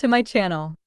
to my channel.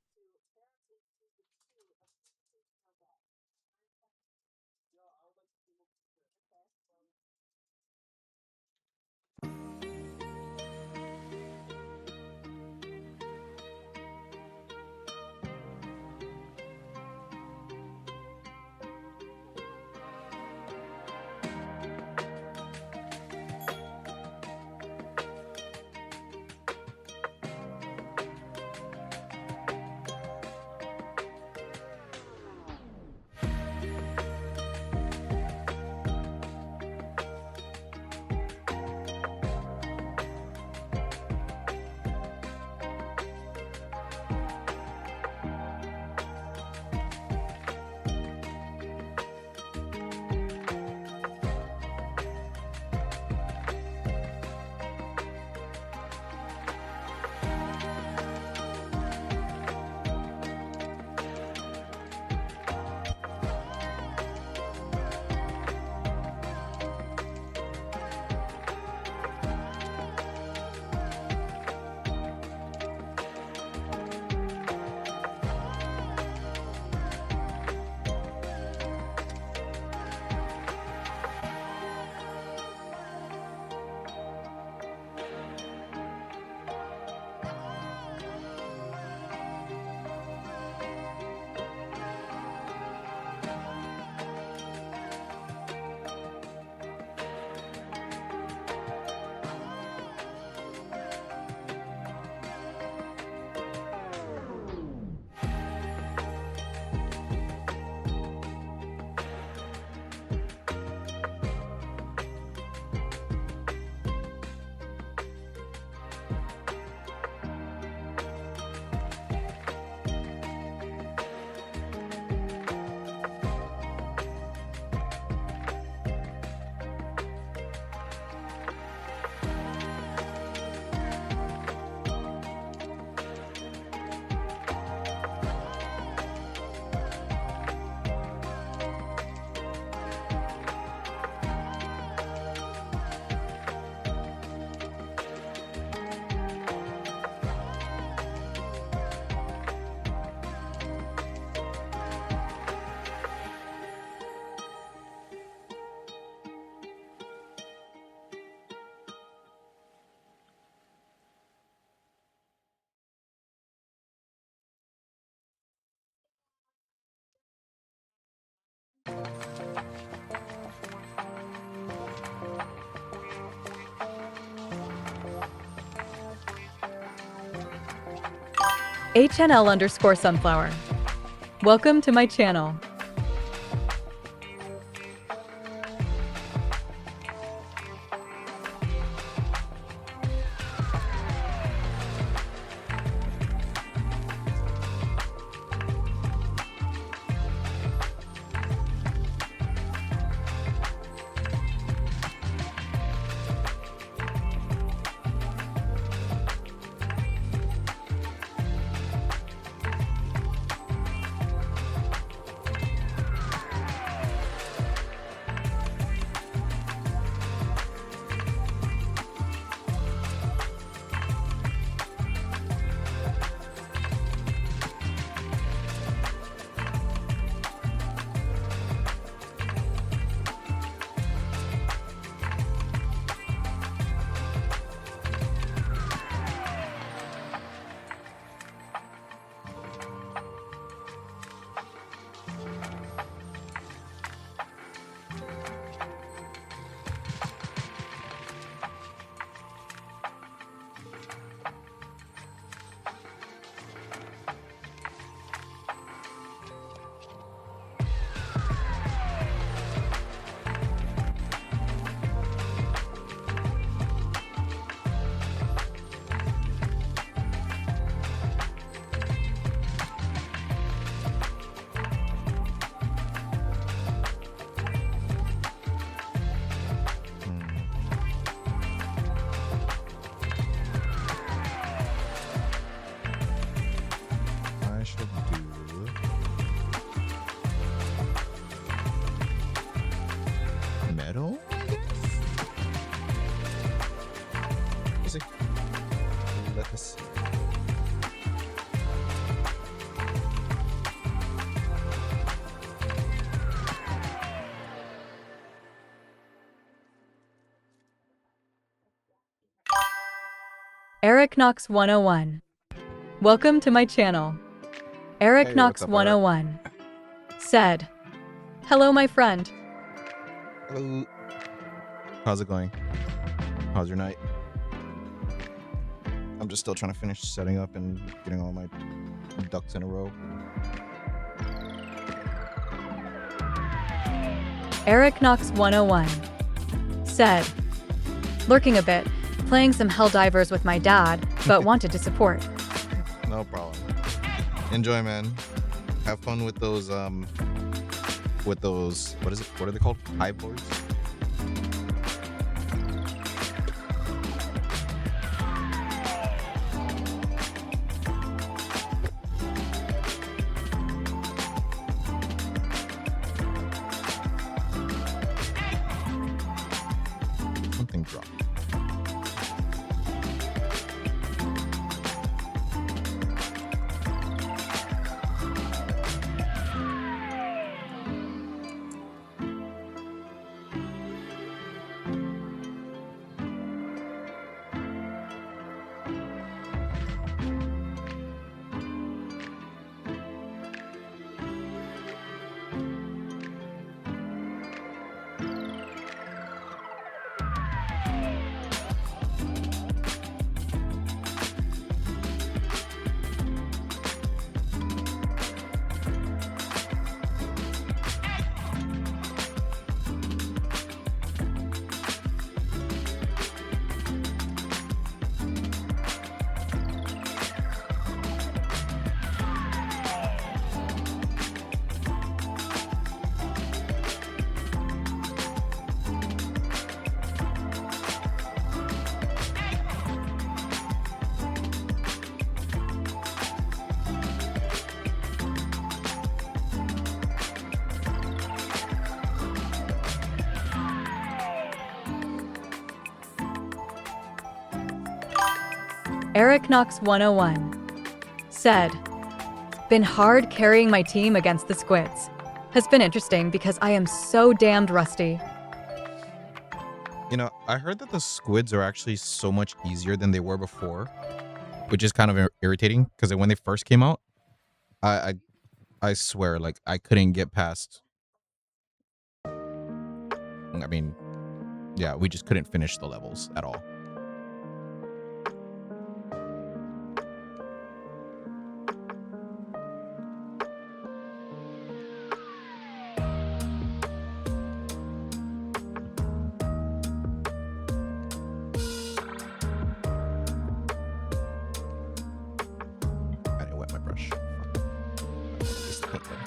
HNL_sunflower. Welcome to my channel. Let us see. Eric Knox 101. Welcome to my channel. Eric Hey, Knox what's up, Eric? 101 said, "Hello, my friend. Hello. How's it going? How's your night? I'm just still trying to finish setting up and getting all my ducks in a row. Eric Knox 101 said, lurking a bit, playing some Helldivers with my dad, but wanted to support. No problem. Enjoy, man. Have fun with those, what is it? What are they called? Hive boards? Something dropped. Eric Knox 101 said, been hard carrying my team against the squids. Has been interesting because I am so damned rusty. You know, I heard that the squids are actually so much easier than they were before, which is kind of irritating because when they first came out, I swear, like, I couldn't get past. I mean, yeah, we just couldn't finish the levels at all. I didn't wet my brush. It's the paint thing.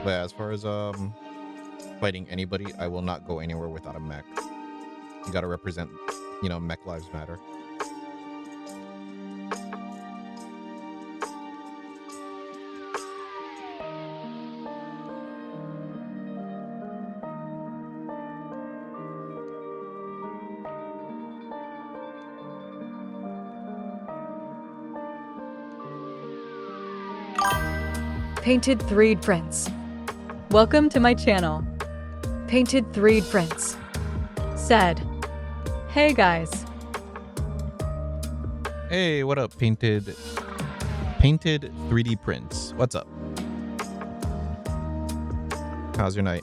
But yeah, as far as fighting anybody, I will not go anywhere without a mech. You gotta represent, mech lives matter. Painted 3D Prince. Welcome to my channel. Painted 3D Prince said, hey guys. Hey, what up, painted 3D prints? What's up? How's your night?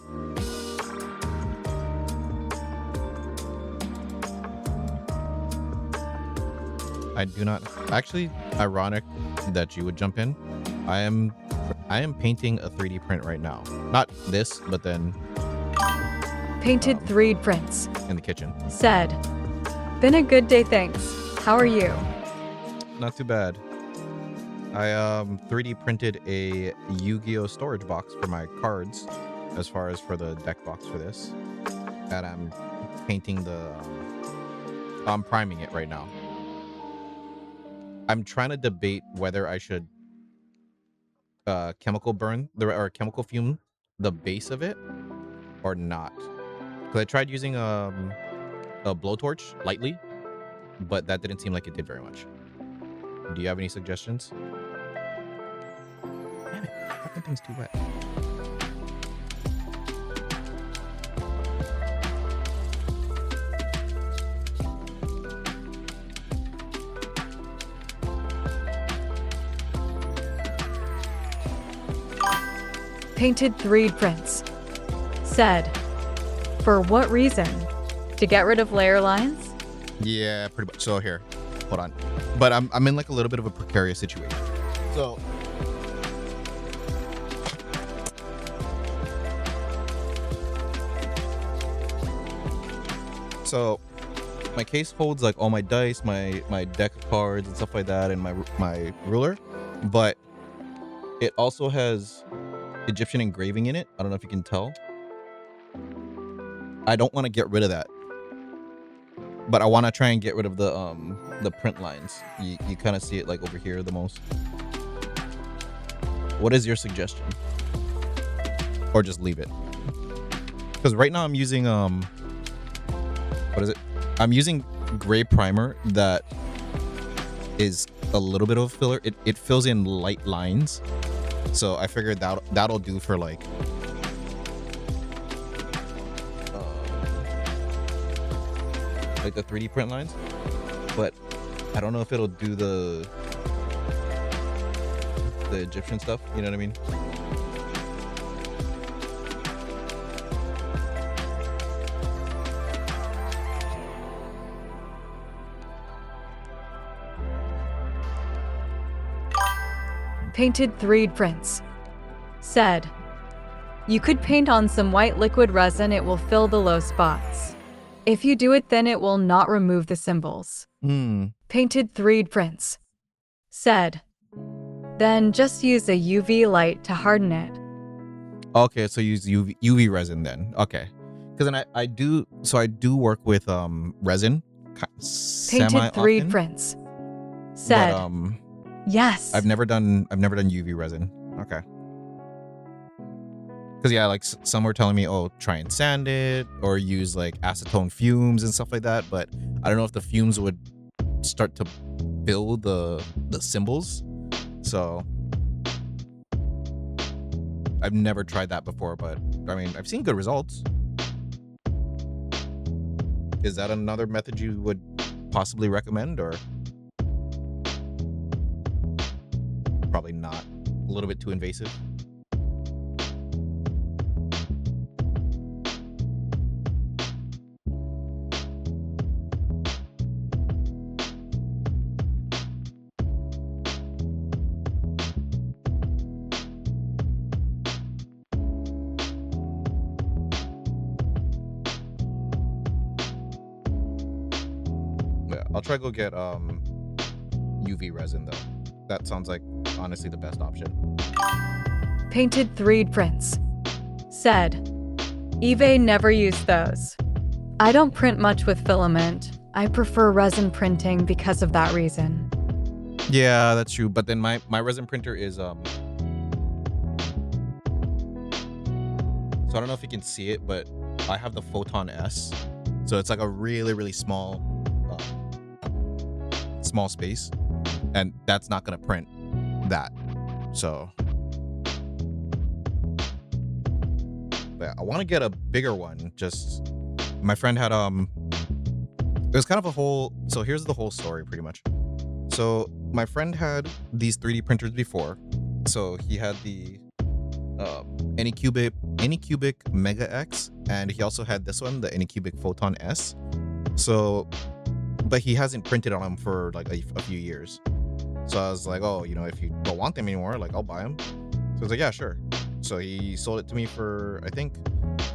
I do not actually. Ironic that you would jump in. I am painting a 3D print right now. Not this, but then Painted 3D Prince in the kitchen. said, been a good day, thanks. How are you? Not too bad. I 3D printed a Yu-Gi-Oh storage box for my cards, as far as for the deck box for this, and I'm painting I'm priming it right now. I'm trying to debate whether I should chemical burn or chemical fume the base of it or not. Because I tried using a blowtorch lightly, but that didn't seem like it did very much. Do you have any suggestions? Damn it, fucking thing's too wet. Painted 3 prints. Said, for what reason? To get rid of layer lines? Yeah, pretty much. So here, hold on. But I'm in like a little bit of a precarious situation. So my case holds like all my dice, my deck of cards and stuff like that, and my ruler, but it also has Egyptian engraving in it. I don't know if you can tell. I don't want to get rid of that, but I want to try and get rid of the print lines. You kind of see it like over here the most. What is your suggestion? Or just leave it? Because right now I'm using what is it? I'm using gray primer that is a little bit of a filler. It fills in light lines, so I figured that'll do for like the 3D print lines, but I don't know if it'll do the Egyptian stuff. You know what I mean? Painted 3 prints. Said, you could paint on some white liquid resin, it will fill the low spots. If you do it, then it will not remove the symbols. Painted 3 prints. Said, then just use a UV light to harden it. Okay, so use UV resin then. Okay, because then I do work with resin. Painted 3 prints. Said, but, yes. I've never done UV resin. Okay. Because yeah, like some were telling me, oh, try and sand it or use like acetone fumes and stuff like that. But I don't know if the fumes would start to fill the symbols. So I've never tried that before, but I mean, I've seen good results. Is that another method you would possibly recommend, or probably not? A little bit too invasive? I'll try to go get UV resin though. That sounds like honestly the best option. Painted 3 prints. Said, eBay never used those. I don't print much with filament. I prefer resin printing because of that reason. Yeah, that's true. But then my resin printer is so I don't know if you can see it, but I have the Photon S. So it's like a really, really small space, and that's not gonna print that. So yeah, I want to get a bigger one. Just my friend had it was kind of a whole, so here's the whole story pretty much. So my friend had these 3D printers before. So he had the Anycubic Mega X, and he also had this one, the Anycubic Photon S. So but he hasn't printed on them for like a few years. So I was like, oh, you know, if you don't want them anymore, like I'll buy them. So I was like, yeah, sure. So he sold it to me for I think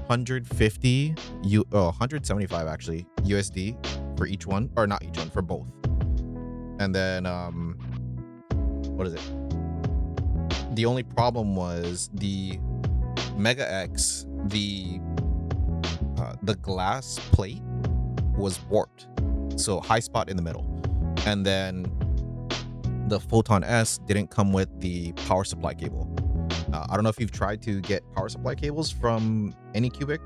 175 actually USD for each one, or not each one, for both. And then what is it? The only problem was the Mega X, the glass plate was warped. So high spot in the middle. And then the Photon S didn't come with the power supply cable. I don't know if you've tried to get power supply cables from Anycubic,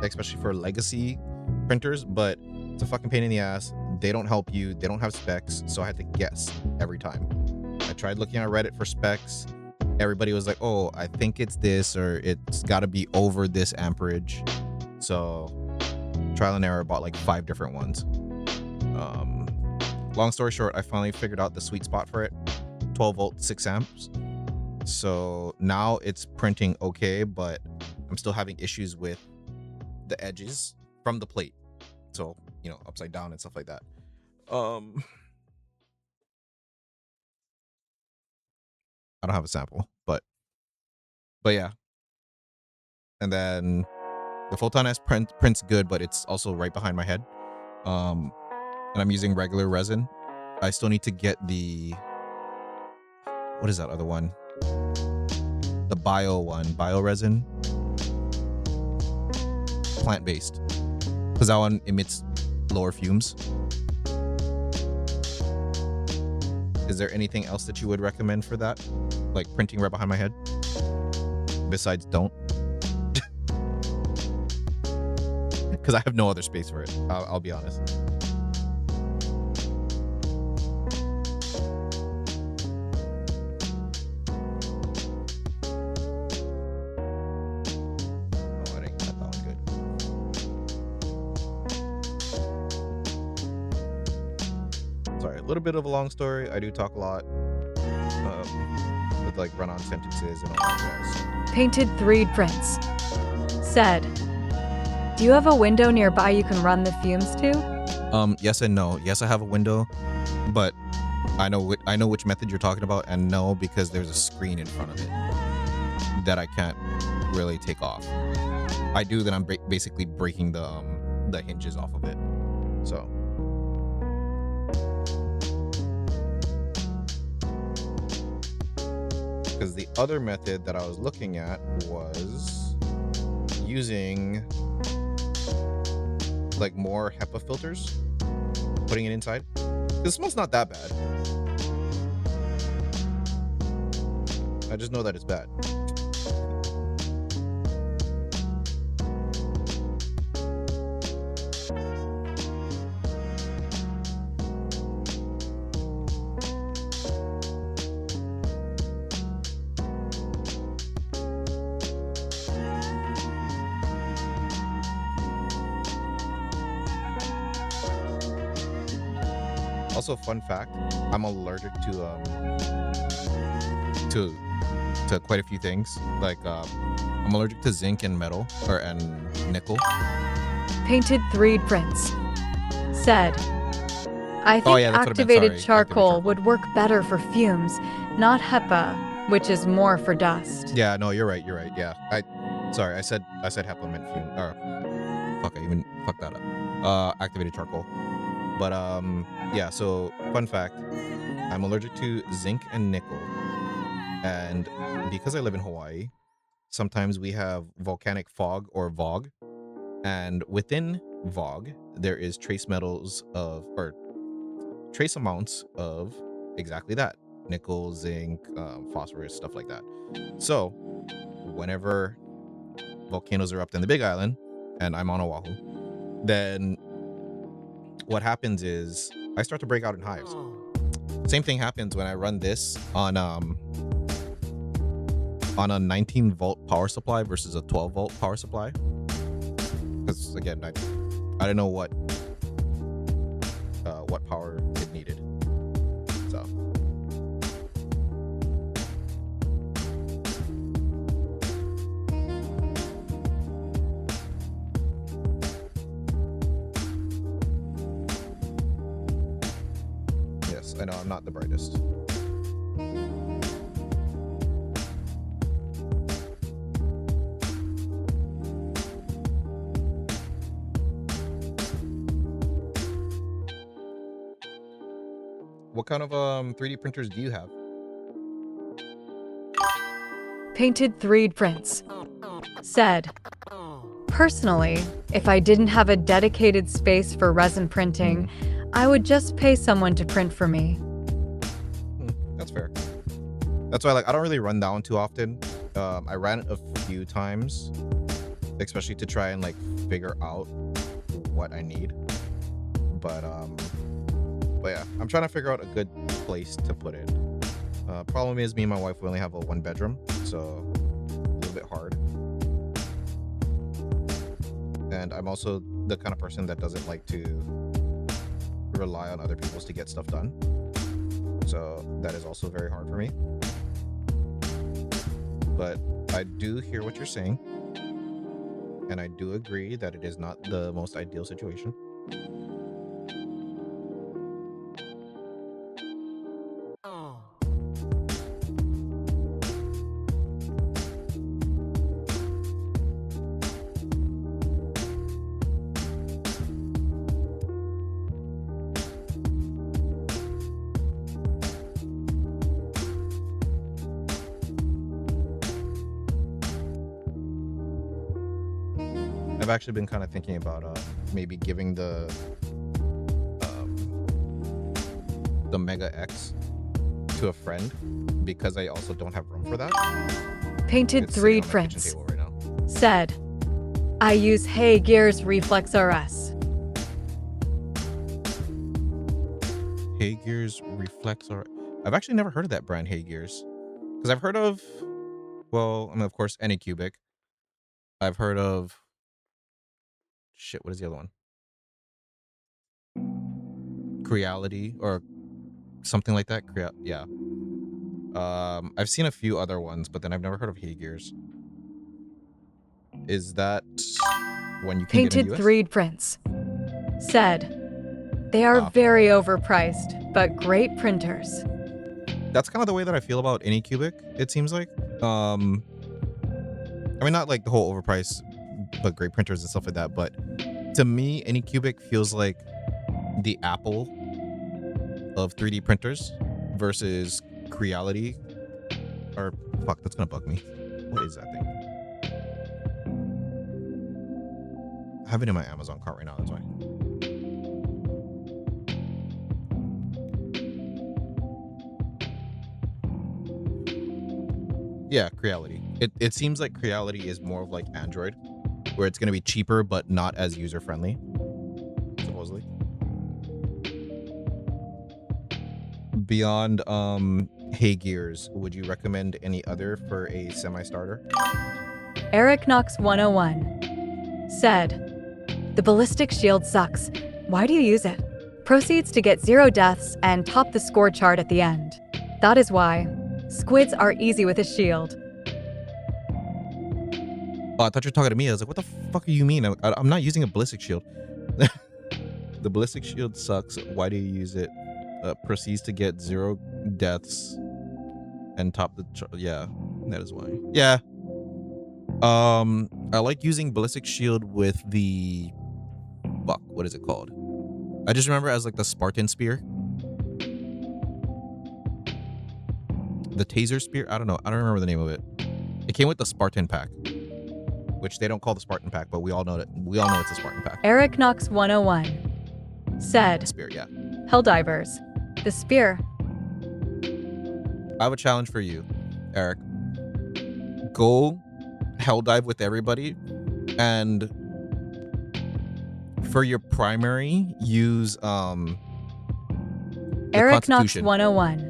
especially for legacy printers, but it's a fucking pain in the ass. They don't help you. They don't have specs, so I had to guess every time. I tried looking on Reddit for specs. Everybody was like, oh, I think it's this, or it's got to be over this amperage. So trial and error, bought like 5 different ones. Long story short, I finally figured out the sweet spot for it. 12 volt, 6 amps. So now it's printing okay, but I'm still having issues with the edges from the plate. So, you know, upside down and stuff like that. I don't have a sample, but yeah. And then the Photon S prints good, but it's also right behind my head. And I'm using regular resin. I still need to get the, what is that other one? The bio resin, plant-based, because that one emits lower fumes. Is there anything else that you would recommend for that, like printing right behind my head, besides don't? Because I have no other space for it. I'll be honest. A little bit of a long story. I do talk a lot with like run-on sentences and all that jazz. Painted 3 prints. Said, do you have a window nearby you can run the fumes to? Yes and no. Yes, I have a window, but I know which method you're talking about, and no, because there's a screen in front of it that I can't really take off. I do, then I'm basically breaking the hinges off of it. So. Because the other method that I was looking at was using like more HEPA filters, putting it inside. The smell's not that bad. I just know that it's bad. Also, fun fact, I'm allergic to quite a few things. Like I'm allergic to zinc and metal, and nickel. Painted 3 prints. Said, I think activated charcoal would work better for fumes, not HEPA, which is more for dust. Yeah, no, you're right. Yeah, I said HEPA meant fume. Or fuck, I even fucked that up. Activated charcoal. But yeah, so fun fact, I'm allergic to zinc and nickel. And because I live in Hawaii, sometimes we have volcanic fog, or VOG. And within VOG, there is trace amounts of exactly that. Nickel, zinc, phosphorus, stuff like that. So whenever volcanoes erupt in the Big Island, and I'm on Oahu, then what happens is I start to break out in hives. Same thing happens when I run this on a 19 volt power supply versus a 12 volt power supply. Because again, I didn't know what power it needed. So. Yes, I know I'm not the brightest. What kind of 3D printers do you have? Painted 3 prints. Said, personally, if I didn't have a dedicated space for resin printing, I would just pay someone to print for me. That's fair. That's why I don't really run that one too often. I ran it a few times, especially to try and like figure out what I need. But yeah, I'm trying to figure out a good place to put it. Problem is, me and my wife, we only have a 1-bedroom, so a little bit hard. And I'm also the kind of person that doesn't like to rely on other people to get stuff done. So that is also very hard for me. But I do hear what you're saying. And I do agree that it is not the most ideal situation. I've actually been kind of thinking about maybe giving the Mega X to a friend because I also don't have room for that. Painted It's Three sitting on my kitchen Prince table right now. said, I use Hey Gears Reflex RS. Hey Gears Reflex. I've actually never heard of that brand, Hey Gears, because I've heard of, well, I mean, of course, Anycubic. I've heard of, shit, what is the other one? Creality or something like that. Yeah. I've seen a few other ones, but then I've never heard of Hey Gears. Is that one you can get in Painted the US? Three Prince said, they are very overpriced, but great printers. That's kind of the way that I feel about Anycubic, it seems like. I mean, not like the whole overpriced, but great printers and stuff like that, but to me, Anycubic feels like the Apple of 3D printers versus Creality. Or, fuck, that's gonna bug me. What is that thing? I have it in my Amazon cart right now, that's why. Yeah, Creality. It seems like Creality is more of like Android, where it's gonna be cheaper but not as user-friendly, supposedly. Beyond Hey Gears, would you recommend any other for a semi-starter? Eric Knox 101 said, the ballistic shield sucks. Why do you use it? Proceeds to get 0 deaths and top the score chart at the end. That is why squids are easy with a shield. Oh, I thought you were talking to me. I was like, what the fuck do you mean? I'm not using a ballistic shield. The ballistic shield sucks. Why do you use it? Proceeds to get 0 deaths and top the yeah, that is why. Yeah. I like using ballistic shield with the fuck, what is it called? I just remember as like the Spartan spear. The taser spear? I don't know. I don't remember the name of it. It came with the Spartan pack, which they don't call the Spartan pack, but we all know it. We all know it's a Spartan pack. Eric Knox 101 said, Spear, yeah. Helldivers, the spear. I have a challenge for you, Eric. Go helldive with everybody, and for your primary, use Eric Knox 101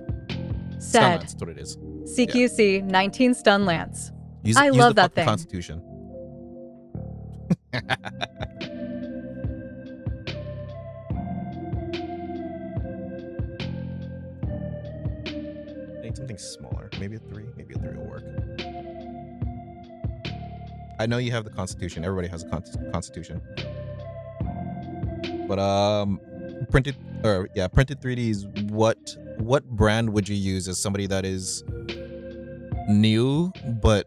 said, that's what it is. CQC 19 stun lance. Use I love the that thing. Constitution. Need something smaller. Maybe a 3. Maybe a 3 will work. I know you have the Constitution. Everybody has a Constitution. But printed 3Ds. What brand would you use as somebody that is new, but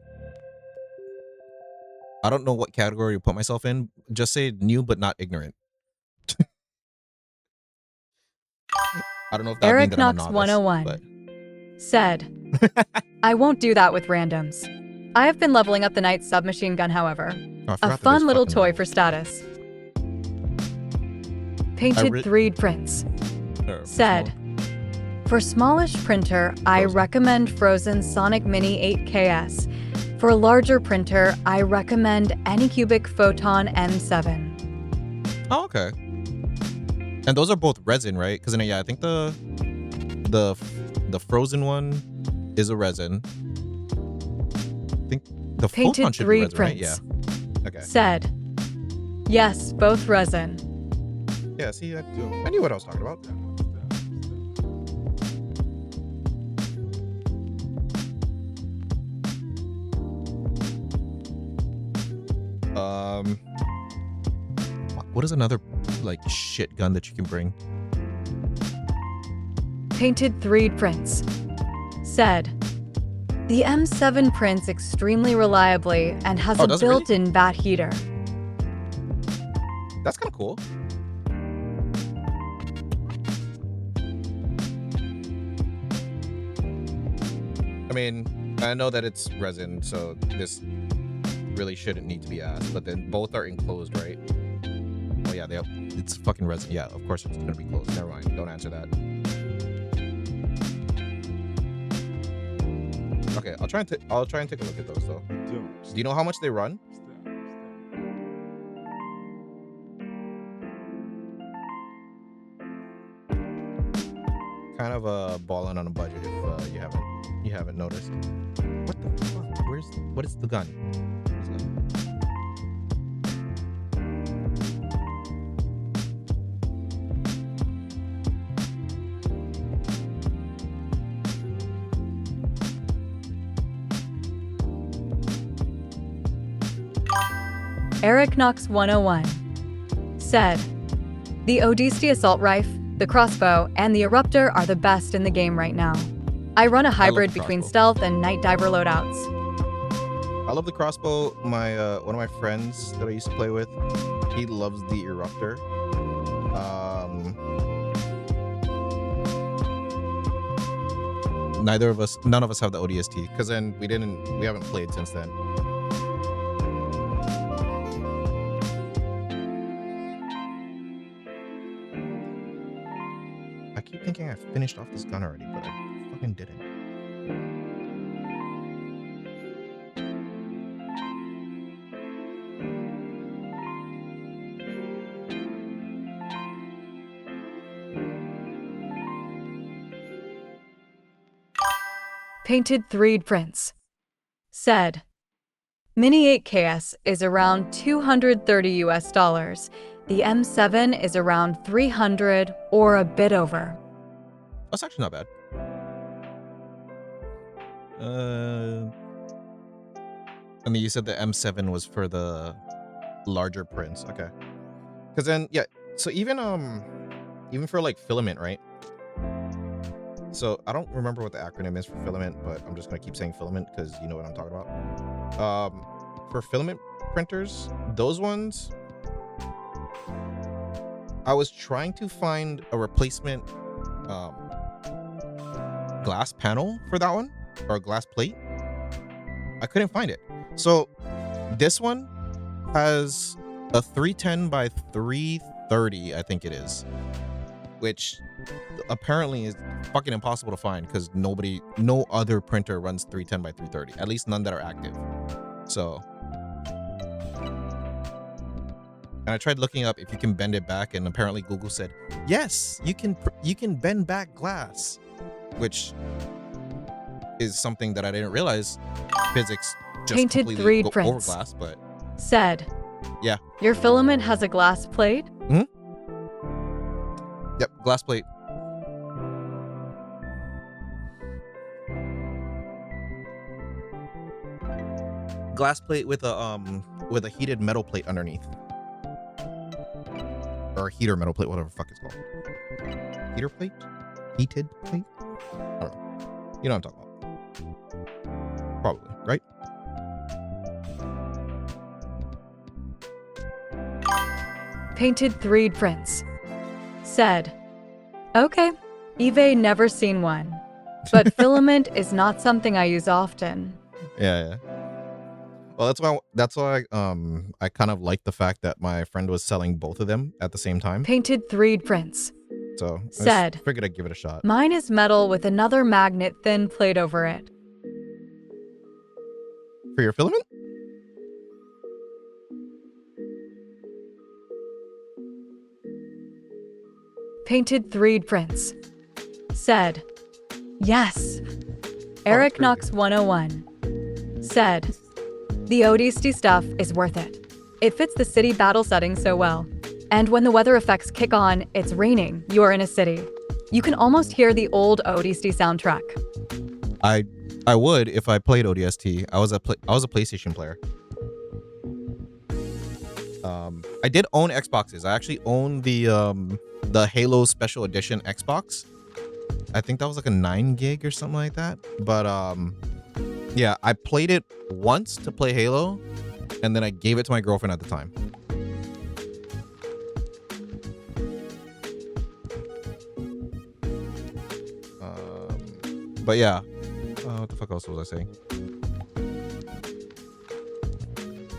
I don't know what category to put myself in. Just say new but not ignorant. I don't know if that means that I'm a novice. Eric Knox 101 said, I won't do that with randoms. I have been leveling up the Knight submachine gun, however. A fun little toy for status. Painted Threed Prince said, for smallish printer, I recommend Frozen Sonic Mini 8KS. For a larger printer, I recommend Anycubic Photon M7. Oh, okay. And those are both resin, right? Because yeah, I think the frozen one is a resin. I think the photon Painted should be 3D resin, right? prints. Yeah. Okay. Said, yes, both resin. Yeah, see, I knew what I was talking about. What is another like shit gun that you can bring? Painted 3D prints. Said, the M7 prints extremely reliably and has a does it really? built-in bat heater. That's kind of cool. I mean, I know that it's resin, so this really shouldn't need to be asked, but then both are enclosed, right? Oh yeah, it's fucking resin. Yeah, of course it's gonna be closed. Never mind. Don't answer that. Okay, I'll try and take a look at those though. Do you know how much they run? Kind of balling on a budget if you haven't noticed. What the fuck? What is the gun? Eric Knox 101 said, the Odysseus assault rifle, the crossbow, and the eruptor are the best in the game right now. I run a hybrid between stealth and night diver loadouts. I love the crossbow. My one of my friends that I used to play with, he loves the eruptor. None of us have the ODST because then we haven't played since then. I keep thinking I finished off this gun already, but I fucking didn't. Painted 3D prints. Said, Mini 8KS is around $230 US. The M7 is around 300 or a bit over. That's actually not bad. And then you said the M7 was for the larger prints. Okay. Because then, yeah. So even for like filament, right? So I don't remember what the acronym is for filament, but I'm just gonna keep saying filament because you know what I'm talking about. For filament printers, those ones, I was trying to find a replacement glass panel for that one, or a glass plate. I couldn't find it. So this one has a 310 by 330, I think it is, which apparently is fucking impossible to find because no other printer runs 310 by 330, at least none that are active. So, and I tried looking up if you can bend it back, and apparently Google said yes, you can bend back glass, which is something that I didn't realize physics just Painted completely 3D go prints. over glass. But said, yeah, your filament has a glass plate? Yep, glass plate. Glass plate with a heated metal plate underneath. Or a heater metal plate, whatever the fuck it's called. Heater plate? Heated plate? I don't know. You know what I'm talking about. Probably, right? Painted 3D prints. Said, okay, eBay never seen one, but filament is not something I use often. Yeah. Well, that's why I kind of like the fact that my friend was selling both of them at the same time. Painted 3D prints. So said, I figured I'd give it a shot. Mine is metal with another magnet thin plate over it. For your filament? Painted 3 prints. Said, yes. Eric crazy. Knox 101 said, the ODST stuff is worth it. It fits the city battle setting so well. And when the weather effects kick on, it's raining, you are in a city. You can almost hear the old ODST soundtrack. I would if I played ODST. I was a PlayStation player. I did own Xboxes. I actually owned the Halo Special Edition Xbox. I think that was like a 9 gig or something like that. But yeah, I played it once to play Halo, and then I gave it to my girlfriend at the time. But yeah, what the fuck else was I saying?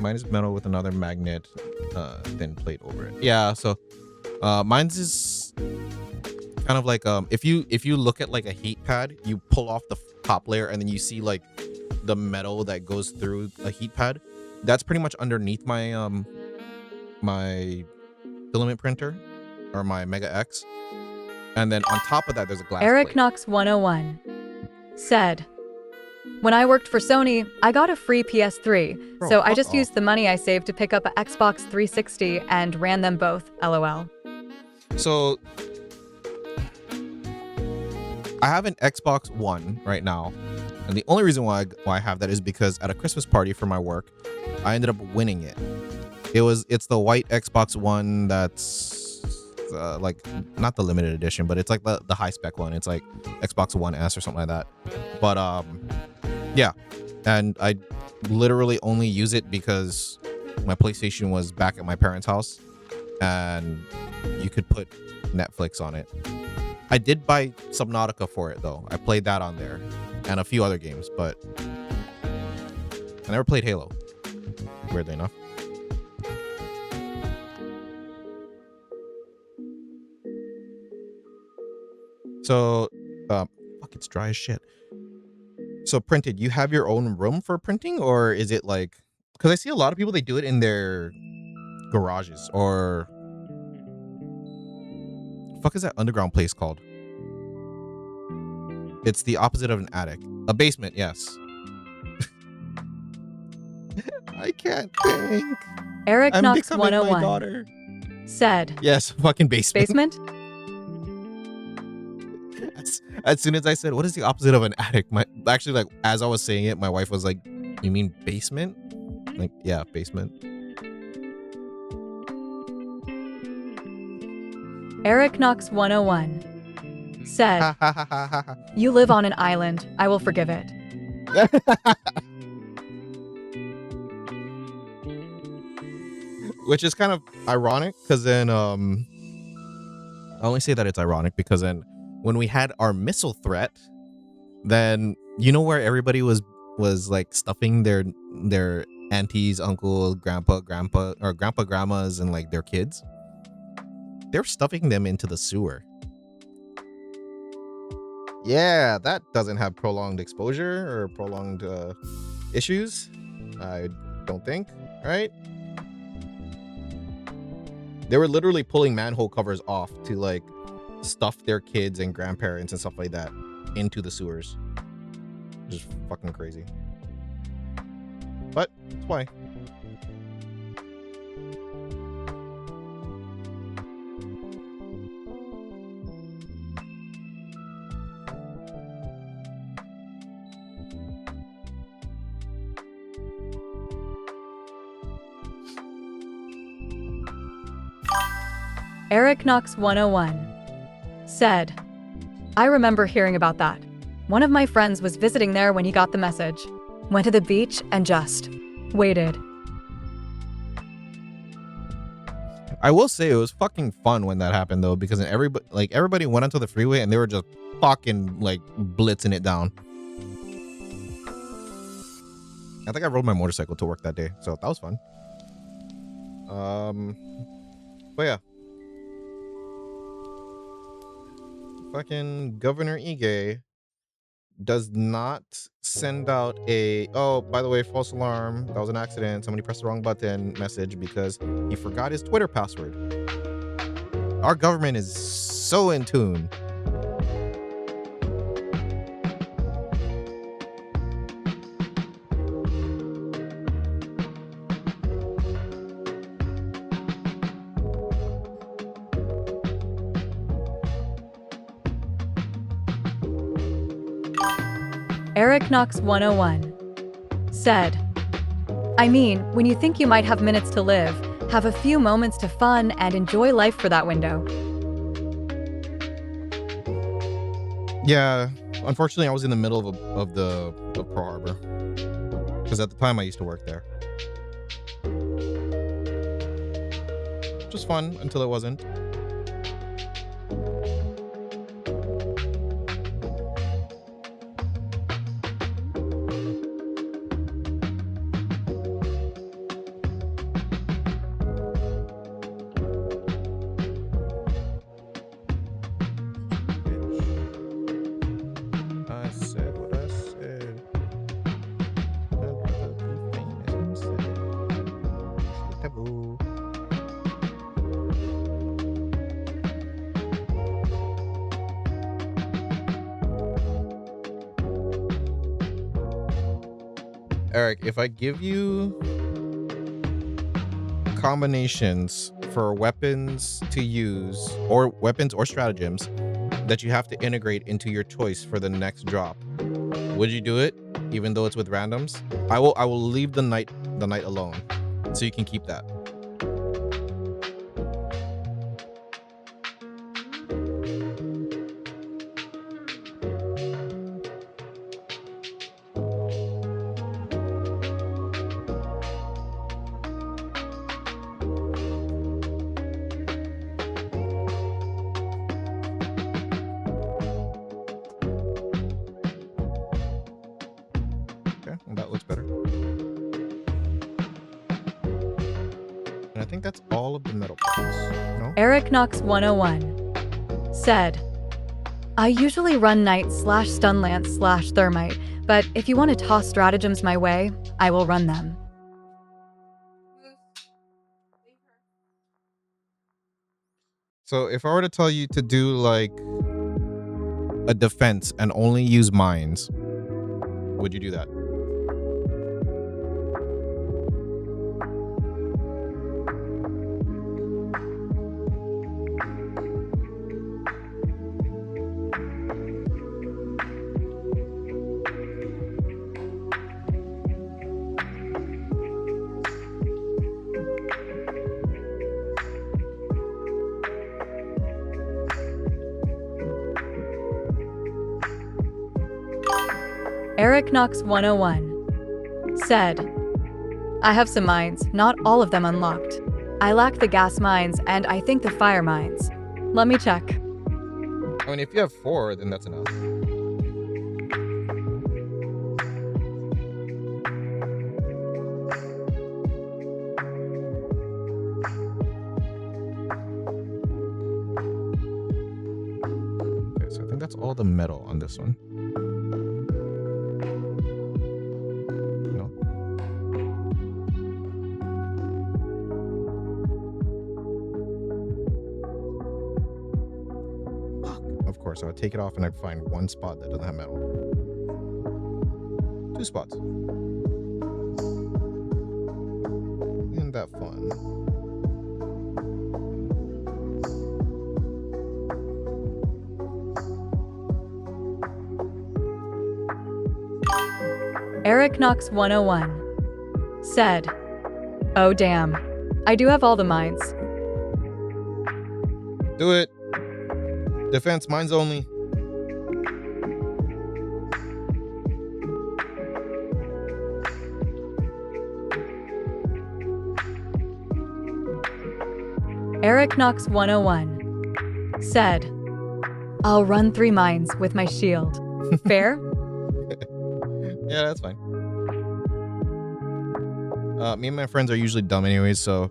Mine is metal with another magnet thin plate over it. Yeah, so mine's is kind of like if you look at like a heat pad, you pull off the top layer and then you see like the metal that goes through a heat pad. That's pretty much underneath my my filament printer or my Mega X. And then on top of that there's a glass Eric plate. Knox 101 said, when I worked for Sony, I got a free PS3, Bro, so I fuck just off. used the money I saved to pick up an Xbox 360 and ran them both, LOL. So I have an Xbox One right now, and the only reason why I have that is because at a Christmas party for my work, I ended up winning it. It's the white Xbox One that's like not the limited edition, but it's like the high spec one. It's like Xbox One S or something like that. But yeah, and I literally only use it because my PlayStation was back at my parents' house, and you could put Netflix on it. I did buy Subnautica for it though. I played that on there and a few other games, but I never played Halo, weirdly enough. So fuck, it's dry as shit. So printed, you have your own room for printing, or is it like, because I see a lot of people, they do it in their garages, or fuck is that underground place called? It's the opposite of an attic. A basement, yes. I can't think. Eric I'm Knox becoming my 101 daughter. said, Yes, fucking basement. basement? As soon as I said, what is the opposite of an attic? Actually, like, as I was saying it, my wife was like, you mean basement? Like, yeah, basement. Eric Knox 101 said, you live on an island. I will forgive it. Which is kind of ironic, because then I only say that it's ironic because then when we had our missile threat, then you know where everybody was like stuffing their aunties, uncle, grandpa, grandmas, and like their kids. They're stuffing them into the sewer. Yeah, that doesn't have prolonged exposure or prolonged issues. I don't think, right? They were literally pulling manhole covers off to like stuff their kids and grandparents and stuff like that into the sewers. Just fucking crazy. But that's why. Eric Knox 101 said, I remember hearing about that. One of my friends was visiting there when he got the message. Went to the beach and just waited. I will say it was fucking fun when that happened though, because everybody went onto the freeway and they were just fucking like blitzing it down. I think I rode my motorcycle to work that day, so that was fun. But yeah. Fucking Governor Ige does not send out a, oh, by the way, false alarm, that was an accident, somebody pressed the wrong button message because he forgot his Twitter password. Our government is so in tune. Eric Knox 101 said, I mean, when you think you might have minutes to live, have a few moments to fun and enjoy life for that window. Yeah, unfortunately, I was in the middle of Pearl Harbor because at the time I used to work there. Which was fun until it wasn't. I said what I said. Taboo. Eric, if I give you combinations for weapons to use, or weapons or stratagems that you have to integrate into your choice for the next drop, would you do it even though it's with randoms? I will leave the knight alone so you can keep that. Okay, well, that looks better. And I think that's all of the metal parts. No? Eric Knox 101 said, I usually run knight / stun lance / thermite, but if you want to toss stratagems my way, I will run them. So if I were to tell you to do like a defense and only use mines, would you do that? Eric Knox 101 said, I have some mines, not all of them unlocked. I lack the gas mines and I think the fire mines. Let me check. I mean, if you have 4, then that's enough. Okay, so I think that's all the metal on this one. No? Of course, I would take it off and I'd find one spot that doesn't have metal. 2 spots. Isn't that fun? Eric Knox 101 said, oh damn, I do have all the mines. Do it. Defense, mines only. Eric Knox 101 said, I'll run 3 mines with my shield. Fair? Yeah, that's fine. Me and my friends are usually dumb anyways, so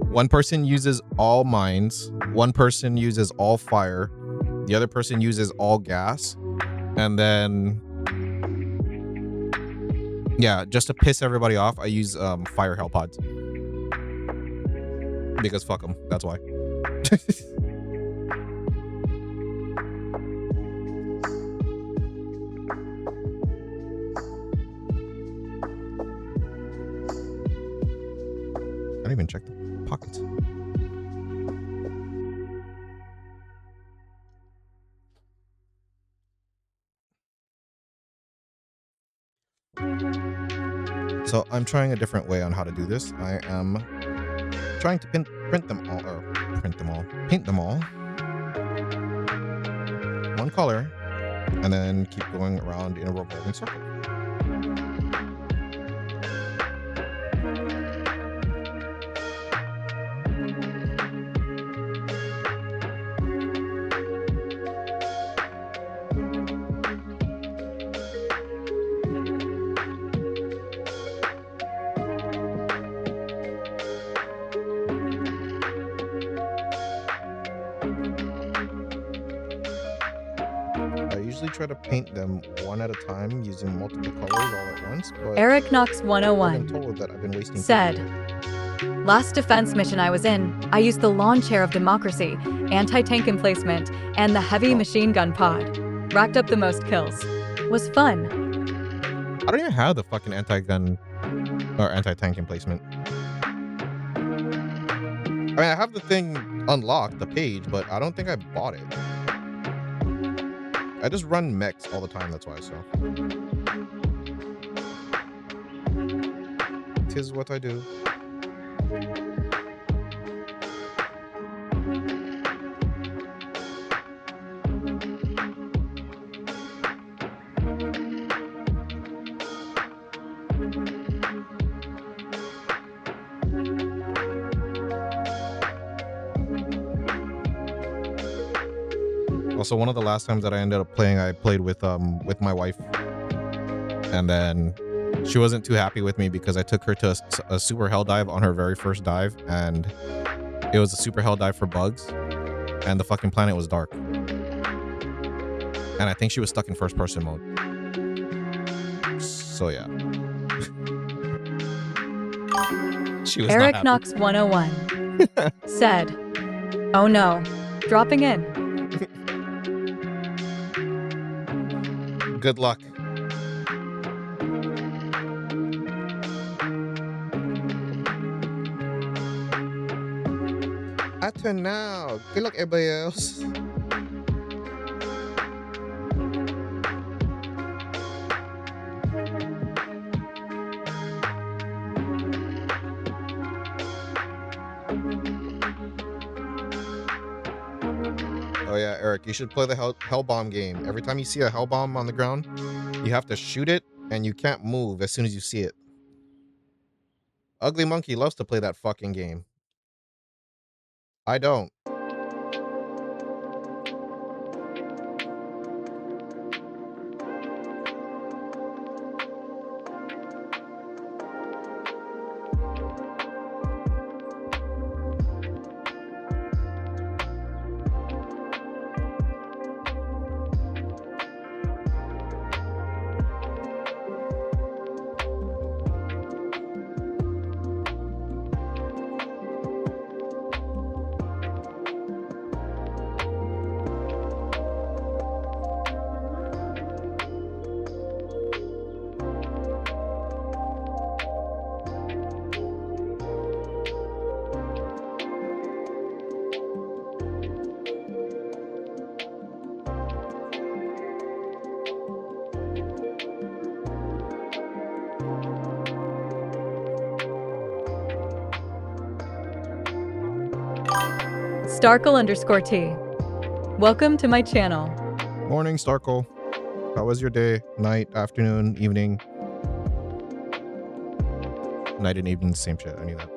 one person uses all mines, one person uses all fire, the other person uses all gas, And then, yeah, just to piss everybody off, I use fire hell pods. Because fuck them. That's why. I didn't even check the pockets. So I'm trying a different way on how to do this. I am trying to paint them all. One color, and then keep going around in a revolving circle. Try to paint them one at a time using multiple colors all at once, but Eric Knox I've 101 been told that I've been wasting said, last defense mission I was in, I used the lawn chair of democracy, anti-tank emplacement, and the heavy machine gun pod. Racked up the most kills. Was fun. I don't even have the fucking anti-gun or anti-tank emplacement. I mean, I have the thing unlocked, the page, but I don't think I bought it. I just run mechs all the time, that's why, so. Tis what I do. Also, one of the last times that I ended up playing, I played with my wife, and then she wasn't too happy with me because I took her to a super hell dive on her very first dive, and it was a super hell dive for bugs, and the fucking planet was dark, and I think she was stuck in first person mode. So yeah. She was Eric not Knox 101 said, "Oh no, dropping in." Good luck. I turn now. Good luck, everybody else. Oh yeah, Eric, you should play the hell bomb game. Every time you see a hell bomb on the ground, you have to shoot it, and you can't move as soon as you see it. Ugly Monkey loves to play that fucking game. I don't. Starkle_T. Welcome to my channel. Morning, Starkle. How was your day? Night, afternoon, evening? Night and evening, same shit. I knew that.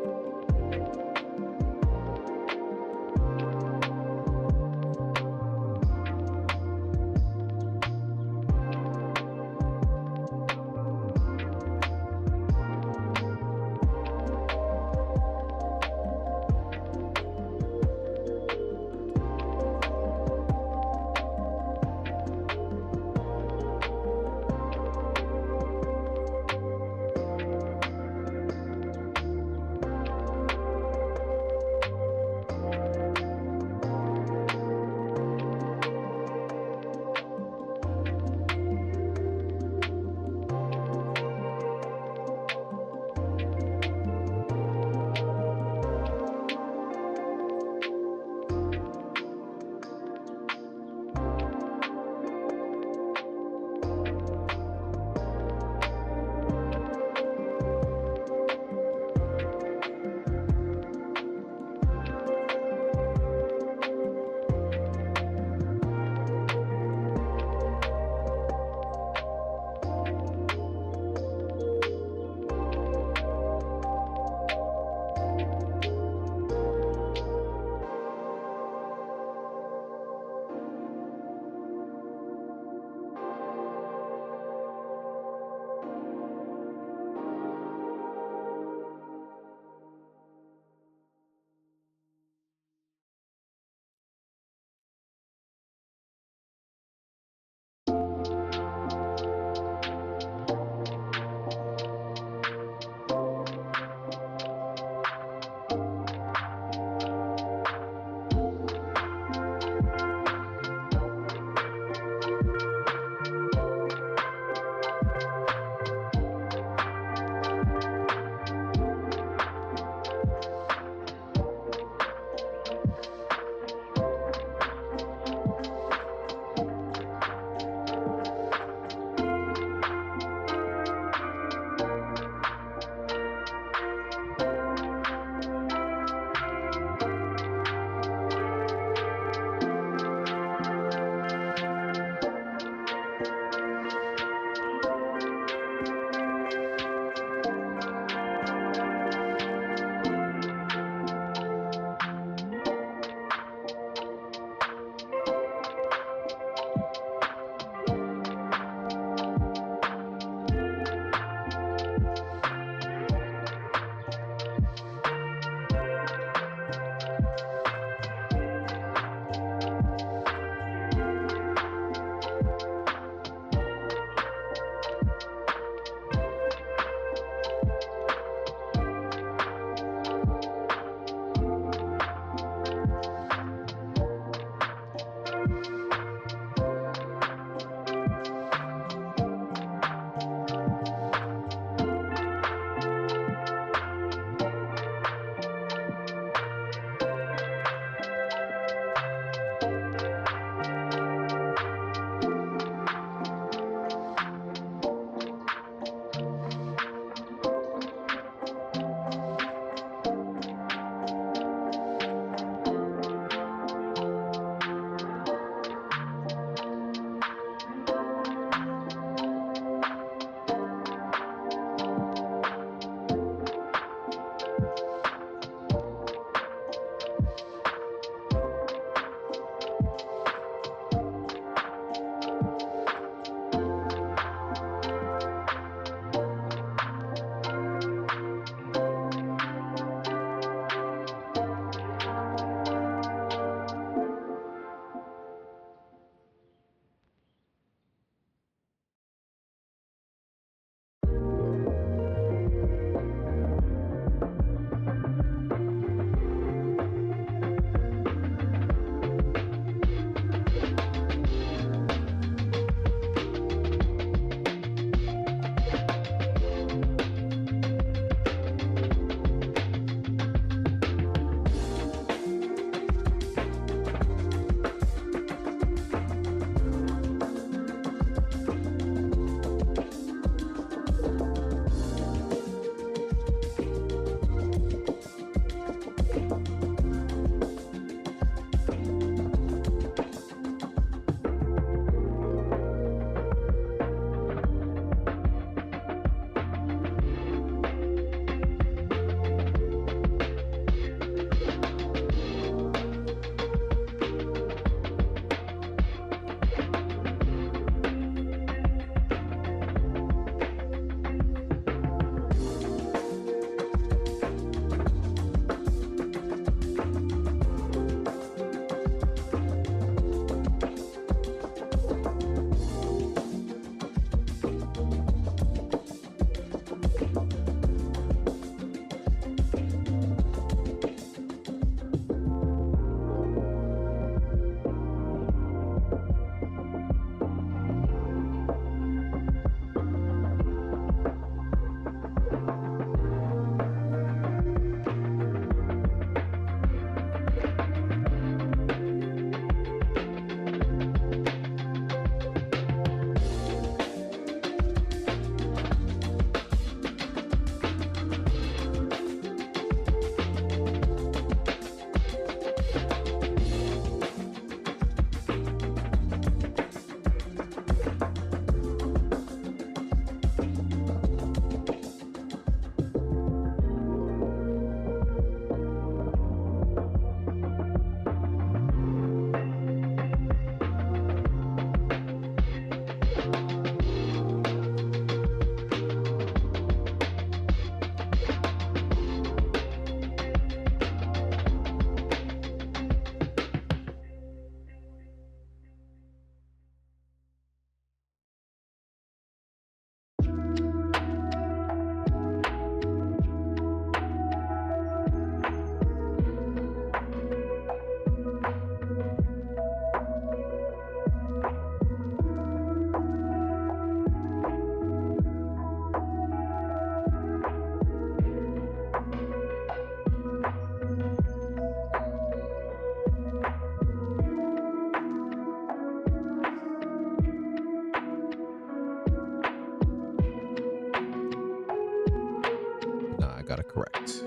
Correct.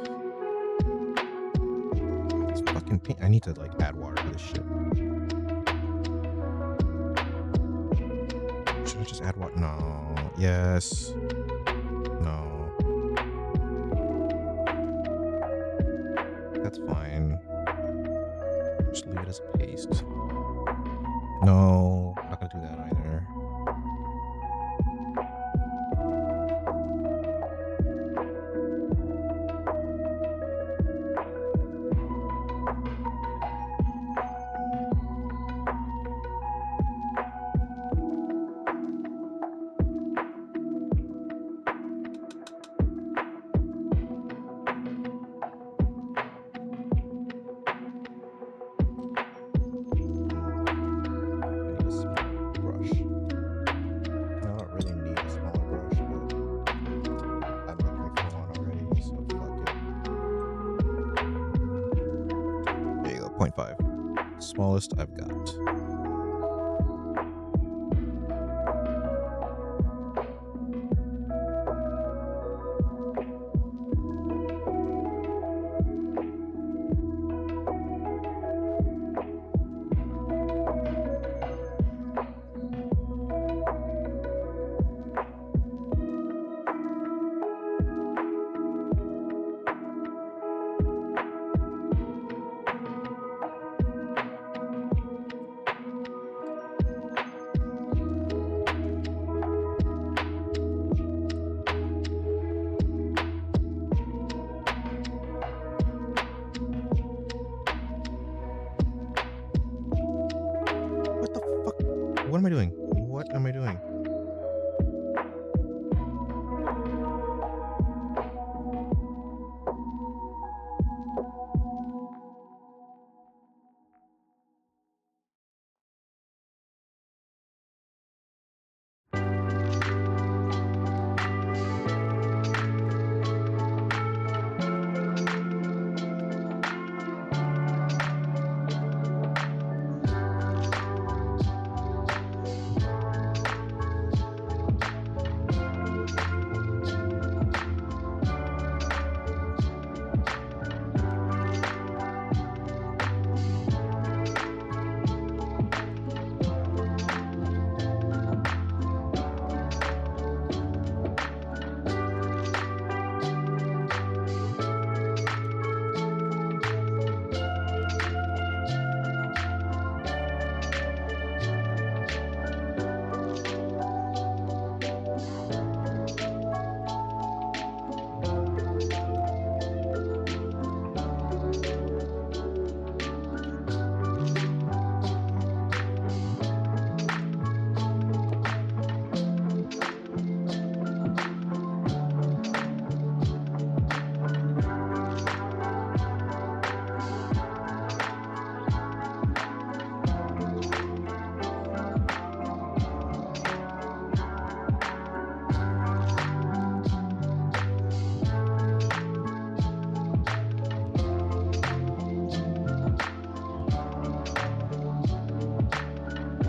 This fucking paint. I need to like add water to this shit. Should I just add water? No. Yes. No. That's fine. Just leave it as a paste. No, not gonna do that either. Smallest I've got. What am I doing? What am I doing?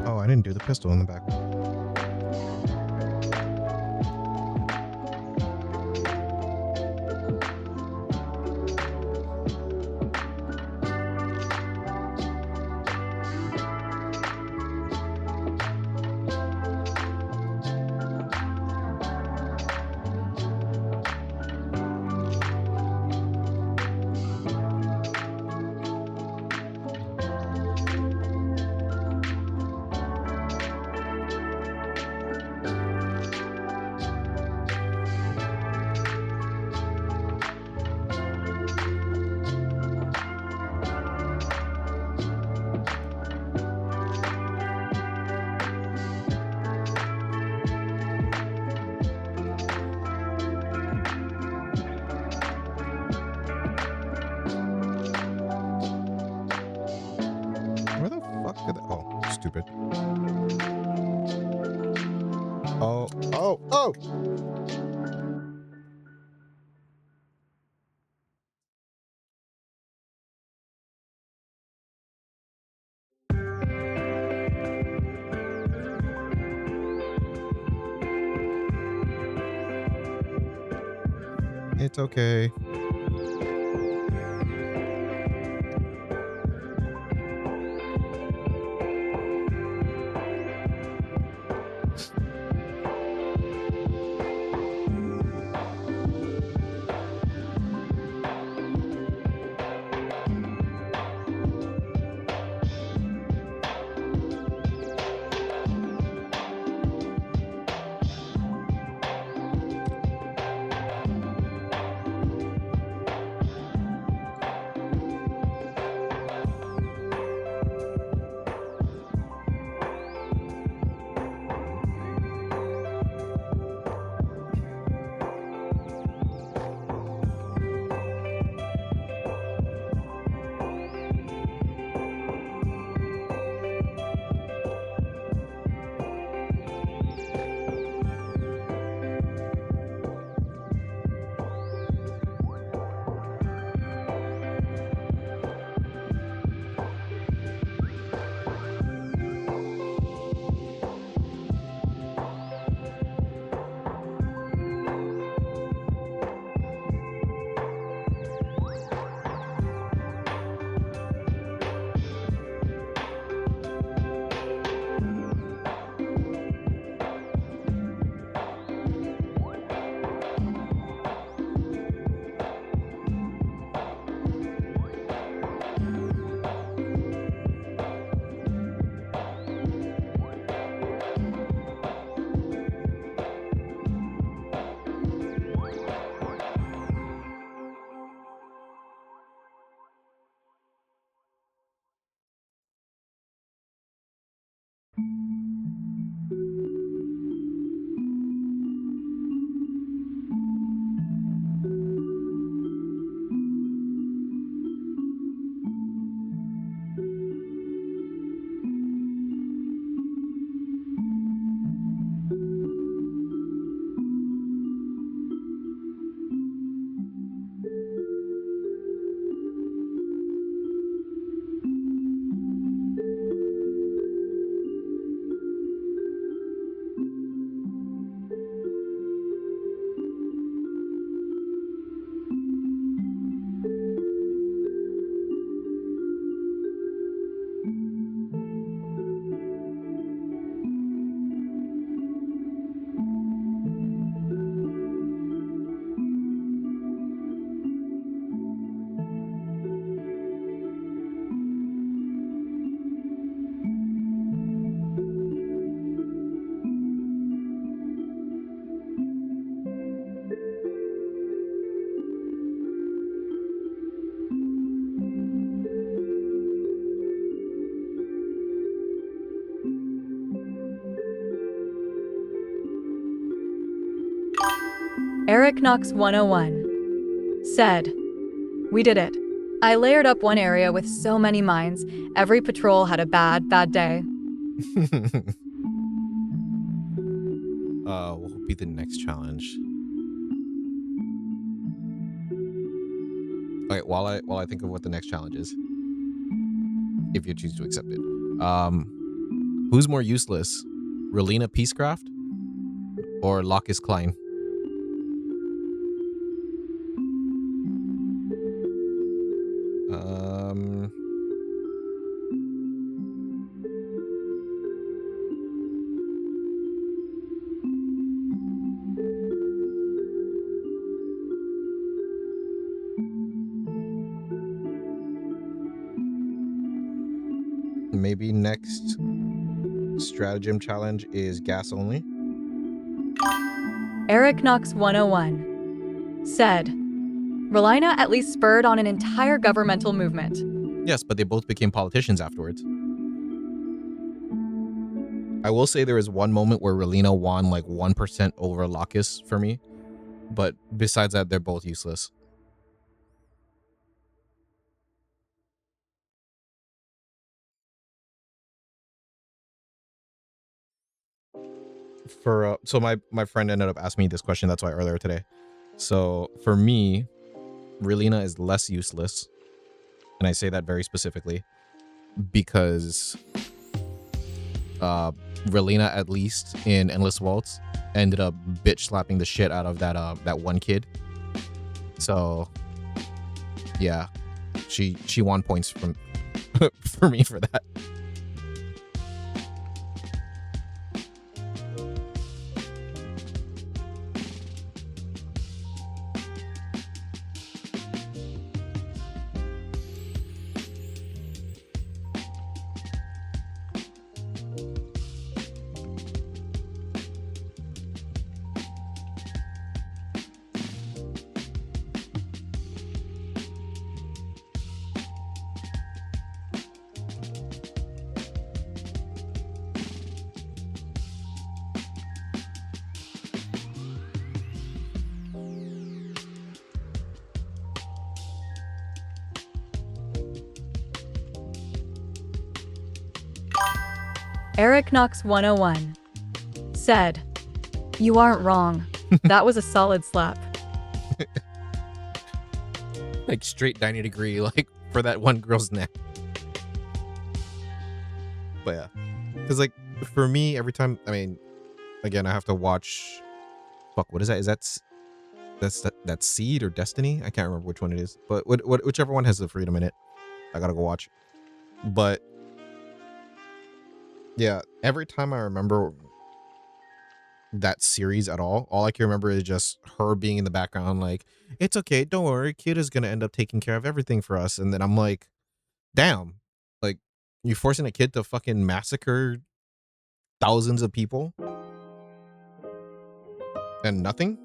Oh, I didn't do the pistol in the back. Where the fuck did that? Oh, stupid. Oh, oh, oh! It's okay. Eric Knox 101 said, "We did it. I layered up one area with so many mines. Every patrol had a bad day. What will be the next challenge? Okay, while I think of what the next challenge is, if you choose to accept it. Who's more useless, Relina Peacecraft or Locus Klein? Um, maybe next stratagem challenge is gas only. Eric Knox 101 said, Relina at least spurred on an entire governmental movement. Yes, but they both became politicians afterwards. I will say there is one moment where Relina won like 1% over Locus for me, but besides that, they're both useless. So my friend ended up asking me this question. That's why earlier today. So for me, Relina is less useless, and I say that very specifically because Relina, at least in Endless Waltz, ended up bitch slapping the shit out of that one kid So yeah, she won points from for me for that. Eric Knox 101 said, "You aren't wrong. That was a solid slap." Like straight 90-degree, like for that one girl's neck. But yeah, because like for me, every time, I mean, again, I have to watch. Fuck, what is that? That's Seed or Destiny? I can't remember which one it is, but whichever one has the freedom in it, I gotta go watch. But yeah, every time I remember that series at all I can remember is just her being in the background, like, it's okay, don't worry, Kid is gonna end up taking care of everything for us. And then I'm like, damn, like, you forcing a kid to fucking massacre thousands of people and nothing.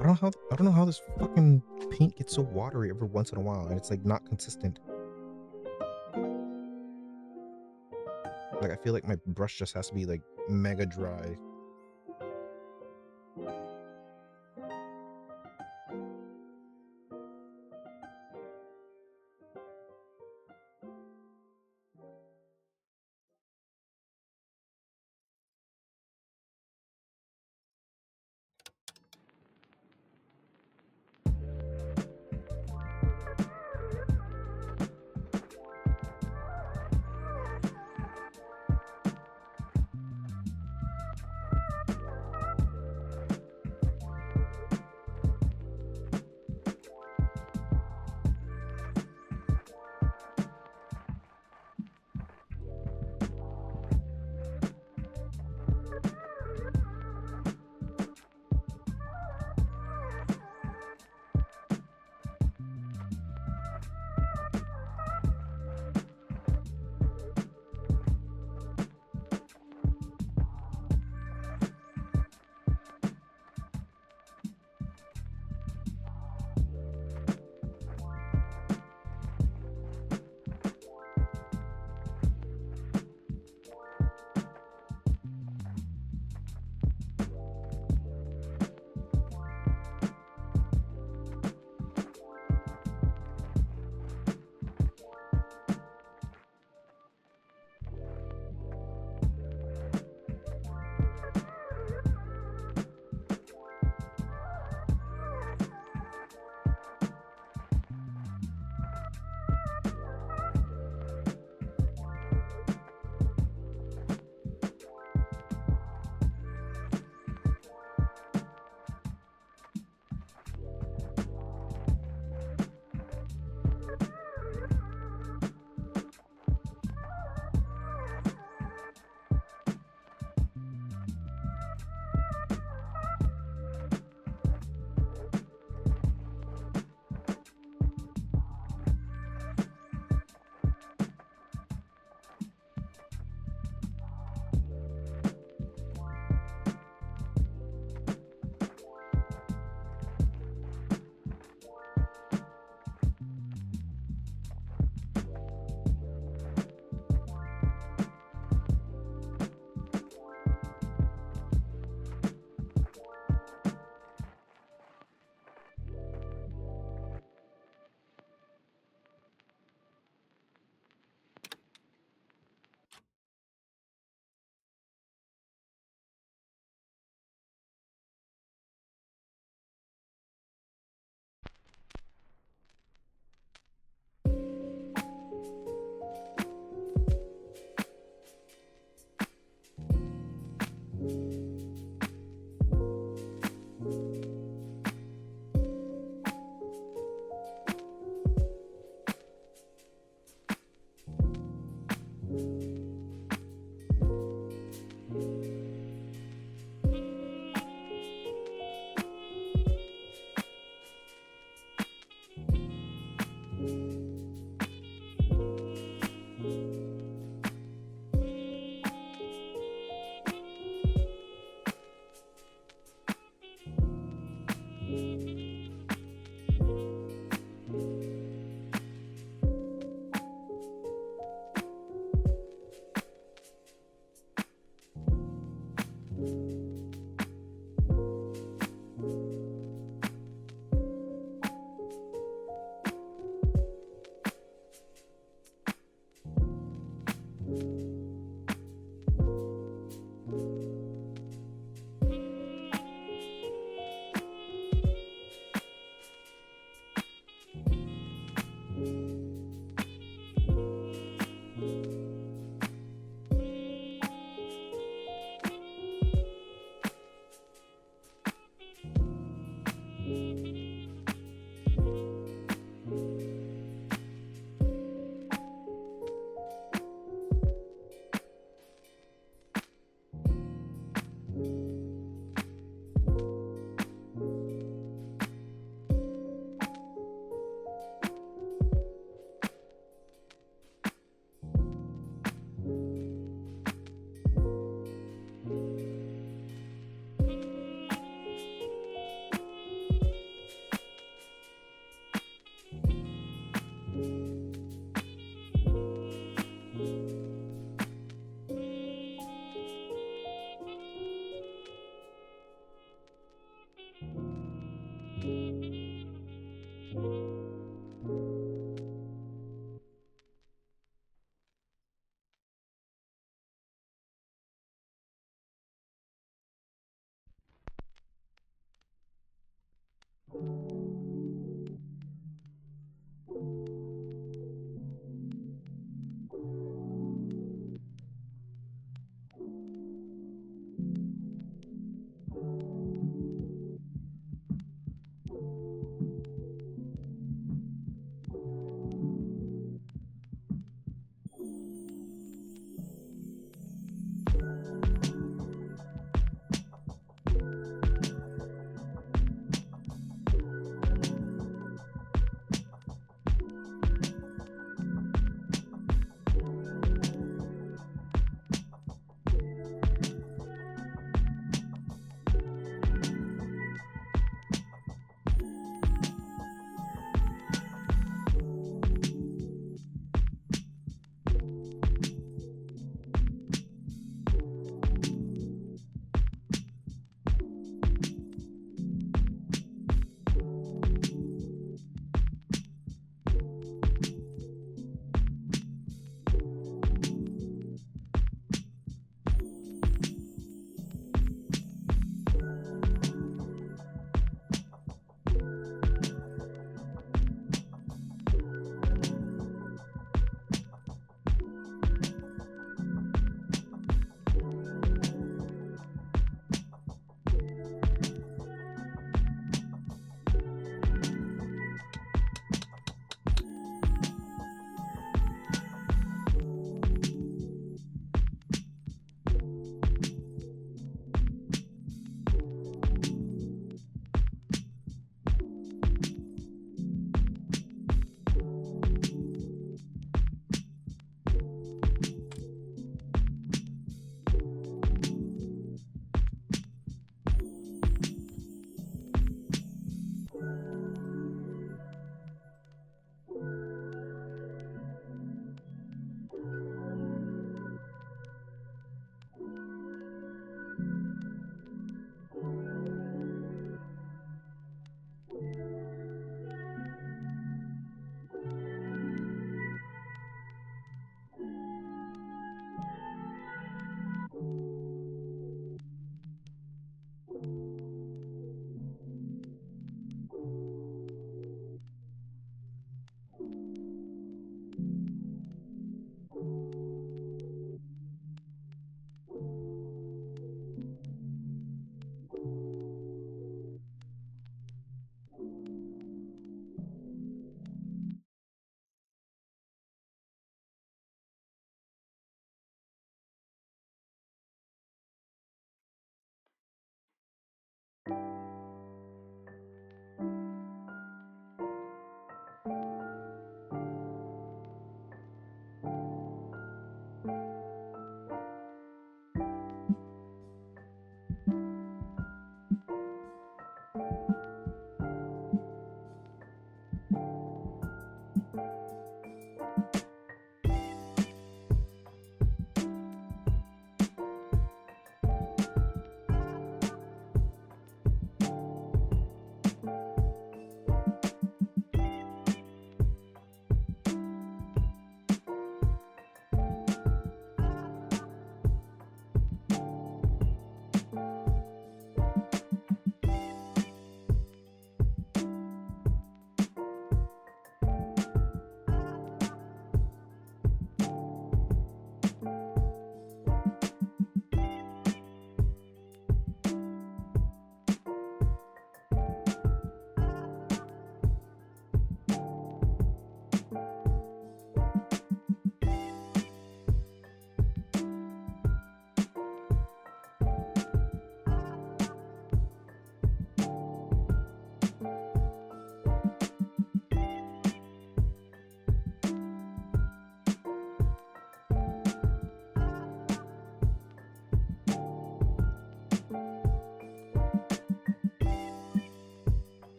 Bro, I don't know how this fucking paint gets so watery every once in a while, and it's like not consistent. Like, I feel like my brush just has to be like mega dry.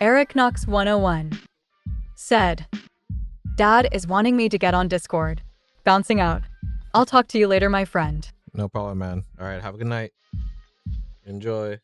Eric Knox 101 said, Dad is wanting me to get on Discord. Bouncing out. I'll talk to you later, my friend. No problem, man. All right, have a good night. Enjoy.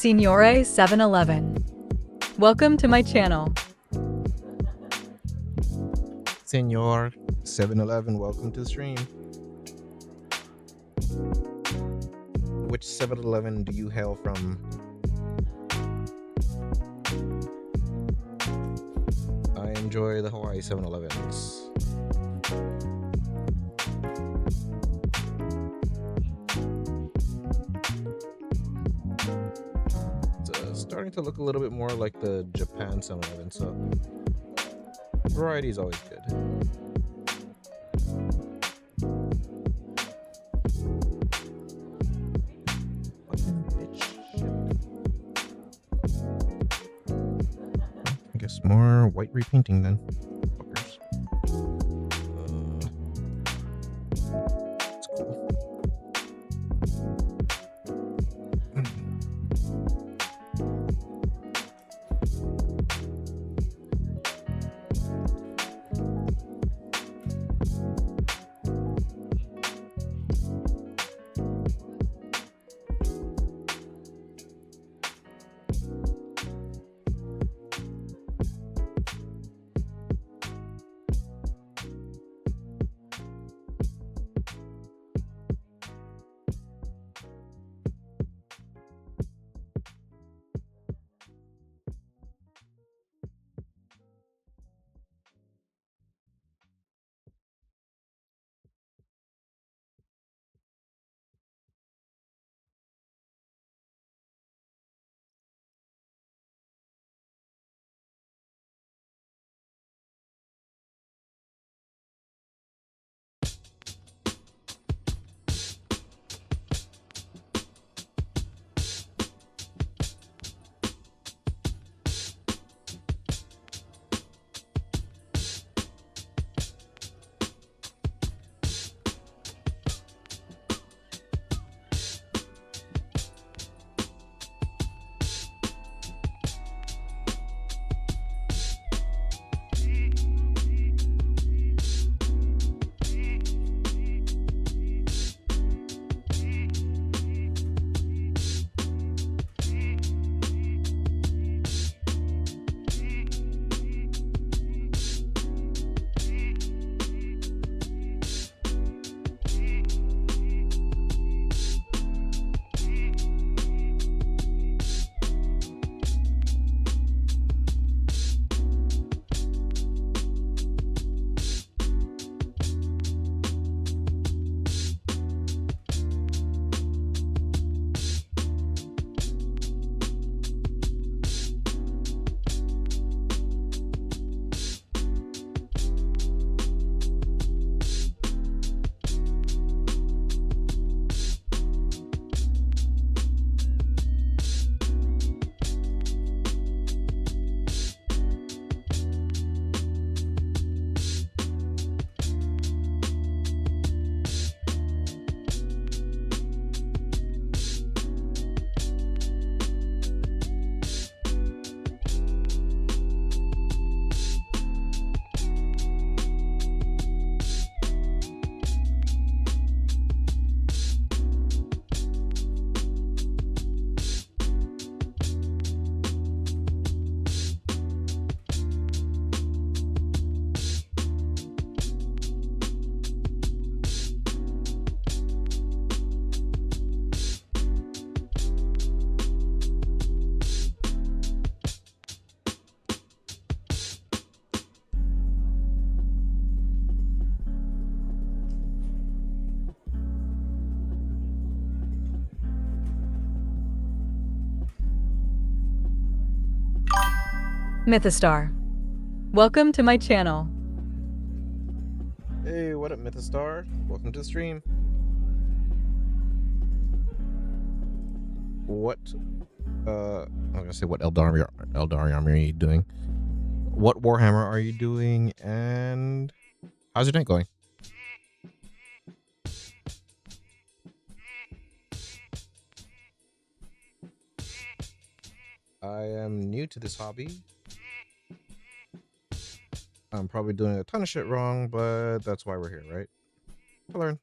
Signore 711. Welcome to my channel. Senor 711, welcome to the stream. Which 711 do you hail from? I enjoy the Hawaii 711s. It's starting to look a little bit more like the Japan 711, so variety is always good. Fucking bitch shit. I guess more white repainting then. Fuckers. It's cool. Mythostar. Welcome to my channel. Hey, what up, Mythostar? Welcome to the stream. What? I'm gonna say what Eldari army are you doing? What Warhammer are you doing? And how's your night going? I am new to this hobby. I'm probably doing a ton of shit wrong, but that's why we're here, right? To learn.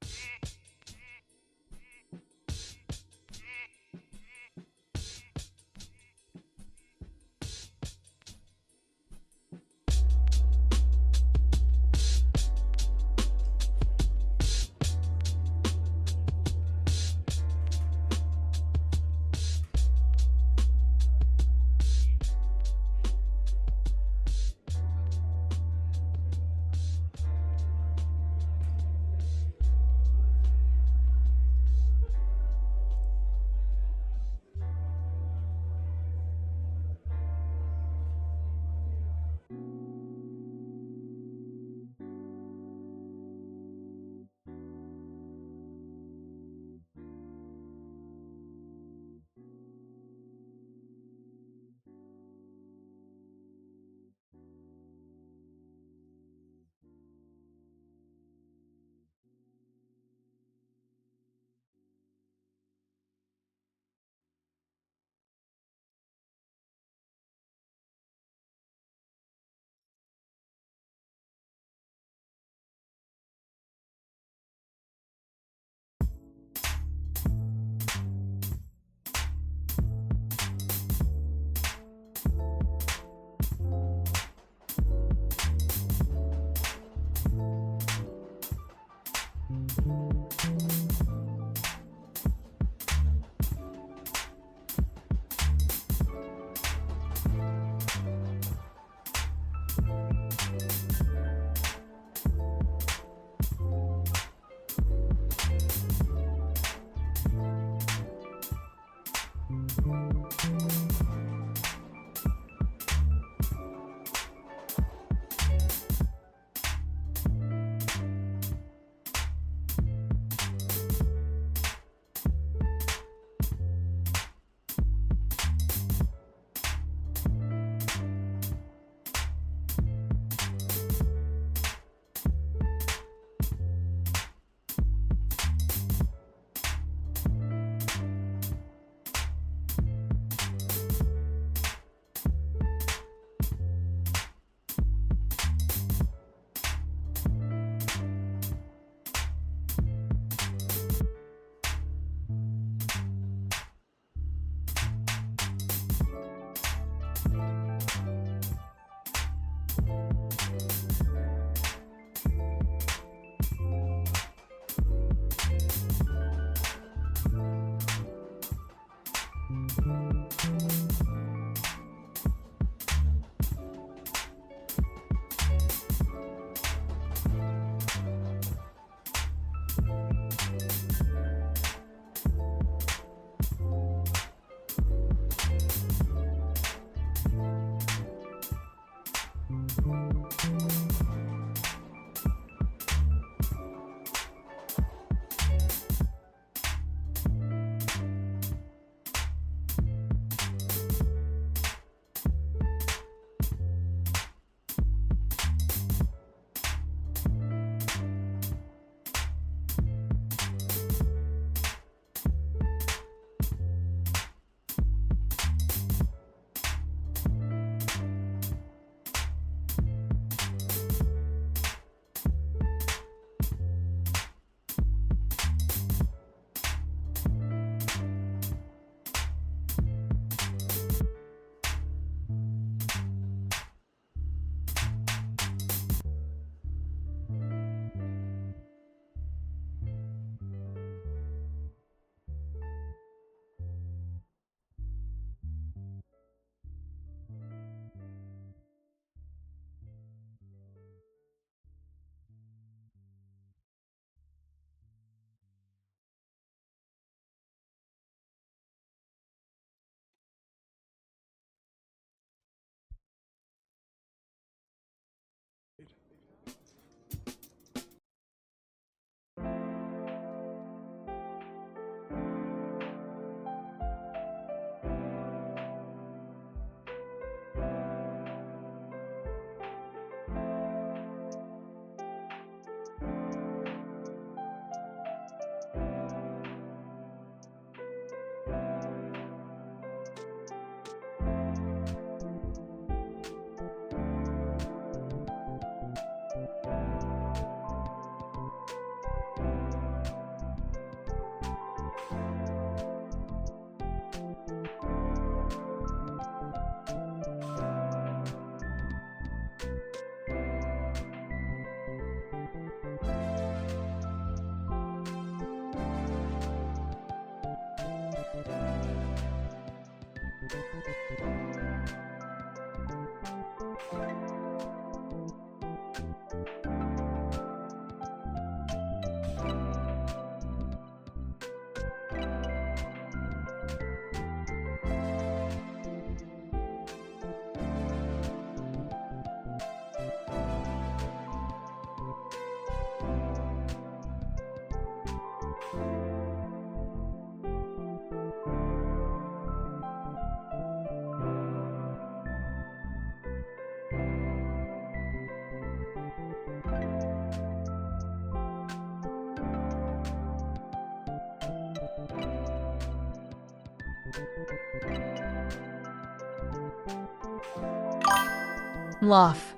Lof.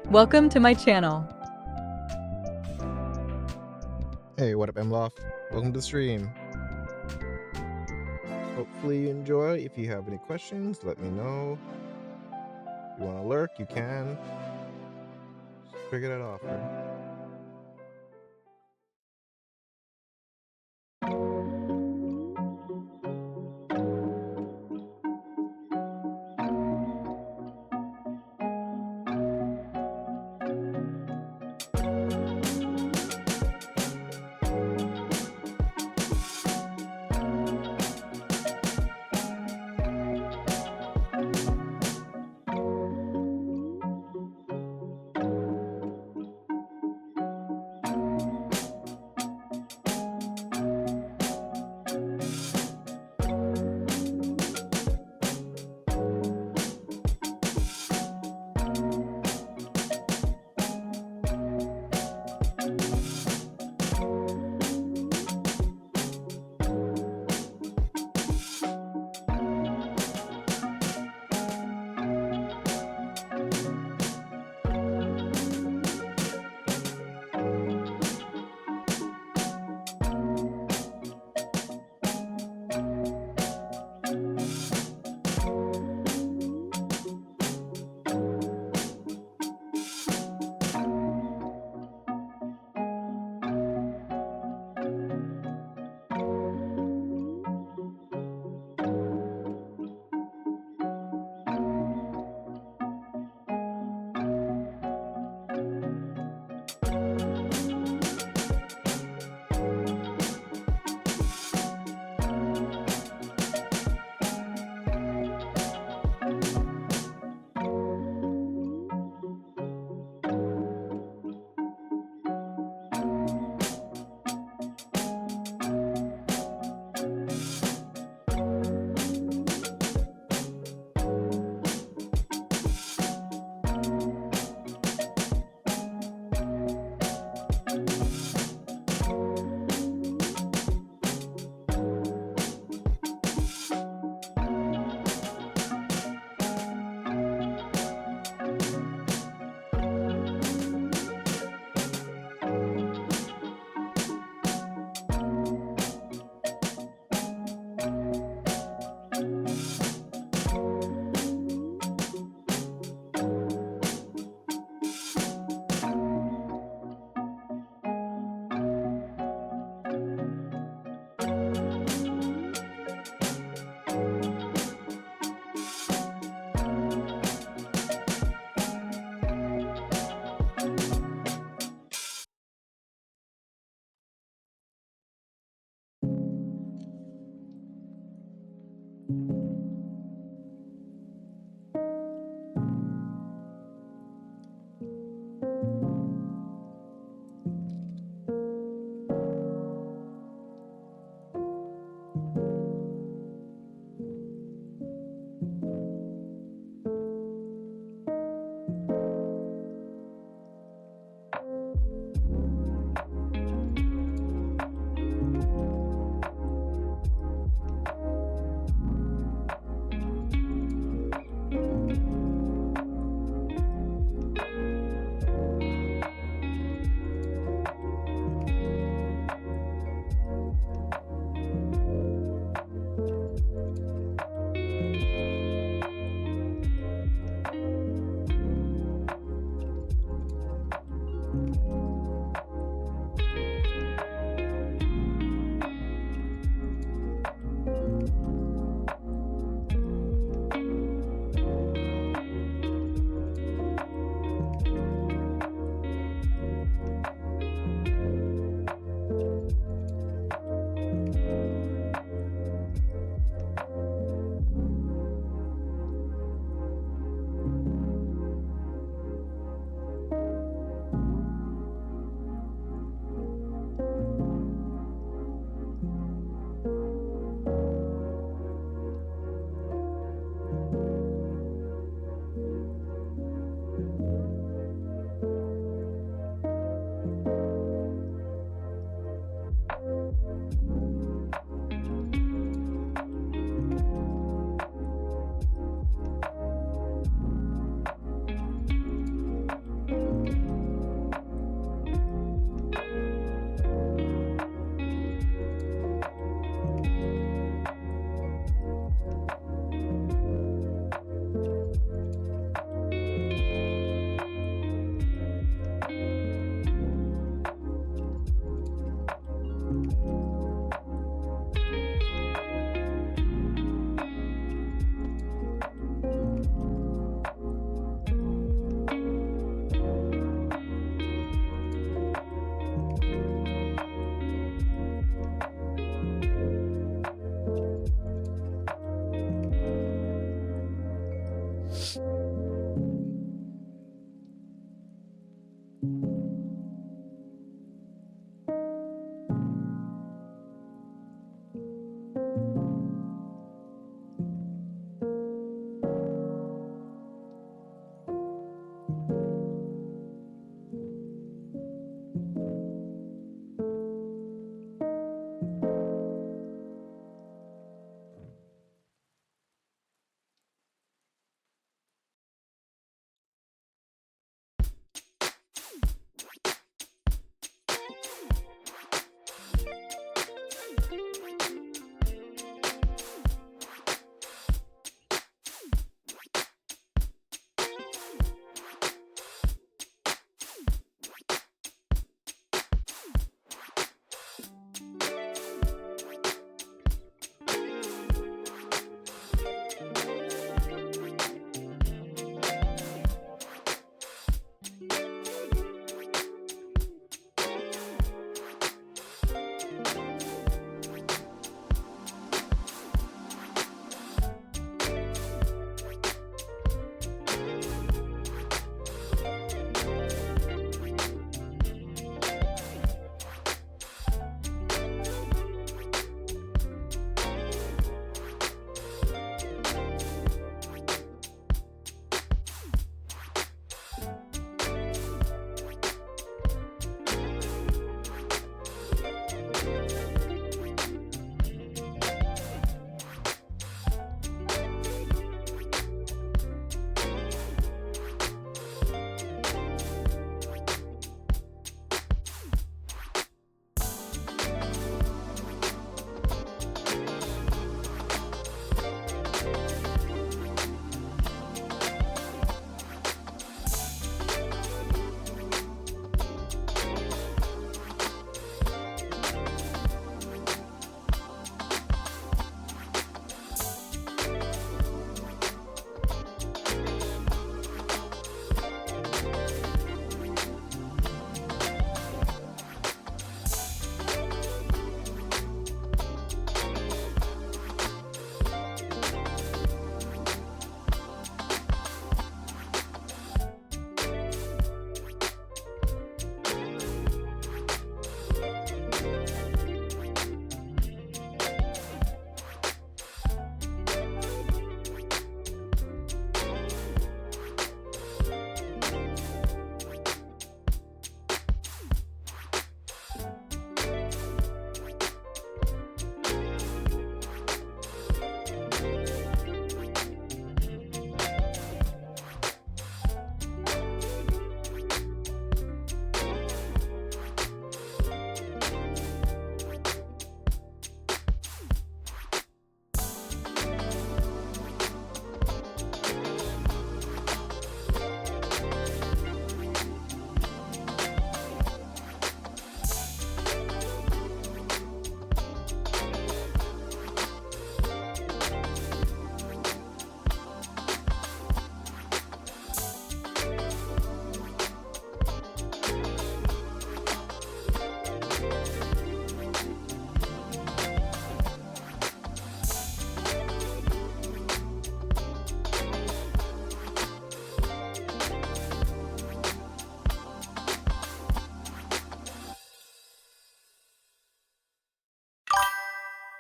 Welcome to my channel. Hey, what up, Mlof? Welcome to the stream. Hopefully you enjoy. If you have any questions, let me know. If you want to lurk, you can. Just figure that out, man.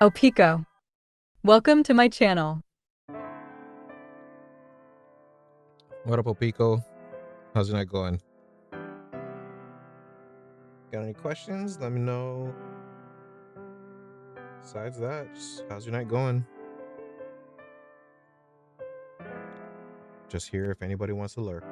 Oh, Pico. Welcome to my channel. What up, Opico? How's your night going? Got any questions? Let me know. Besides that, how's your night going? Just here if anybody wants to lurk.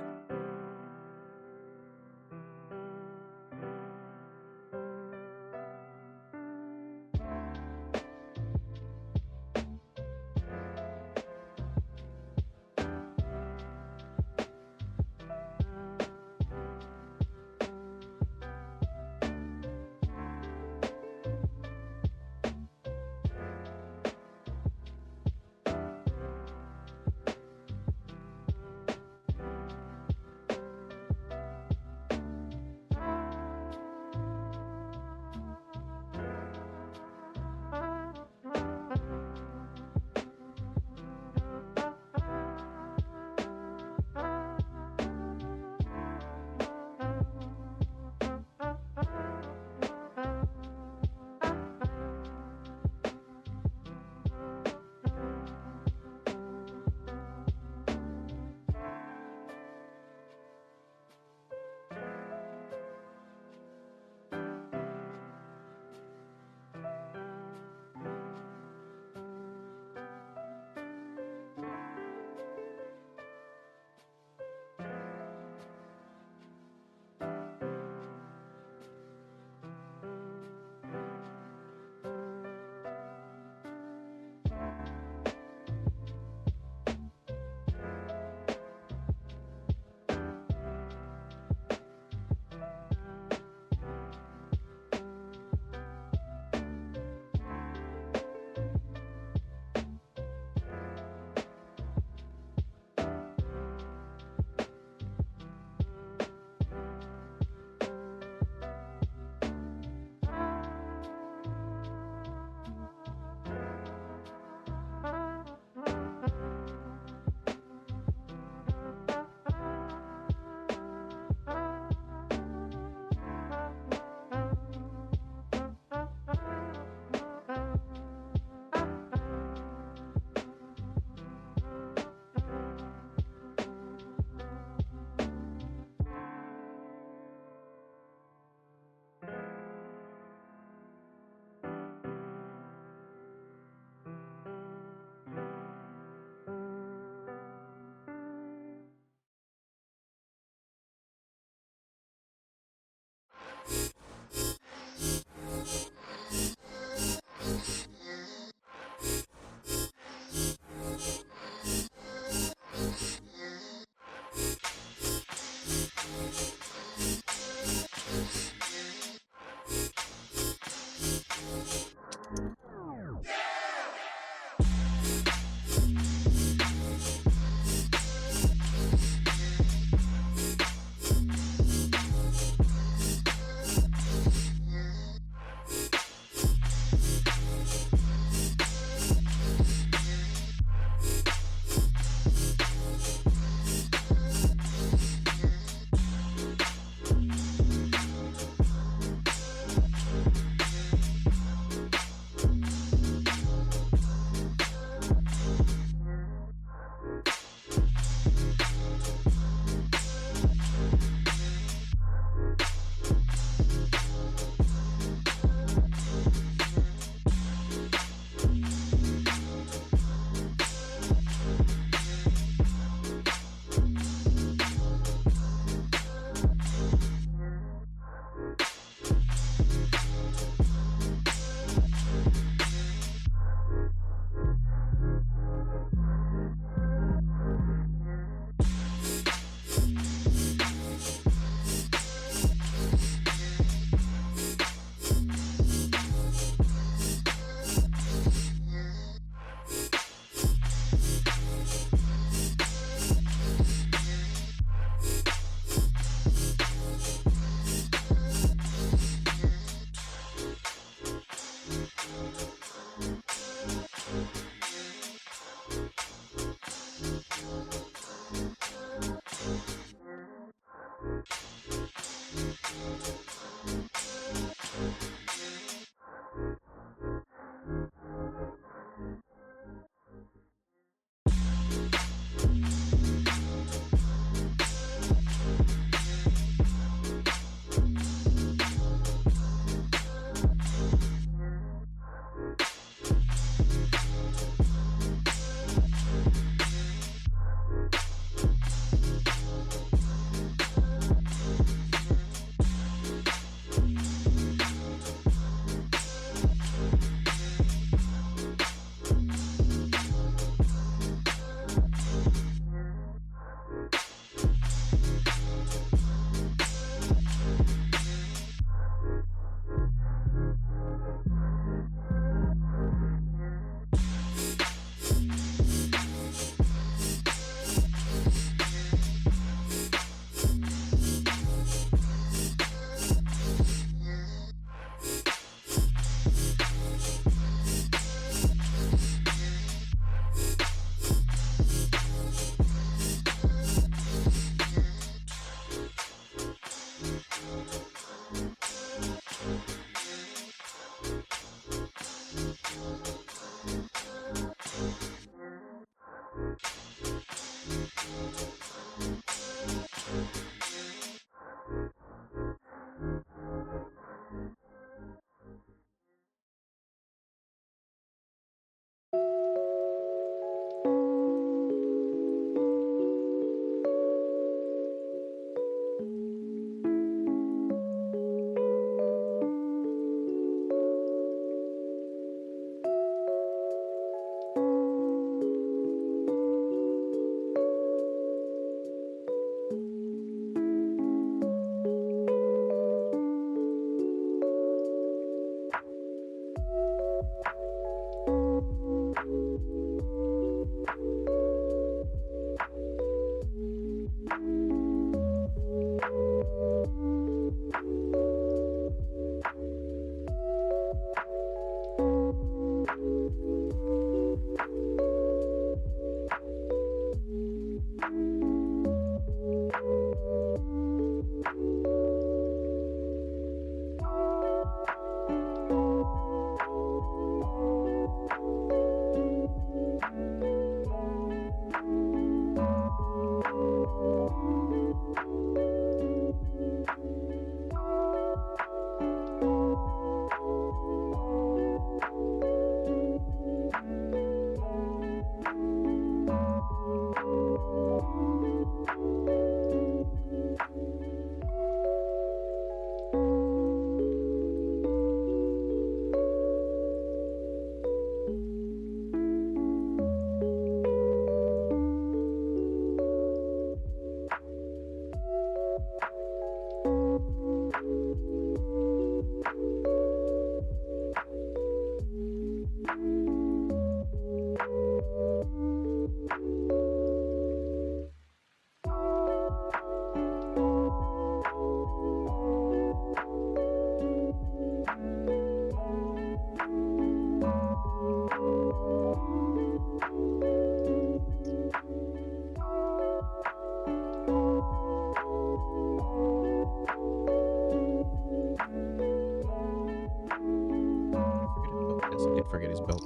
Forget his belt.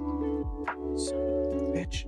Son of a bitch.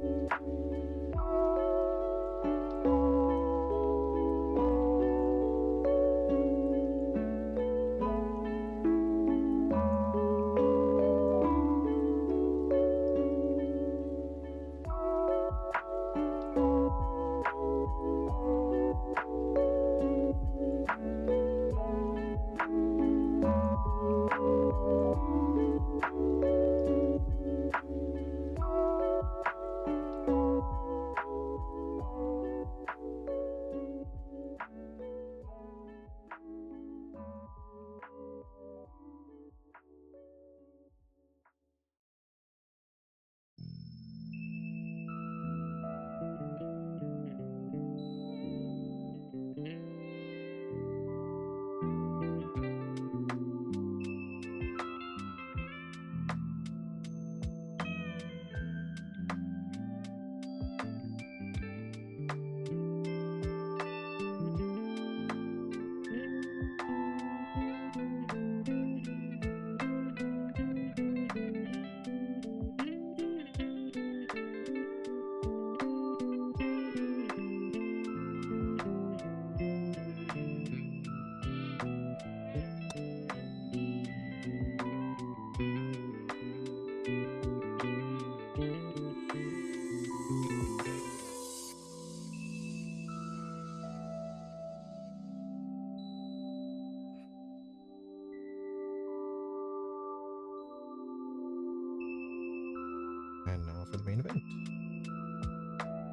for the main event.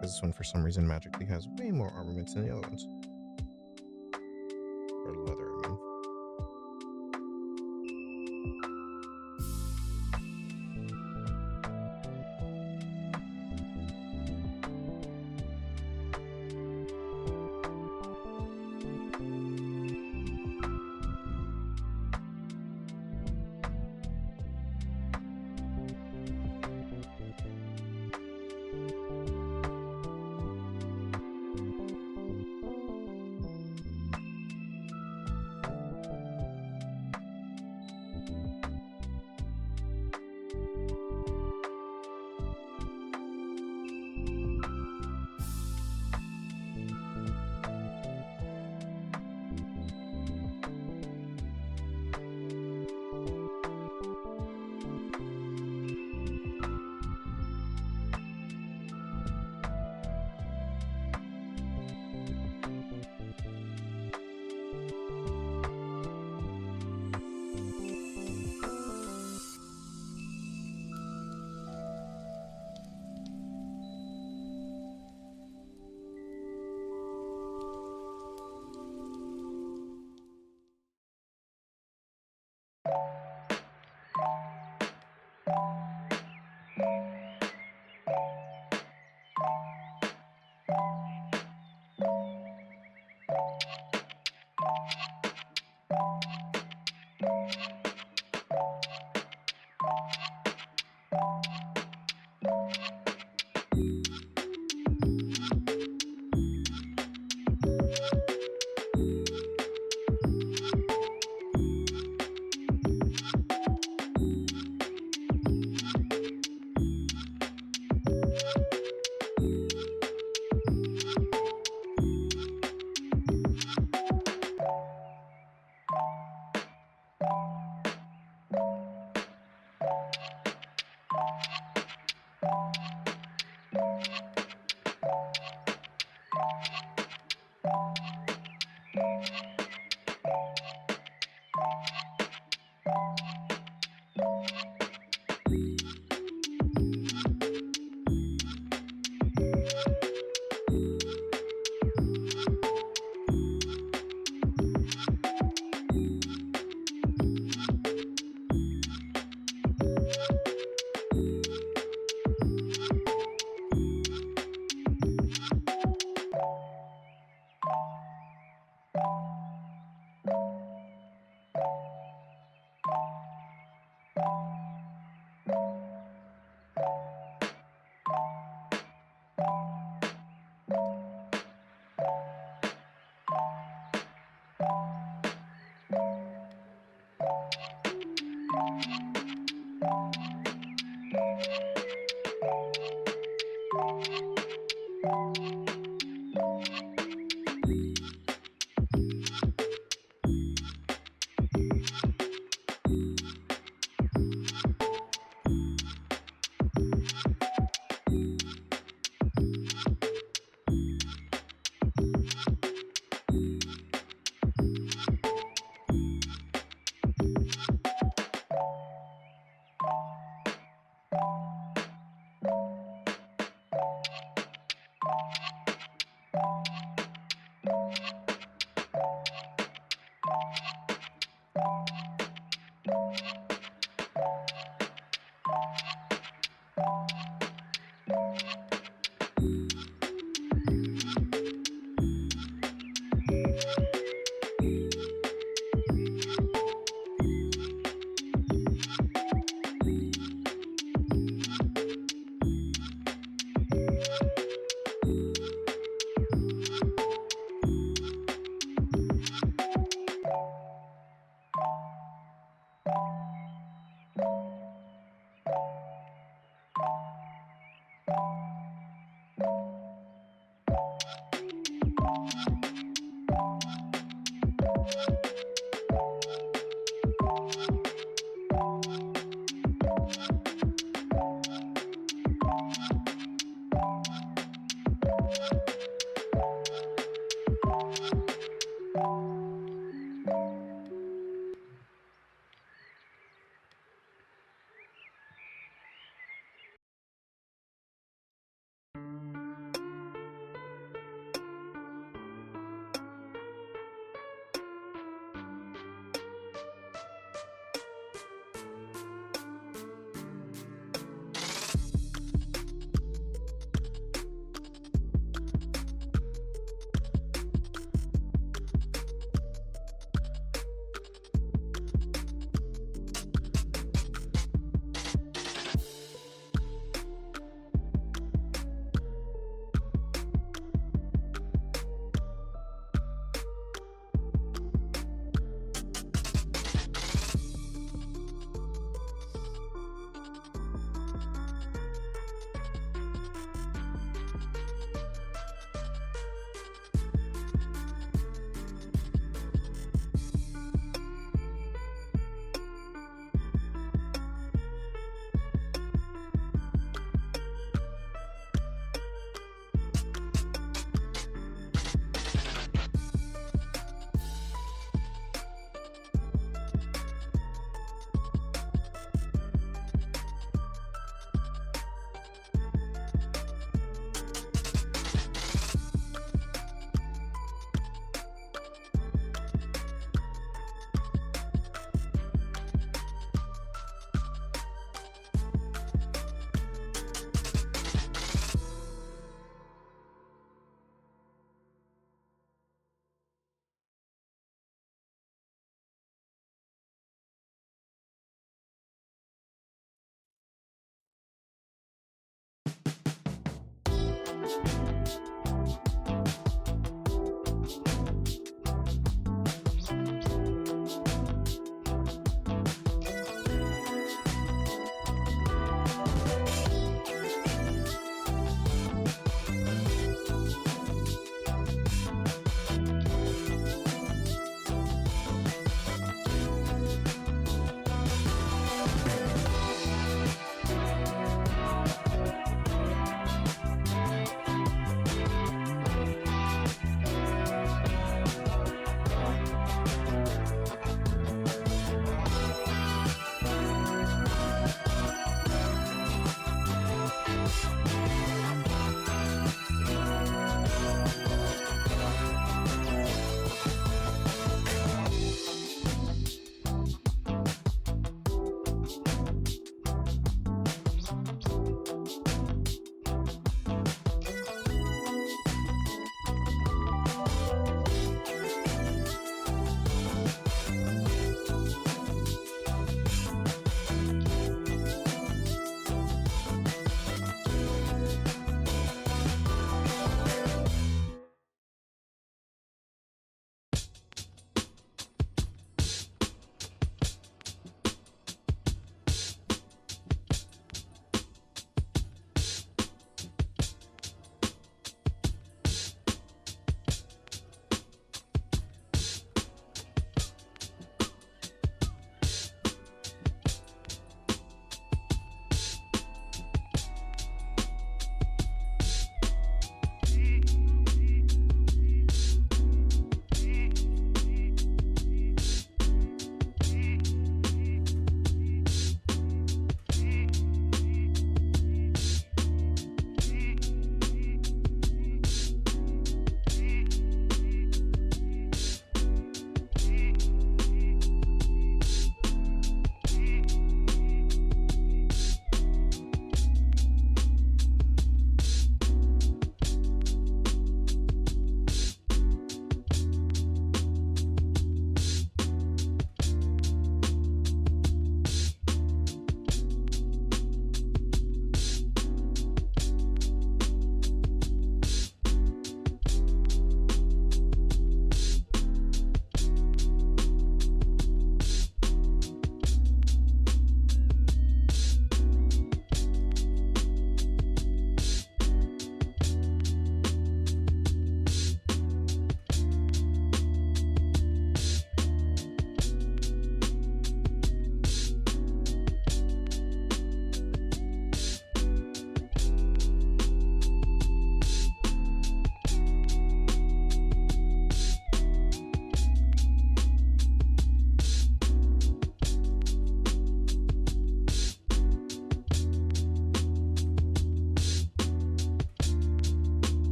Because this one, for some reason, magically has way more armaments than the other ones. Or leather, I mean.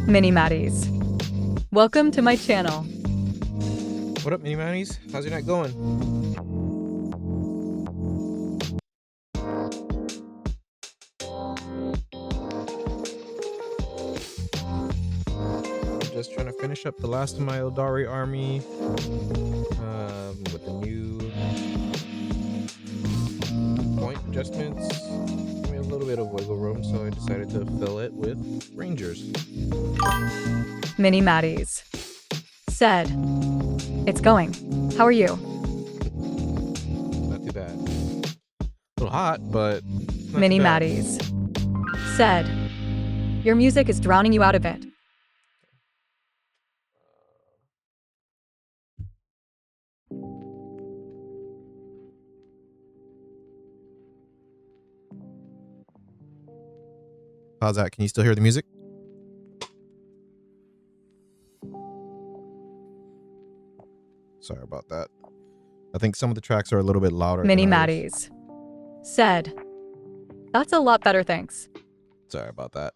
Mini Maddies. Welcome to my channel. What up, Mini Mannies? How's your night going? I'm just trying to finish up the last of my Aeldari army with the new point adjustments. Give me a little bit of wiggle room, so I decided to fill it with Rangers. Mini Maddies. Said, it's going. How are you? Not too bad. A little hot, but not Mini too bad. Maddies. Said, your music is drowning you out a bit. How's that? Can you still hear the music? Sorry about that. I think some of the tracks are a little bit louder. Mini than others. Maddies. Said, that's a lot better, thanks. Sorry about that.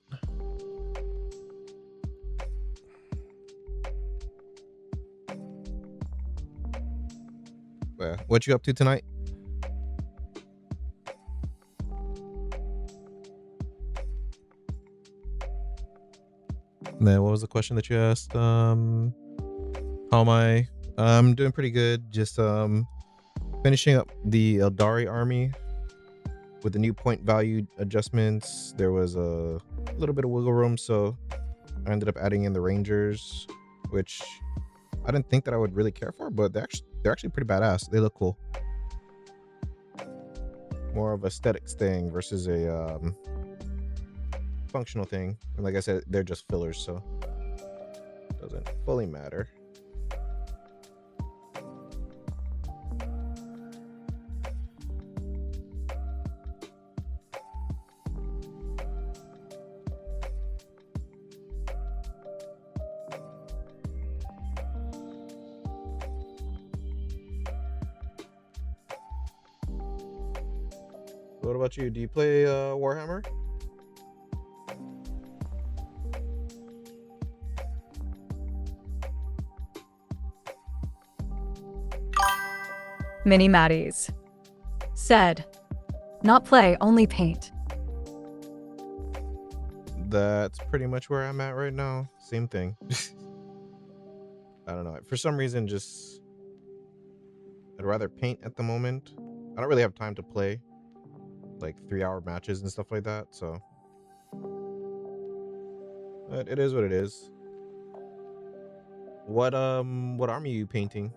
What you up to tonight? Then what was the question that you asked? How am I? I'm doing pretty good. Just finishing up the Aeldari army with the new point value adjustments. There was a little bit of wiggle room, so I ended up adding in the Rangers, which I didn't think that I would really care for, but they're actually pretty badass. They look cool. More of aesthetics thing versus a functional thing. And like I said, they're just fillers, so it doesn't fully matter. What about you? Do you play Warhammer? Mini Maddies. Said, not play, only paint. That's pretty much where I'm at right now. Same thing. I don't know. For some reason, just I'd rather paint at the moment. I don't really have time to play like 3-hour matches and stuff like that, so but it is what it is. What army are you painting?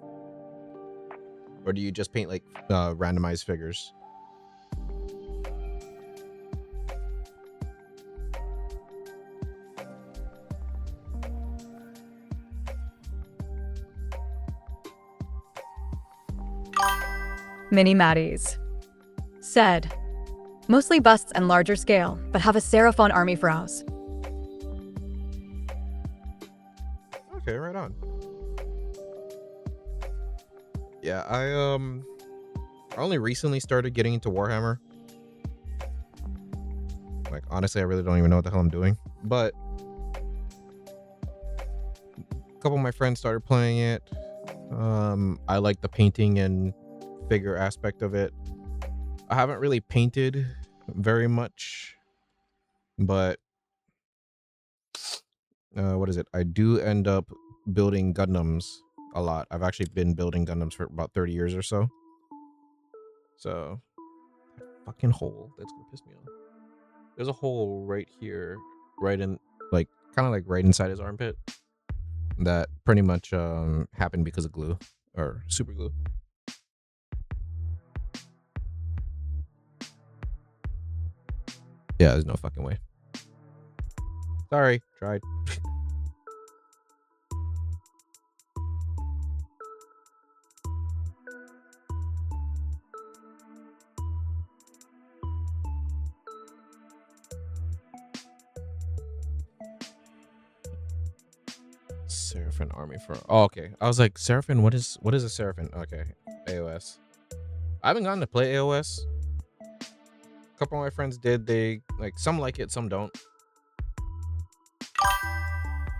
Or do you just paint like randomized figures? Mini Maddies. Said, mostly busts and larger scale, but have a Seraphon army for us. Okay, right on. Yeah, I only recently started getting into Warhammer. Like honestly, I really don't even know what the hell I'm doing. But a couple of my friends started playing it. I like the painting and figure aspect of it. I haven't really painted very much, but what is it? I do end up building Gundams a lot. I've actually been building Gundams for about 30 years or so. So, fucking hole. That's gonna piss me off. There's a hole right here, right in, like, kind of like right inside his armpit. That pretty much happened because of glue or super glue. Yeah, there's no fucking way. Sorry, tried. Seraphon army for okay. I was like, Seraphon, what is a Seraphon? Okay. AOS. I haven't gotten to play AOS. A couple of my friends did. They like some like it, some don't.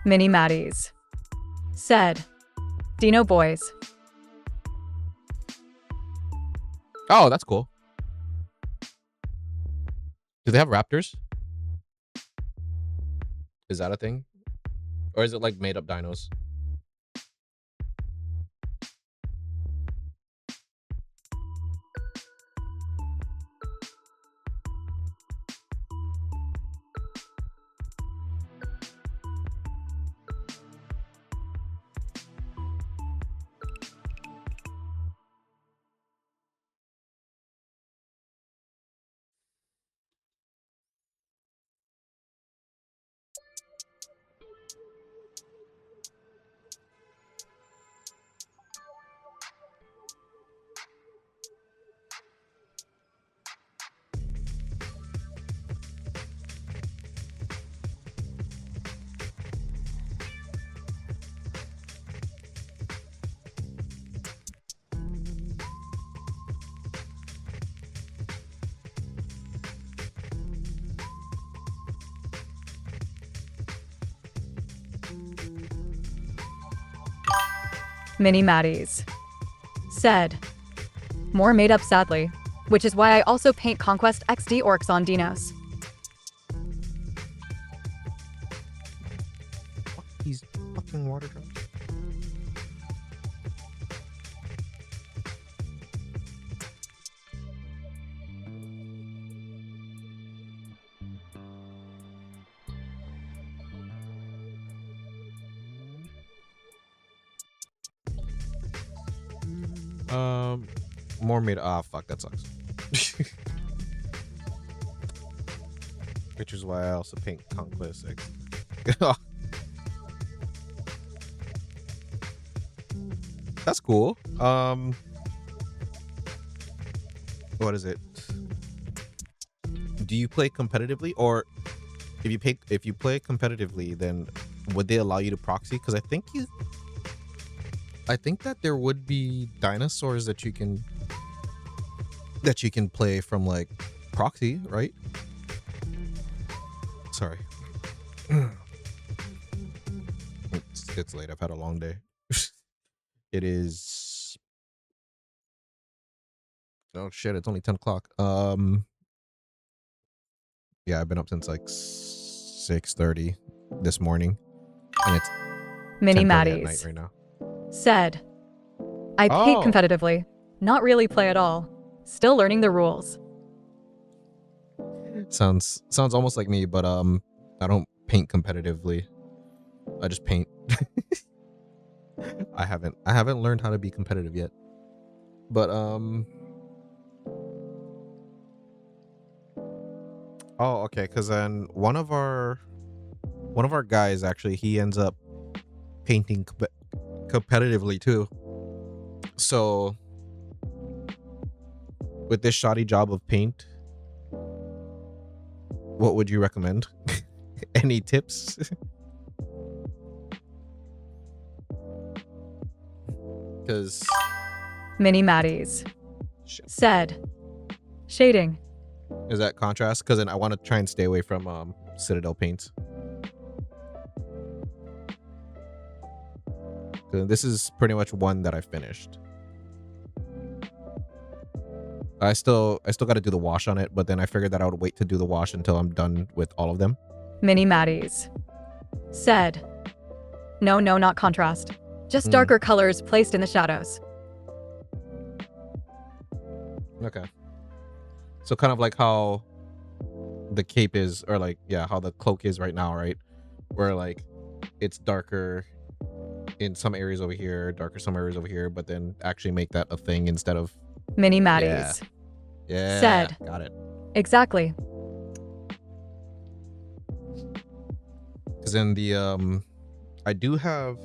Mini Maddies said, Dino Boys. Oh, that's cool. Do they have raptors? Is that a thing? Or is it like made up dinos? Mini Maddies said, more made up sadly, which is why I also paint Conquest XD orcs on dinos. Fuck these fucking water drops. More made. Ah, fuck, that sucks. Which is why I also paint Conquest X. That's cool. What is it? Do you play competitively, or if you play competitively, then would they allow you to proxy? Because I think that there would be dinosaurs that you can play from like proxy, right? Sorry. It's late. I've had a long day. It is. Oh shit! It's only 10 o'clock. Yeah, I've been up since like 6:30 this morning, and it's Mini 10:30 at night Maddies right now. said, I paint Oh, competitively, not really play at all. Still learning the rules. sounds almost like me, but I don't paint competitively. I just paint. I haven't learned how to be competitive yet. But oh, okay, cuz then one of our guys actually, he ends up painting competitively too. So with this shoddy job of paint, what would you recommend? Any tips? Cuz Mini Maddies shit. said, shading. Is that contrast? Because then I want to try and stay away from Citadel paints. This is pretty much one that I finished. I still got to do the wash on it, but then I figured that I would wait to do the wash until I'm done with all of them. Mini Maddies said, no, not contrast. Just darker colors placed in the shadows. Okay. So kind of like how the cape is, or like, yeah, how the cloak is right now, right? Where like it's darker in some areas over here, darker some areas over here, but then actually make that a thing instead of Mini Maddies said, got it. exactly. Because then the I do have,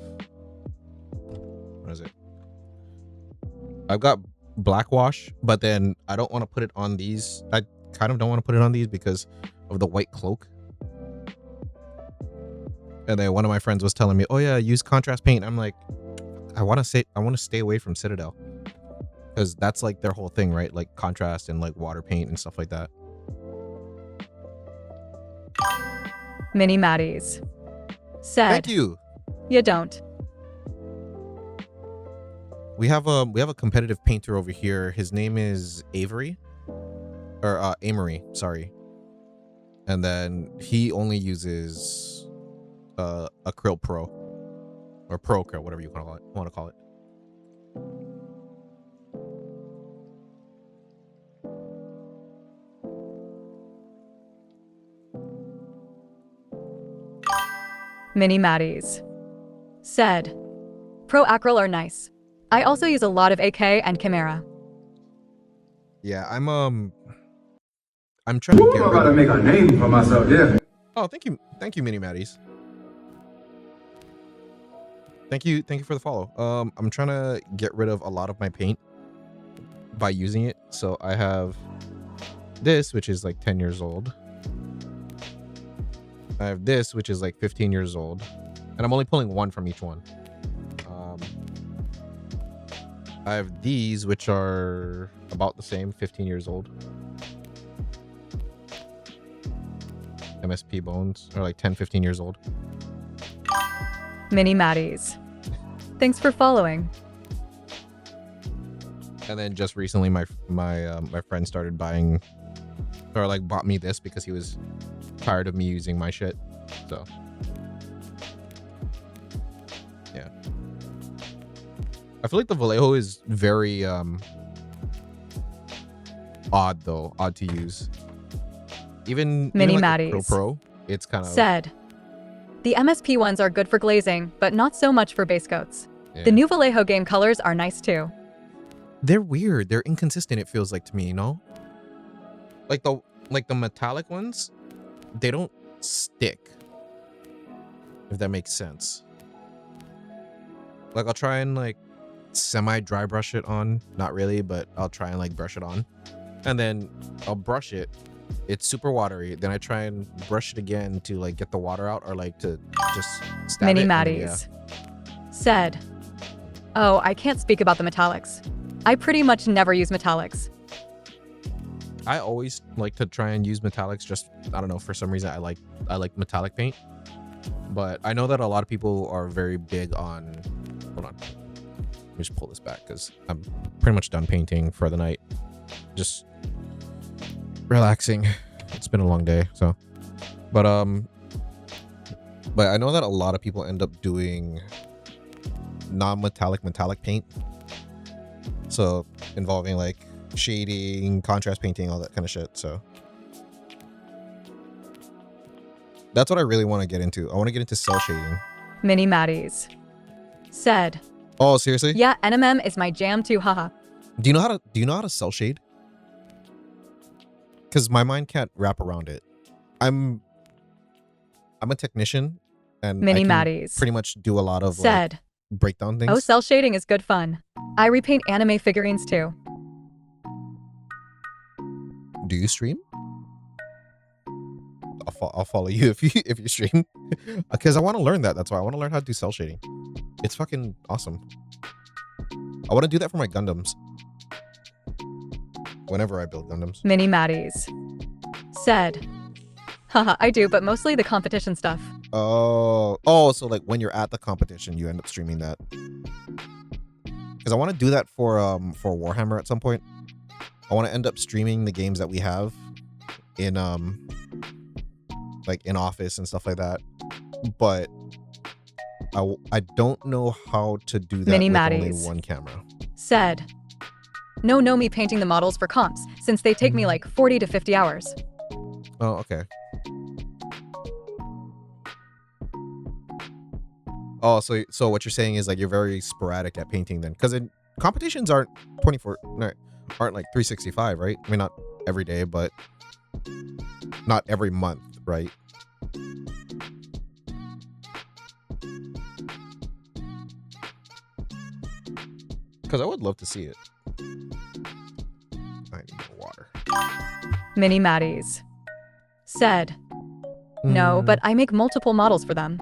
what is it? I've got black wash, but then I don't want to put it on these. I kind of don't want to put it on these because of the white cloak. And then one of my friends was telling me, oh yeah, use contrast paint. I'm like, I want to stay away from Citadel, because that's like their whole thing, right? Like contrast and like water paint and stuff like that. Mini Maddies said, Thank you. You don't. We have a competitive painter over here. His name is Avery. Or Amory, sorry. And then he only uses Acryl Pro. Or Pro Acryl, whatever you want to call it. Mini Maddies said, Pro Acryl are nice. I also use a lot of AK and Chimera. Yeah, I'm trying to get I'm about to make a name for myself, yeah. Oh, thank you, Mini Maddies. Thank you for the follow. I'm trying to get rid of a lot of my paint by using it. So I have this, which is like 10 years old. I have this, which is like 15 years old, and I'm only pulling one from each one. I have these, which are about the same, 15 years old. MSP bones are like 10, 15 years old. Mini Maddies. Thanks for following. And then just recently, my friend started buying, or like bought me this because he was tired of me using my shit. So yeah, I feel like the Vallejo is very odd to use. Even Mini like Maddies Pro, it's kind of said, the MSP ones are good for glazing, but not so much for base coats. Yeah. The new Vallejo game colors are nice too. They're weird. They're inconsistent, it feels like to me, you know? Like the metallic ones, they don't stick. If that makes sense. Like I'll try and like semi-dry brush it on. Not really, but I'll try and like brush it on. And then I'll brush it. It's super watery. Then I try and brush it again to like get the water out, or like to just stab Mini it. Maddies said, oh, I can't speak about the metallics. I pretty much never use metallics. I always like to try and use metallics. Just, I don't know, for some reason I like metallic paint. But I know that a lot of people are very big on, hold on, let me just pull this back because I'm pretty much done painting for the night. Just relaxing. It's been a long day, so. But I know that a lot of people end up doing non-metallic metallic paint. So involving like shading, contrast painting, all that kind of shit. So that's what I really want to get into. I want to get into cell shading. Mini Maddies said, oh, seriously? yeah, NMM is my jam too, haha. Do you know how to cell shade? Because my mind can't wrap around it. I'm a technician, and Mini I can Maddies pretty much do a lot of said, like breakdown things. oh, cell shading is good fun. I repaint anime figurines too. Do you stream? I'll follow you if you stream, because I want to learn that. That's why I want to learn how to do cell shading. It's fucking awesome. I want to do that for my Gundams. Whenever I build Gundams. Mini Maddies said, haha, I do, but mostly the competition stuff. Oh, so like when you're at the competition, you end up streaming that. Because I want to do that for Warhammer at some point. I want to end up streaming the games that we have in like in Office and stuff like that. But I don't know how to do that Mini with Maddies only one camera. said, no me painting the models for comps, since they take me like 40 to 50 hours. Oh, okay. Oh, so what you're saying is like you're very sporadic at painting then, because competitions aren't 24, no, aren't like 365, right? I mean, not every day, but not every month, right? Because I would love to see it. I need more water. Mini Maddies said, no, but I make multiple models for them.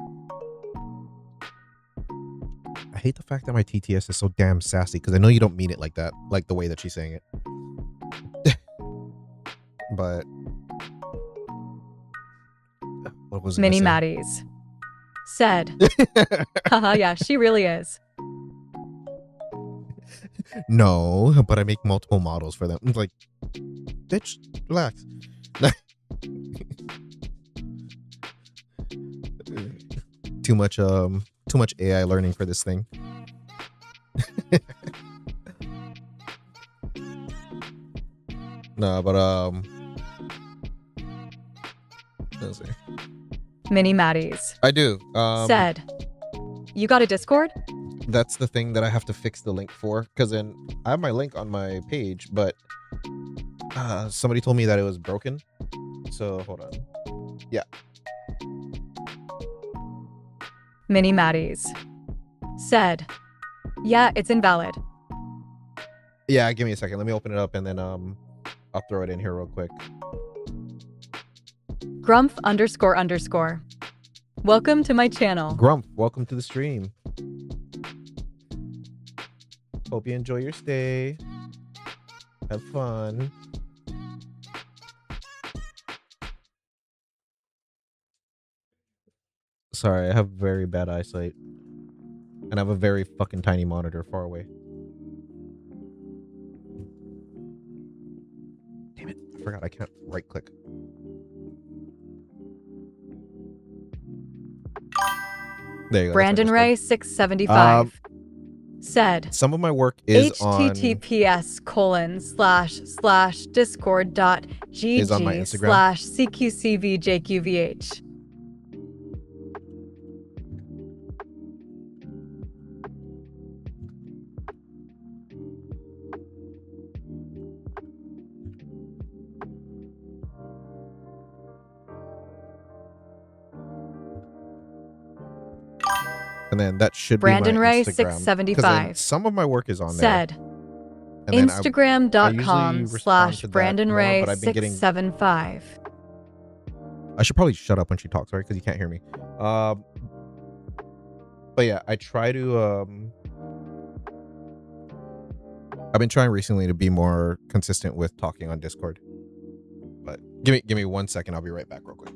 I hate the fact that my TTS is so damn sassy, because I know you don't mean it like that, like the way that she's saying it. But what was I Mini gonna say? Maddies said, haha, yeah, she really is. No, but I make multiple models for them. Like, bitch, relax. Too much AI learning for this thing. No, but let's see. Mini Maddies I do. said, you got a Discord? That's the thing that I have to fix the link for, because then I have my link on my page, but somebody told me that it was broken. So hold on. Yeah. Mini Maddies said, yeah, it's invalid. Yeah, give me a second. Let me open it up and then I'll throw it in here real quick. Grumph __. Welcome to my channel. Grump, welcome to the stream. Hope you enjoy your stay. Have fun. Sorry, I have very bad eyesight. And I have a very fucking tiny monitor far away. Damn it. I forgot I can't right click. There you go. Brandon Ray 675 said, some of my work is https://discord.gg/cqcvjqvh. and then that should Brandon be my Ray Instagram. 675 some of my work is on said, there. Instagram.com/Brandon Ray 675. I should probably shut up when she talks, right? Because you can't hear me. But yeah, I try to I've been trying recently to be more consistent with talking on Discord. But give me 1 second. I'll be right back real quick.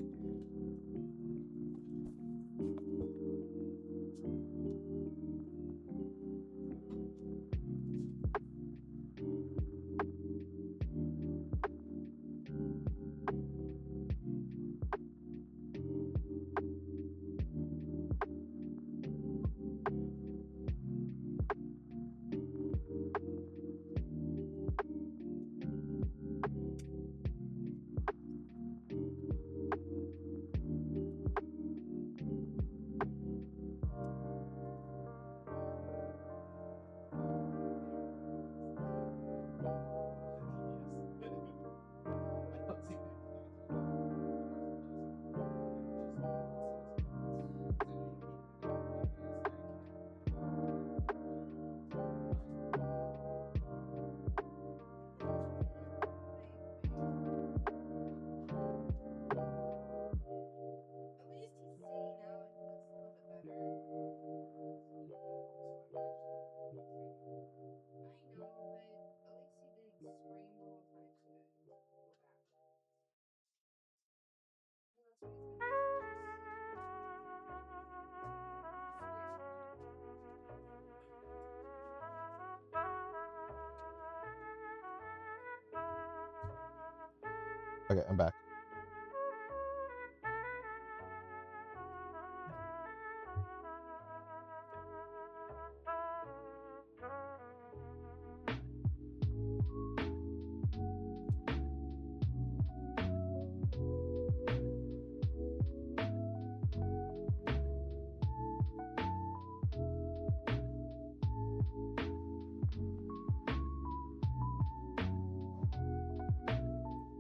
Okay, I'm back.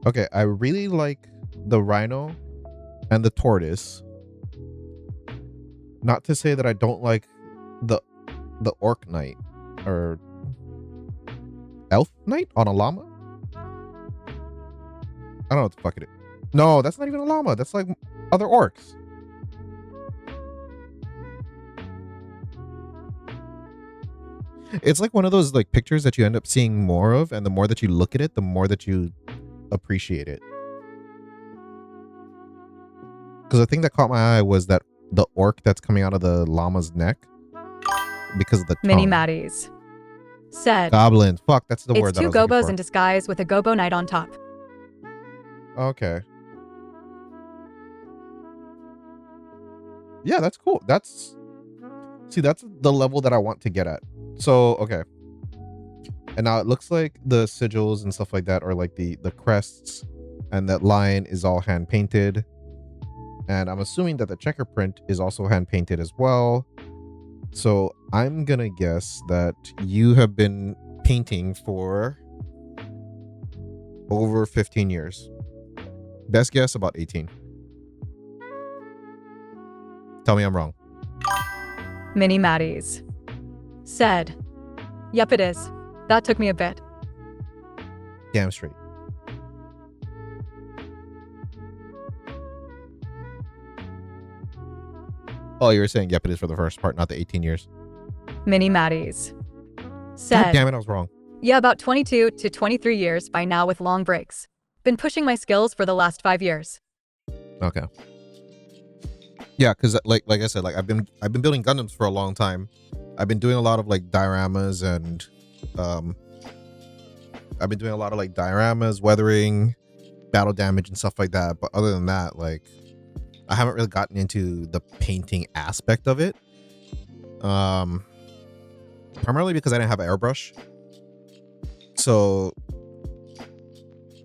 Okay, I really like the rhino and the tortoise. Not to say that I don't like the orc knight or elf knight on a llama. I don't know what the fuck it is. No, that's not even a llama. That's like other orcs. It's like one of those like pictures that you end up seeing more of, and the more that you look at it, the more that you appreciate it. Because the thing that caught my eye was that the orc that's coming out of the llama's neck because of the tongue. Mini Maddies said, Goblin. Fuck, that's the it's word that I two was looking gobos for. in disguise with a gobo knight on top. Okay. Yeah, that's cool. That's the level that I want to get at. So, okay. And now it looks like the sigils and stuff like that are like the crests, and that lion is all hand painted. And I'm assuming that the checker print is also hand painted as well. So I'm gonna guess that you have been painting for over 15 years. Best guess, about 18. Tell me I'm wrong. Mini Maddies said, yep, it is. That took me a bit. Damn straight. Oh, you were saying yep, it is for the first part, not the 18 years. Mini Maddies God said, damn it, I was wrong. yeah, about 22 to 23 years by now with long breaks. Been pushing my skills for the last 5 years. Okay. Yeah, because like I said, like I've been building Gundams for a long time. I've been doing a lot of like dioramas and I've been doing a lot of like dioramas, weathering, battle damage and stuff like that. But other than that, like I haven't really gotten into the painting aspect of it. Primarily because I didn't have an airbrush. So,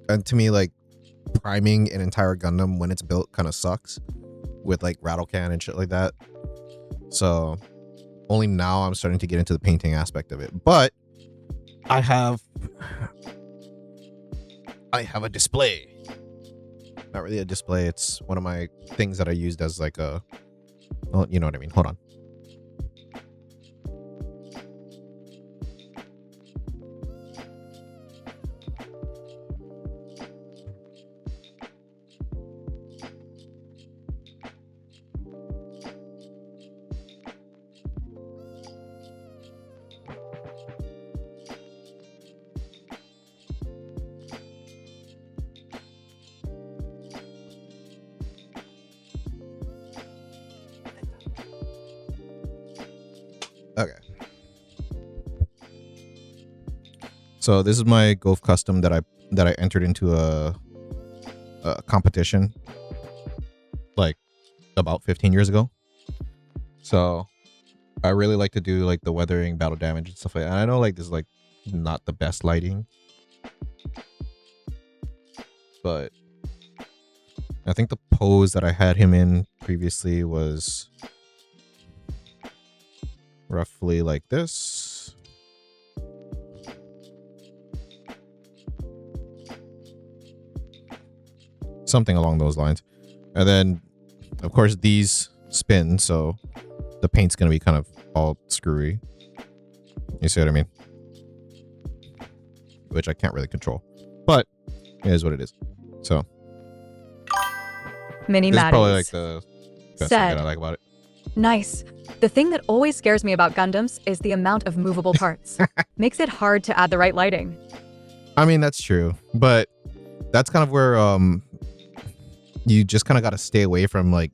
and to me, like priming an entire Gundam when it's built kind of sucks with like rattle can and shit like that. So only now I'm starting to get into the painting aspect of it. But I have a display. Not really a display. It's one of my things that I used as like a, well, you know what I mean. Hold on. Okay. So this is my Golf custom that I entered into a competition like about 15 years ago. So I really like to do like the weathering, battle damage and stuff like that. And I know like this is like not the best lighting, but I think the pose that I had him in previously was roughly like this. Something along those lines. And then, of course, these spin, so the paint's going to be kind of all screwy. You see what I mean? Which I can't really control. But it is what it is. So, Mini this is probably like Maddies the best thing said, that I like about it. nice. The thing that always scares me about Gundams is the amount of movable parts. Makes it hard to add the right lighting. I mean, that's true. But that's kind of where you just kind of got to stay away from like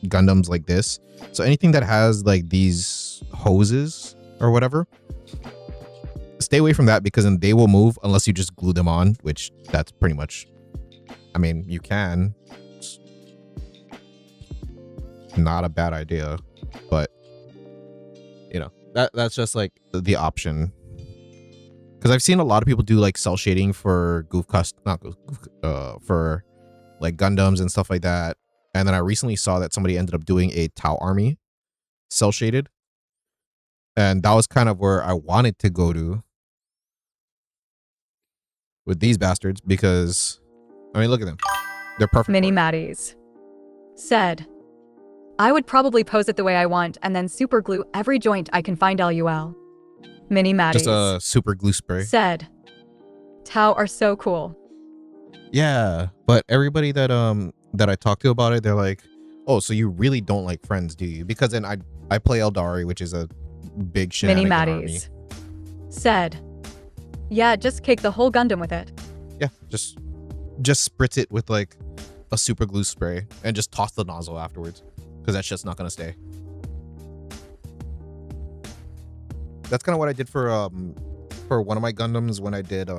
Gundams like this. So anything that has like these hoses or whatever, stay away from that, because then they will move unless you just glue them on, which that's pretty much, I mean, you can. It's not a bad idea, but you know, that's just like the option. Because I've seen a lot of people do like cell shading for for like Gundams and stuff like that. And then I recently saw that somebody ended up doing a Tau army cell shaded. And that was kind of where I wanted to go to with these bastards, because I mean, look at them. They're perfect. Mini Maddies said, I would probably pose it the way I want and then super glue every joint I can find LUL. Mini Maddies Just a super glue spray. said, Tau are so cool. Yeah, but everybody that I talked to about it, they're like, "Oh, so you really don't like Friends, do you?" Because then I play Aeldari, which is a big Mini shenanigan army. Maddies said, yeah, just cake the whole Gundam with it. Yeah, just spritz it with like a super glue spray and just toss the nozzle afterwards, because because that shit's not gonna stay. That's kind of what I did for one of my Gundams when I did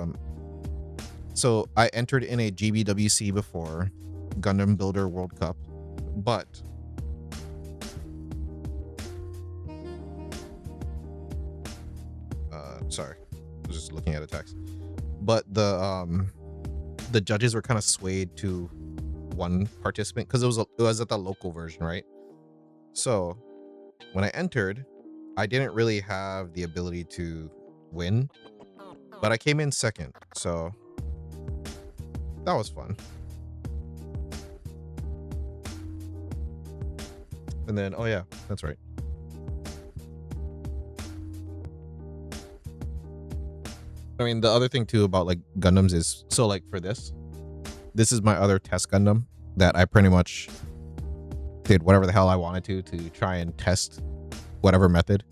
so I entered in a GBWC before, Gundam Builder World Cup, but sorry, I was just looking at a text. But the judges were kind of swayed to one participant because it was at the local version, right? So when I entered, I didn't really have the ability to win, but I came in second, so that was fun. And then, oh yeah, that's right. I mean, the other thing too about like Gundams is, so like for this is my other test Gundam that I pretty much did whatever the hell I wanted to try and test whatever method.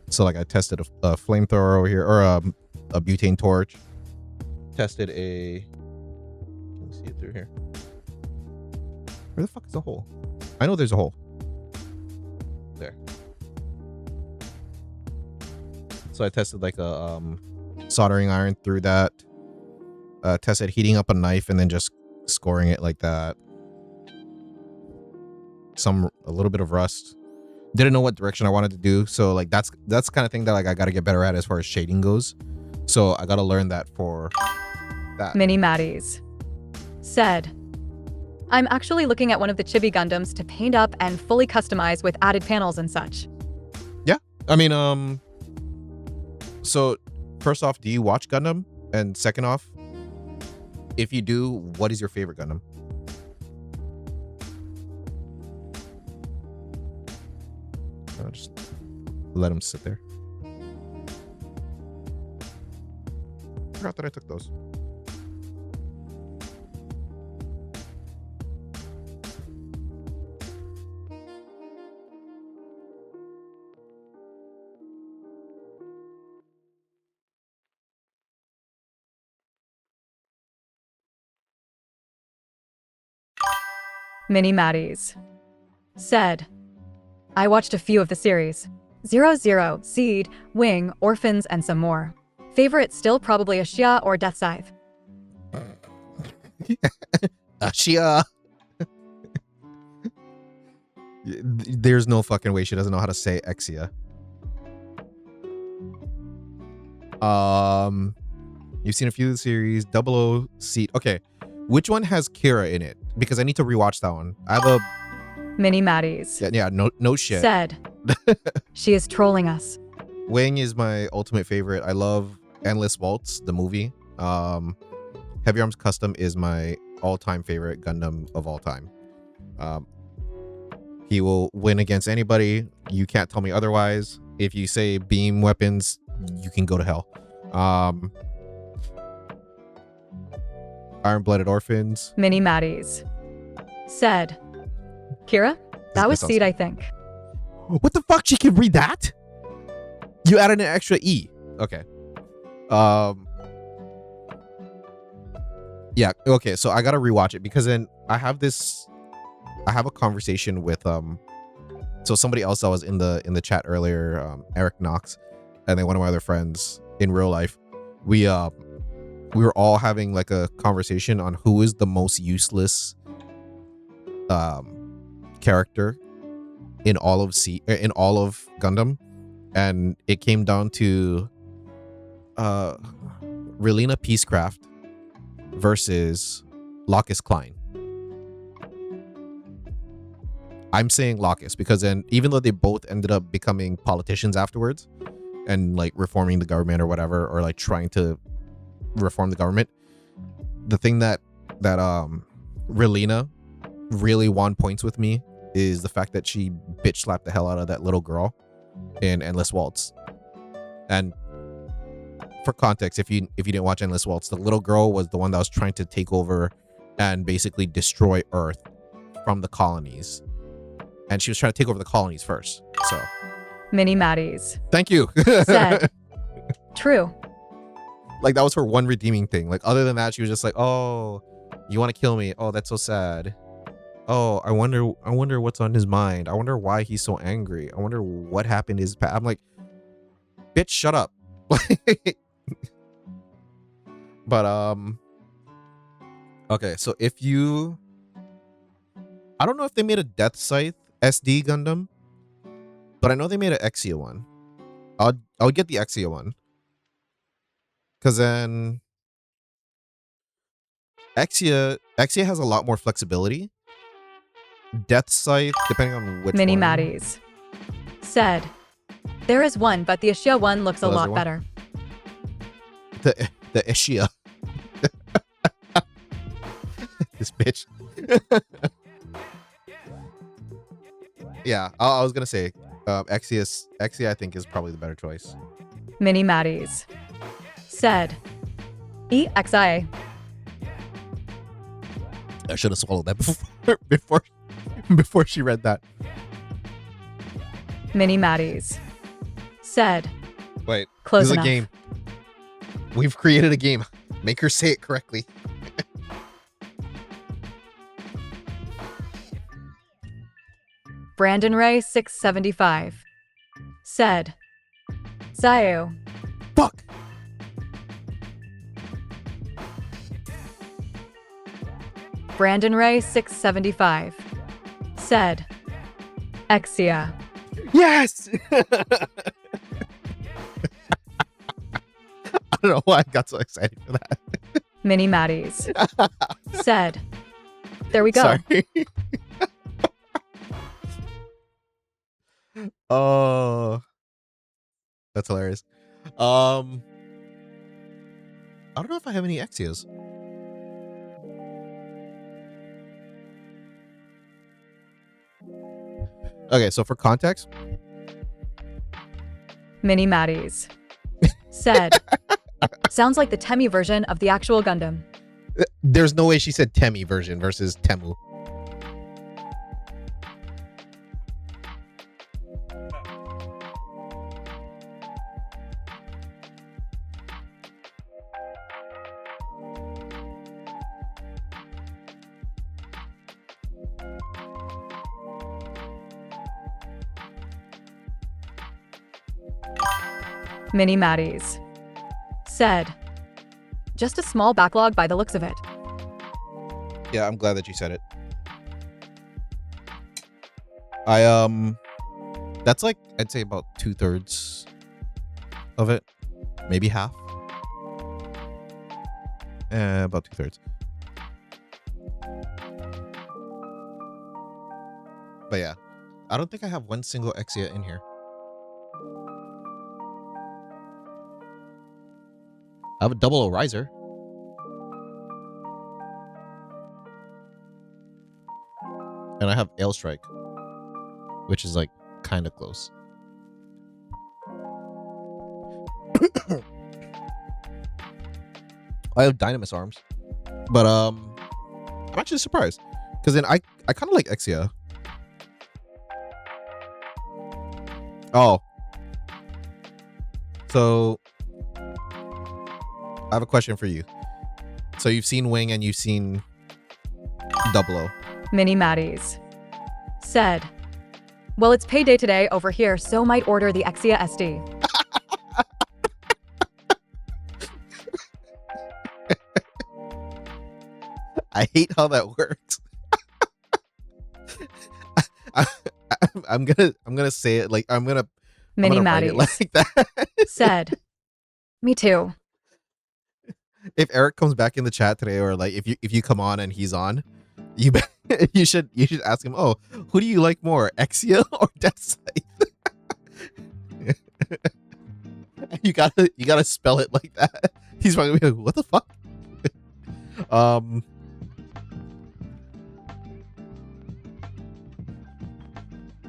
So like I tested a flamethrower over here, or a butane torch. Tested a, let me see it through here. Where the fuck is the hole? I know there's a hole. There. So I tested like a soldering iron through that. Tested heating up a knife and then just scoring it like that. A little bit of rust. Didn't know what direction I wanted to do, so like that's the kind of thing that like I got to get better at as far as shading goes. So I got to learn that for that. Mini Maddies said, I'm actually looking at one of the Chibi Gundams to paint up and fully customize with added panels and such. Yeah, I mean, so first off, do you watch Gundam? And second off, if you do, what is your favorite Gundam? I'll just let them sit there. Forgot that I took those. Mini Maddies said, I watched a few of the series. 00, Seed, Wing, Orphans, and some more. Favorite still probably Ashia or Death Scythe. Ashia. There's no fucking way she doesn't know how to say Exia. You've seen a few of the series. 00 Seed. Okay, which one has Kira in it? Because I need to rewatch that one. I have a Mini Maddies yeah, no shit. said, she is trolling us. Wing is my ultimate favorite. I love Endless Waltz, the movie. Heavy Arms Custom is my all-time favorite Gundam of all time. He will win against anybody. You can't tell me otherwise. If you say beam weapons, you can go to hell. Iron-Blooded Orphans. Mini Maddies said, Kira, that was Seed, I think. What the fuck? She can read that? You added an extra E. Okay. Yeah, okay, so I gotta rewatch it because then I have a conversation with so somebody else that was in the chat earlier, Eric Knox, and then one of my other friends in real life. We were all having like a conversation on who is the most useless character in all of Gundam, and it came down to Relena Peacecraft versus Locus Klein. I'm saying Locus because then even though they both ended up becoming politicians afterwards and like reforming the government or whatever, or like trying to reform the government, the thing that Relena really won points with me is the fact that she bitch slapped the hell out of that little girl in Endless Waltz. And for context, if you didn't watch Endless Waltz, the little girl was the one that was trying to take over and basically destroy Earth from the colonies, and she was trying to take over the colonies first. So Mini Maddies thank you. said, true. Like that was her one redeeming thing. Like other than that, she was just like, oh, you want to kill me? Oh, that's so sad. oh, I wonder what's on his mind. I wonder why he's so angry. I wonder what happened his past. I'm like, bitch, shut up. But okay, so if you, I don't know if they made a Death Scythe SD Gundam, but I know they made an Exia one. I'll get the Exia one, because then Exia has a lot more flexibility. Death Scythe, depending on which Mini one. Matties said, there is one, but the Ashia one looks a Oh, is lot there one? better. The Ishia. This bitch. Yeah, I was gonna say, Exia I think is probably the better choice. Mini Matties said, EXI. I should have swallowed that before she read that. Mini Matties said, Wait, close this is enough. a game. We've created a game. Make her say it correctly. Brandon Ray 675 said, Zayu. Fuck. Brandon Ray 675 said, Exia. Yes. I don't know why I got so excited for that. Mini Matties said, there we go. Sorry. Oh, that's hilarious. I don't know if I have any Exias. Okay, so for context, Mini Matties said, sounds like the Temi version of the actual Gundam. there's no way she said Temi version versus Temu. Mini Matties said, just a small backlog by the looks of it. Yeah, I'm glad that you said it. That's like, I'd say about 2/3 of it, maybe half. About 2/3. But yeah, I don't think I have one single Exia in here. I have a double O riser. And I have Aeldari, which is like kind of close. I have Dynamis arms. But I'm actually surprised. Because then I kind of like Exia. Oh. So I have a question for you. So you've seen Wing and you've seen Double O. Mini Matties said, well, it's payday today over here, so might order the Exia SD. I hate how that works. I'm gonna say it like I'm gonna Mini write it Matties like that. said, me too. If Eric comes back in the chat today, or like if you come on and he's on, you should ask him, oh, who do you like more, Exia or Death Scythe? you gotta spell it like that. He's probably gonna be like, what the fuck? I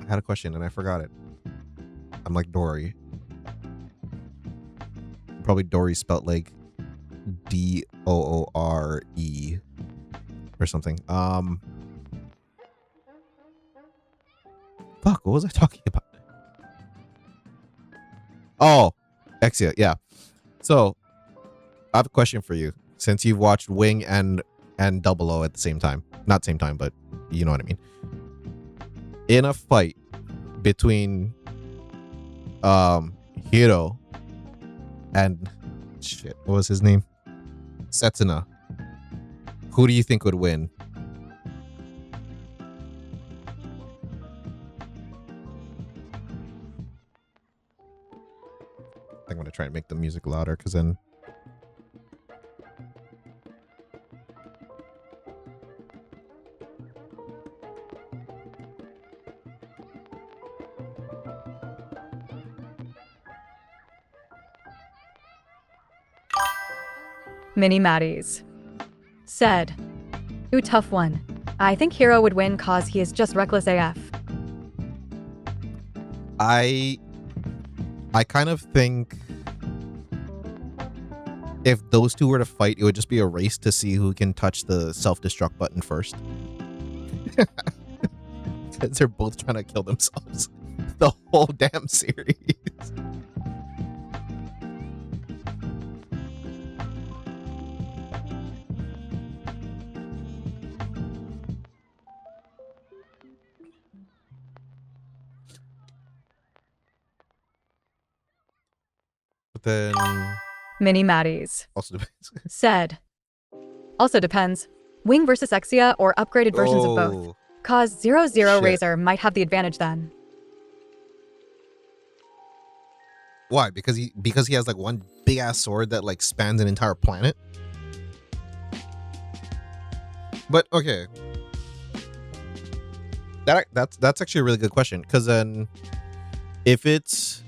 had a question and I forgot it. I'm like Dory. Probably Dory spelt like Doore or something. Fuck, what was I talking about? Oh, Exia, yeah. So I have a question for you. Since you've watched Wing and Double O at the same time. Not same time, but you know what I mean. In a fight between Hiro and shit, what was his name? Setsuna. Who do you think would win? I'm gonna try and make the music louder because then Mini Maddies said, "Ooh, tough one. I think Hero would win cause he is just reckless AF." I kind of think if those two were to fight, it would just be a race to see who can touch the self-destruct button first. Because they're both trying to kill themselves the whole damn series. But then Mini Maddies also depends. said, "Also depends. Wing versus Exia or upgraded versions of both. Cause 0-0 Shit. Razor might have the advantage then." Why? Because he has like one big ass sword that like spans an entire planet. But okay, that's actually a really good question. Because then, if it's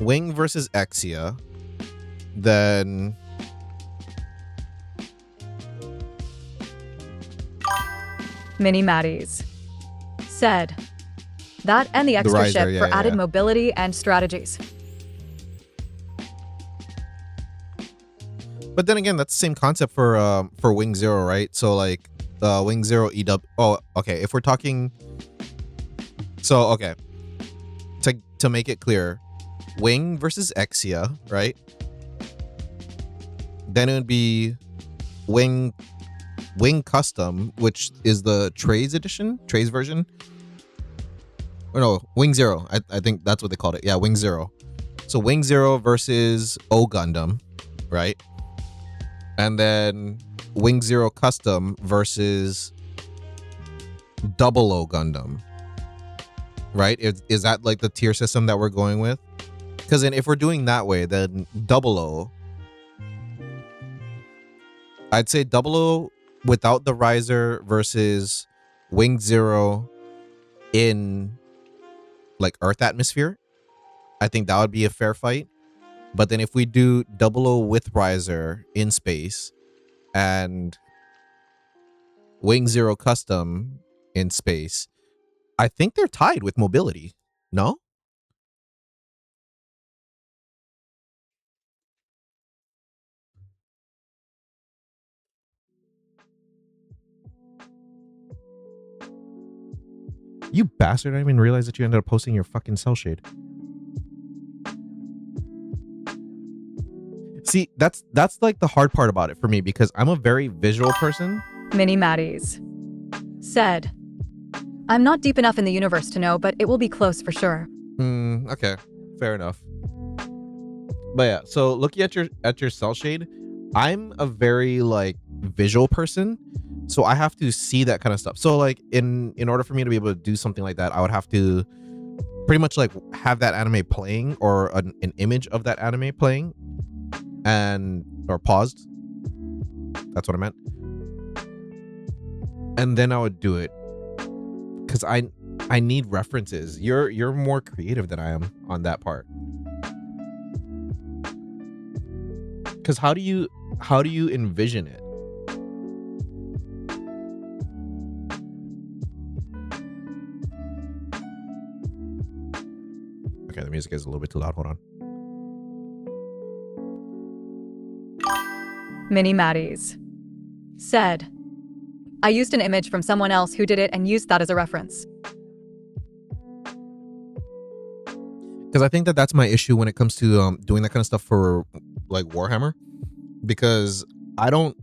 Wing versus Exia, then Mini Maddies said, "That and the extra Riser, ship yeah, for yeah, added yeah. mobility and strategies." But then again, that's the same concept for Wing Zero, right? So like Wing Zero EW. Oh, okay. If we're talking, so okay, to make it clear, Wing versus Exia, right? Then it would be Wing Custom, which is the Trays version. Or no, Wing Zero. I think that's what they called it. Yeah, Wing Zero. So Wing Zero versus O Gundam, right? And then Wing Zero Custom versus Double O Gundam, right? Is that like the tier system that we're going with? Because then if we're doing that way, then Double O, I'd say Double O without the riser versus Wing Zero in like Earth atmosphere. I think that would be a fair fight. But then if we do Double O with riser in space and Wing Zero Custom in space, I think they're tied with mobility. No? You bastard, I didn't even realize that you ended up posting your fucking cell shade. See, that's like the hard part about it for me because I'm a very visual person. Mini Maddies said, "I'm not deep enough in the universe to know, but it will be close for sure." Okay. Fair enough. But yeah, so looking at your cell shade, I'm a very like visual person. So I have to see that kind of stuff. So like in order for me to be able to do something like that, I would have to pretty much like have that anime playing or an image of that anime playing or paused. That's what I meant. And then I would do it because I need references. You're more creative than I am on that part. Because how do you envision it? Okay, the music is a little bit too loud. Hold on. Mini Maddies said, "I used an image from someone else who did it and used that as a reference." Because I think that's my issue when it comes to doing that kind of stuff for like Warhammer, because I don't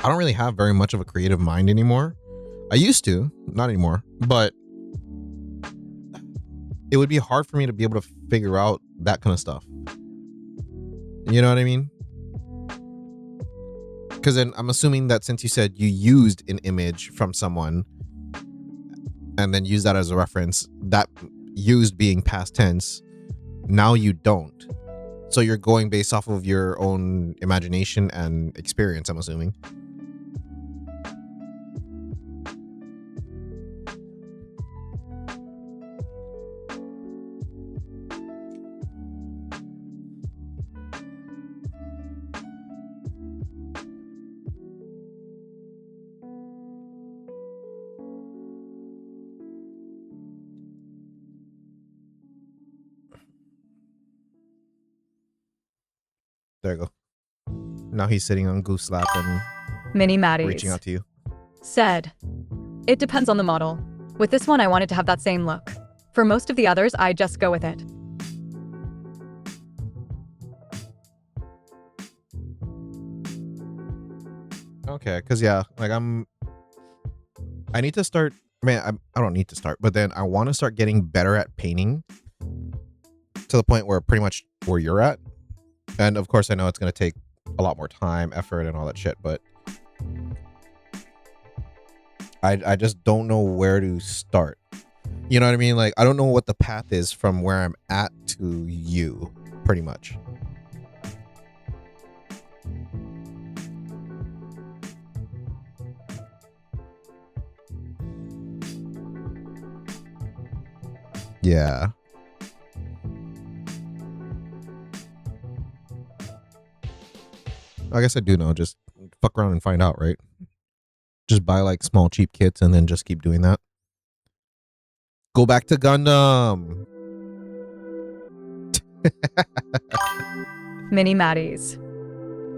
really have very much of a creative mind anymore. I used to, not anymore, but it would be hard for me to be able to figure out that kind of stuff. You know what I mean? Because then I'm assuming that since you said you used an image from someone and then use that as a reference, that used being past tense, now you don't. So you're going based off of your own imagination and experience, I'm assuming. There you go. Now he's sitting on Goose Lap and Mini reaching Maddies out to you. said, "It depends on the model. With this one, I wanted to have that same look. For most of the others, I just go with it." Okay, because yeah, like I need to start, man, I don't need to start, but then I want to start getting better at painting to the point where pretty much where you're at. And of course, I know it's going to take a lot more time, effort, and all that shit, but I just don't know where to start. You know what I mean? Like, I don't know what the path is from where I'm at to you, pretty much. Yeah. I guess I do know. Just fuck around and find out, right? Just buy like small cheap kits and then just keep doing that. Go back to Gundam. Mini Maddies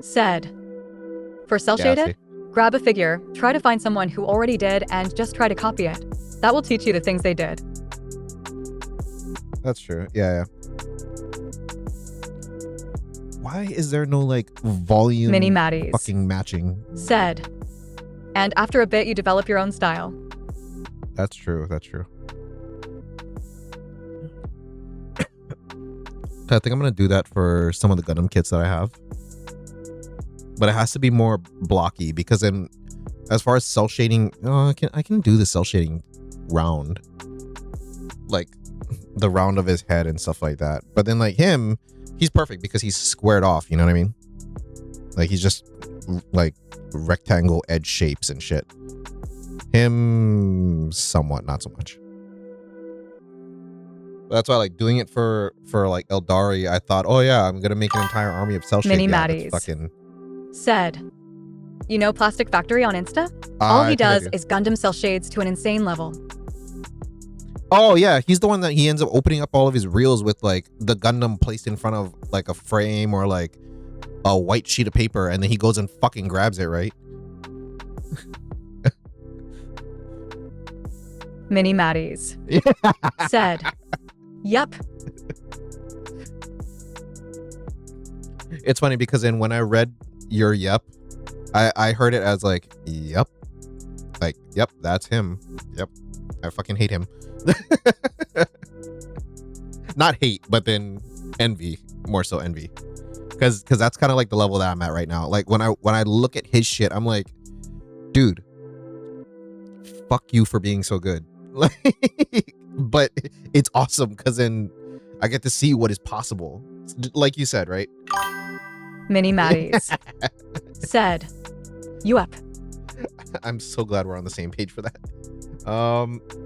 said, "For cell Yeah, shaded, see. grab a figure, try to find someone who already did, and just try to copy it. That will teach you the things they did." That's true. Yeah. Why is there no like volume Mini Maddies fucking matching? said, "And after a bit, you develop your own style." That's true. That's true. I think I'm gonna do that for some of the Gundam kits that I have, but it has to be more blocky because then, as far as cell shading, I can do the cell shading round, like the round of his head and stuff like that. But then like him, he's perfect because he's squared off. You know what I mean? Like he's just like rectangle edge shapes and shit. Him, somewhat, not so much. That's why, like, doing it for like Aeldari, I thought, oh yeah, I'm gonna make an entire army of cell shade. Mini Yeah, Maddies that's fucking said, "You know Plastic Factory on Insta? All he I think I does do. is Gundam cell shades to an insane level." Oh yeah, he's the one that he ends up opening up all of his reels with like the Gundam placed in front of like a frame or like a white sheet of paper, and then he goes and fucking grabs it, right? Mini Maddies said, "Yep." It's funny because then when I read your yep, I heard it as like, yep. Like, yep, that's him. Yep. I fucking hate him. Not hate, but then envy. More so envy. Cause that's kind of like the level that I'm at right now. Like when I look at his shit, I'm like, dude, fuck you for being so good. Like, but it's awesome because then I get to see what is possible. Like you said, right? Mini Maddies said, "Yep." I'm so glad we're on the same page for that.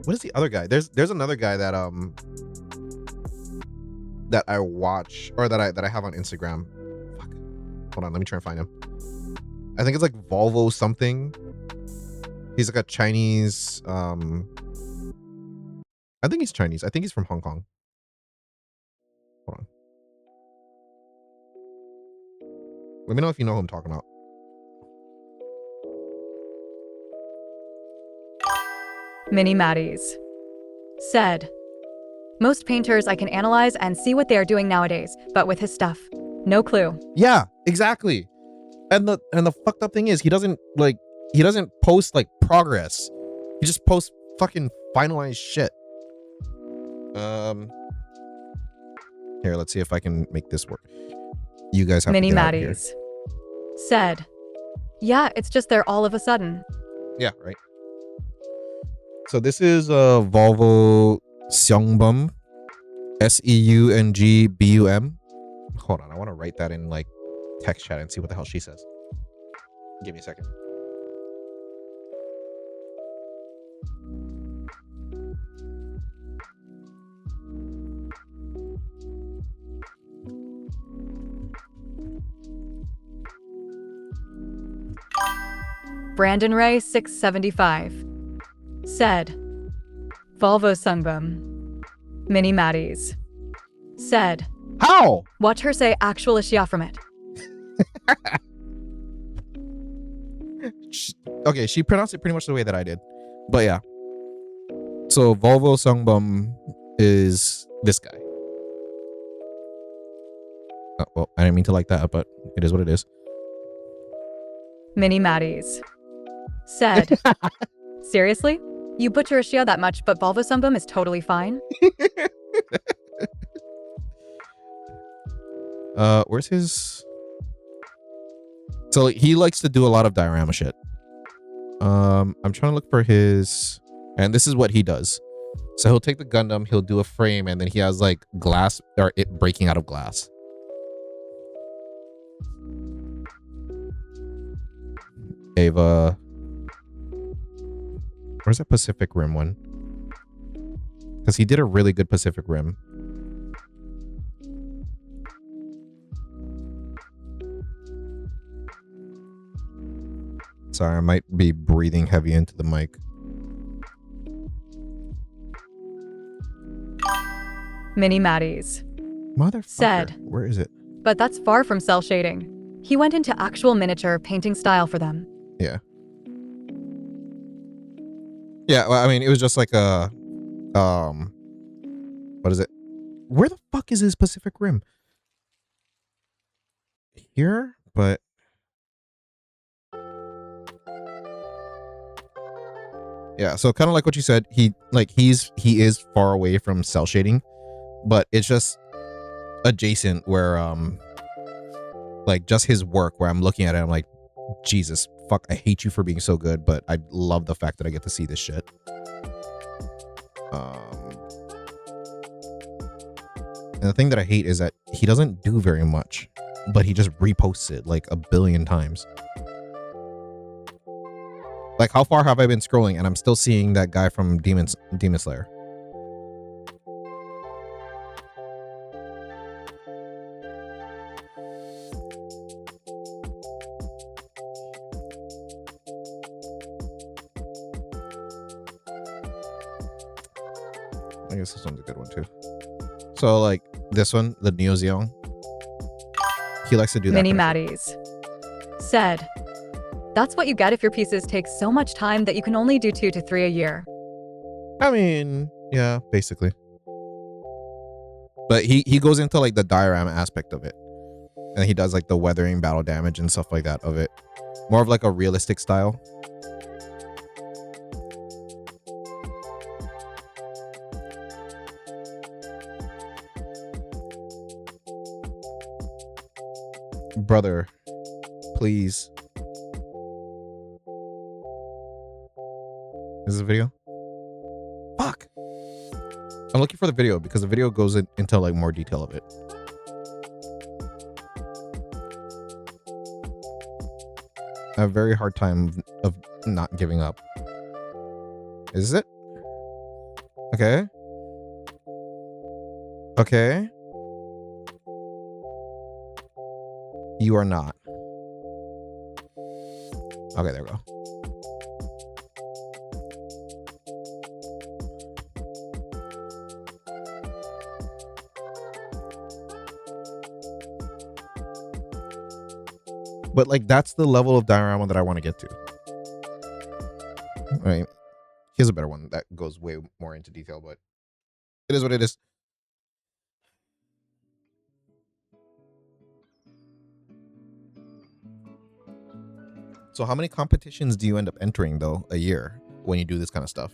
What is the other guy? There's another guy that that I watch or that I have on Instagram. Fuck. Hold on, let me try and find him. I think it's like Volvo something. He's like a Chinese I think he's Chinese. I think he's from Hong Kong. Hold on. Let me know if you know who I'm talking about. Mini Maddies said, "Most painters I can analyze and see what they are doing nowadays, but with his stuff, no clue." Yeah, exactly. And the fucked up thing is he doesn't post like progress. He just posts fucking finalized shit. Here, let's see if I can make this work. You guys have Mini to get out of here. Maddies said, yeah, it's just there all of a sudden. Yeah, right. So this is Volvo Seongbum, Seungbum. Hold on, I want to write that in like text chat and see what the hell she says. Give me a second. Brandon Ray 675 said, Volvo Sungbum. Mini Maddies said, How? watch her say actual Ishia from it. Okay, she pronounced it pretty much the way that I did. But yeah. So Volvo Seongbum is this guy. Oh, well, I didn't mean to like that, but it is what it is. Mini Maddies said, seriously? You butcher Ishia that much, but Volvo Sungbum is totally fine? Where's his... So he likes to do a lot of diorama shit. I'm trying to look for his... And this is what he does. So he'll take the Gundam, he'll do a frame, and then he has like glass, or it breaking out of glass. Ava... Where's that Pacific Rim one? Because he did a really good Pacific Rim. Sorry, I might be breathing heavy into the mic. Mini Maddies Motherfucker. said, Where is it? but that's far from cell shading. He went into actual miniature painting style for them. Yeah. Yeah, well, I mean, it was just like a... What is it? Where the fuck is his Pacific Rim? Here? But... Yeah, so kind of like what you said, he is far away from cell shading, but it's just adjacent where like just his work where I'm looking at it, I'm like, Jesus fuck, I hate you for being so good, but I love the fact that I get to see this shit. And the thing that I hate is that he doesn't do very much, but he just reposts it like a billion times. Like, how far have I been scrolling and I'm still seeing that guy from Demon Slayer? I guess this one's a good one too. So like this one, the Neo Zeon, he likes to do that. Mini Maddies said, that's what you get if your pieces take so much time that you can only do 2 to 3 a year. I mean, yeah, basically. But he goes into like the diorama aspect of it. And he does like the weathering, battle damage and stuff like that of it. More of like a realistic style. Brother, please. Is this a video? Fuck. I'm looking for the video because the video goes into like more detail of it. I have a very hard time of not giving up. Is it? Okay. Okay. You are not. Okay, there we go. But like that's the level of diorama that I want to get to. All right. Here's a better one that goes way more into detail, but it is what it is. So how many competitions do you end up entering though a year? when you do this kind of stuff.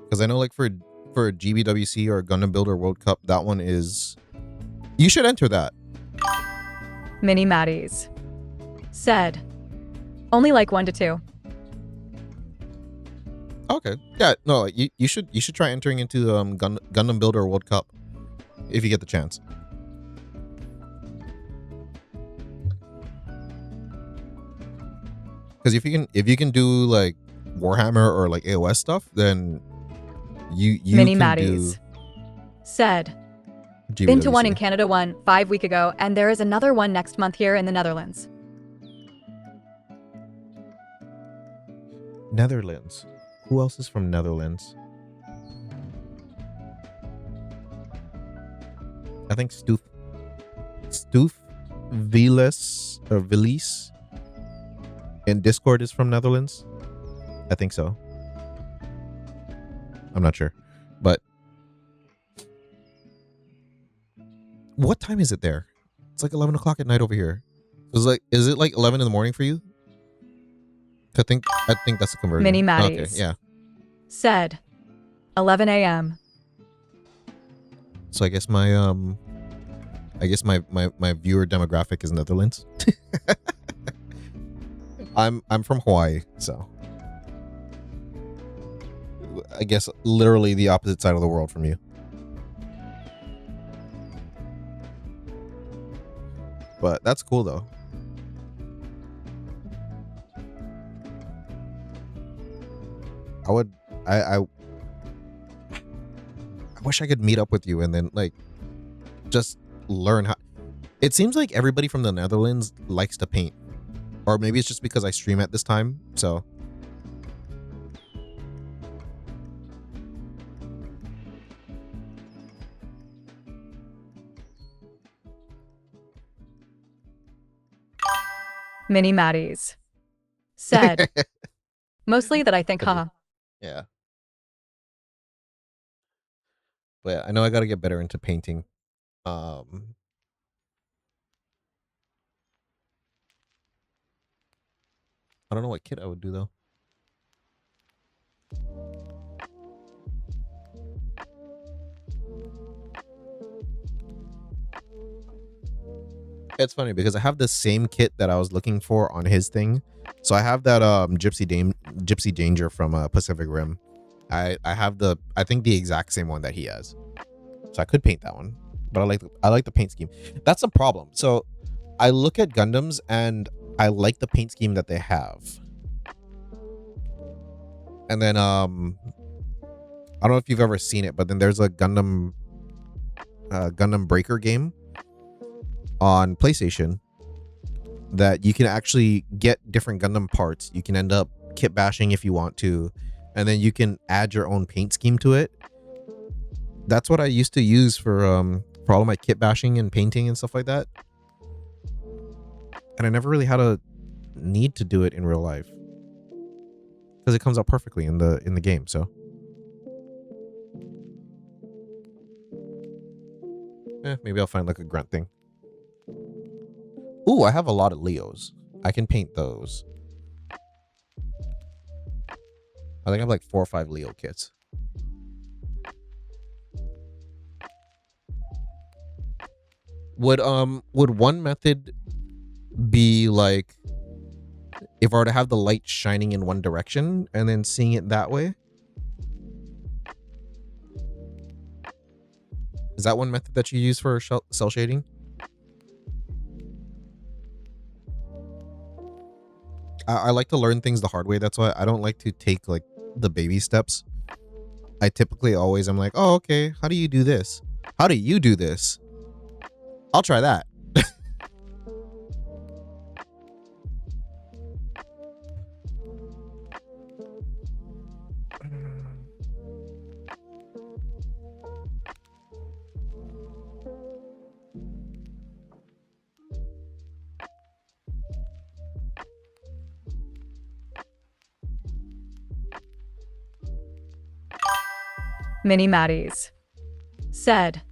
Because I know like for GBWC or Gundam Builder World Cup, that one is, you should enter that. Mini Maddies said, only like 1 to 2. Okay, yeah, no, you should try entering into Gundam Builder World Cup if you get the chance. Because if you can do like Warhammer or like AOS stuff, then you Mini can Maddies said, do been to one in GBWC. Canada 5 weeks ago, and there is another one next month here in the Netherlands. Netherlands. Who else is from Netherlands? I think Stoof Viles or Vilis in Discord is from Netherlands. I think so. I'm not sure, but what time is it there? It's like 11 o'clock at night over here. Is it like 11 in the morning for you? I think that's the conversion. Mini Okay, Maddies yeah. said, 11 a.m. So I guess my viewer demographic is Netherlands. I'm from Hawaii, so I guess literally the opposite side of the world from you. But that's cool though. I wish I could meet up with you and then like just learn how. It seems like everybody from the Netherlands likes to paint, or maybe it's just because I stream at this time. So Mini Maddies said, mostly that I think, haha. yeah. But yeah, I know I got to get better into painting. I don't know what kit I would do though. It's funny because I have the same kit that I was looking for on his thing. So I have that Gypsy Danger from Pacific Rim. I think the exact same one that he has. So I could paint that one. But I like the paint scheme. That's the problem. So I look at Gundams and I like the paint scheme that they have. And then I don't know if you've ever seen it, but then there's a Gundam Breaker game on PlayStation that you can actually get different Gundam parts. You can end up kit bashing if you want to, and then you can add your own paint scheme to it. That's what I used to use for all of my kit bashing and painting and stuff like that. And I never really had a need to do it in real life because it comes out perfectly in the game. So maybe I'll find like a grunt thing. Ooh, I have a lot of Leos. I can paint those. I think I have like 4 or 5 Leo kits. Would one method be like if I were to have the light shining in one direction and then seeing it that way? Is that one method that you use for cell shading? I like to learn things the hard way. That's why I don't like to take like the baby steps. I typically always am like, oh, okay, how do you do this? How do you do this? I'll try that. Mini Maddies said,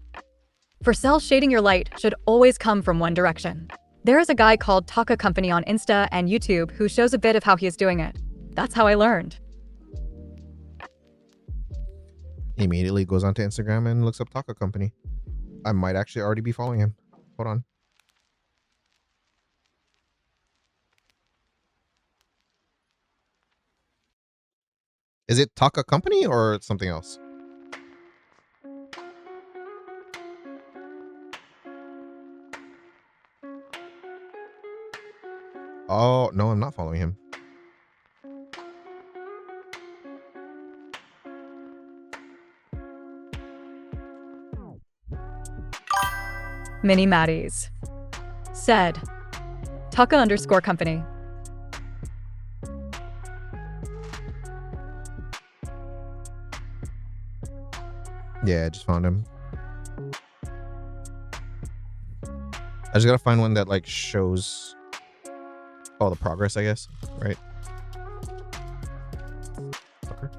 for cell shading, your light should always come from one direction. There is a guy called Taka Company on Insta and YouTube who shows a bit of how he is doing it. That's how I learned. He immediately goes onto Instagram and looks up Taco Company. I might actually already be following him. Hold on. Is it Taka Company or something else? Oh, no, I'm not following him. Mini Maddies said, Taka_company. Yeah, I just found him. I just gotta find one that like shows all the progress, I guess, right? Fucker.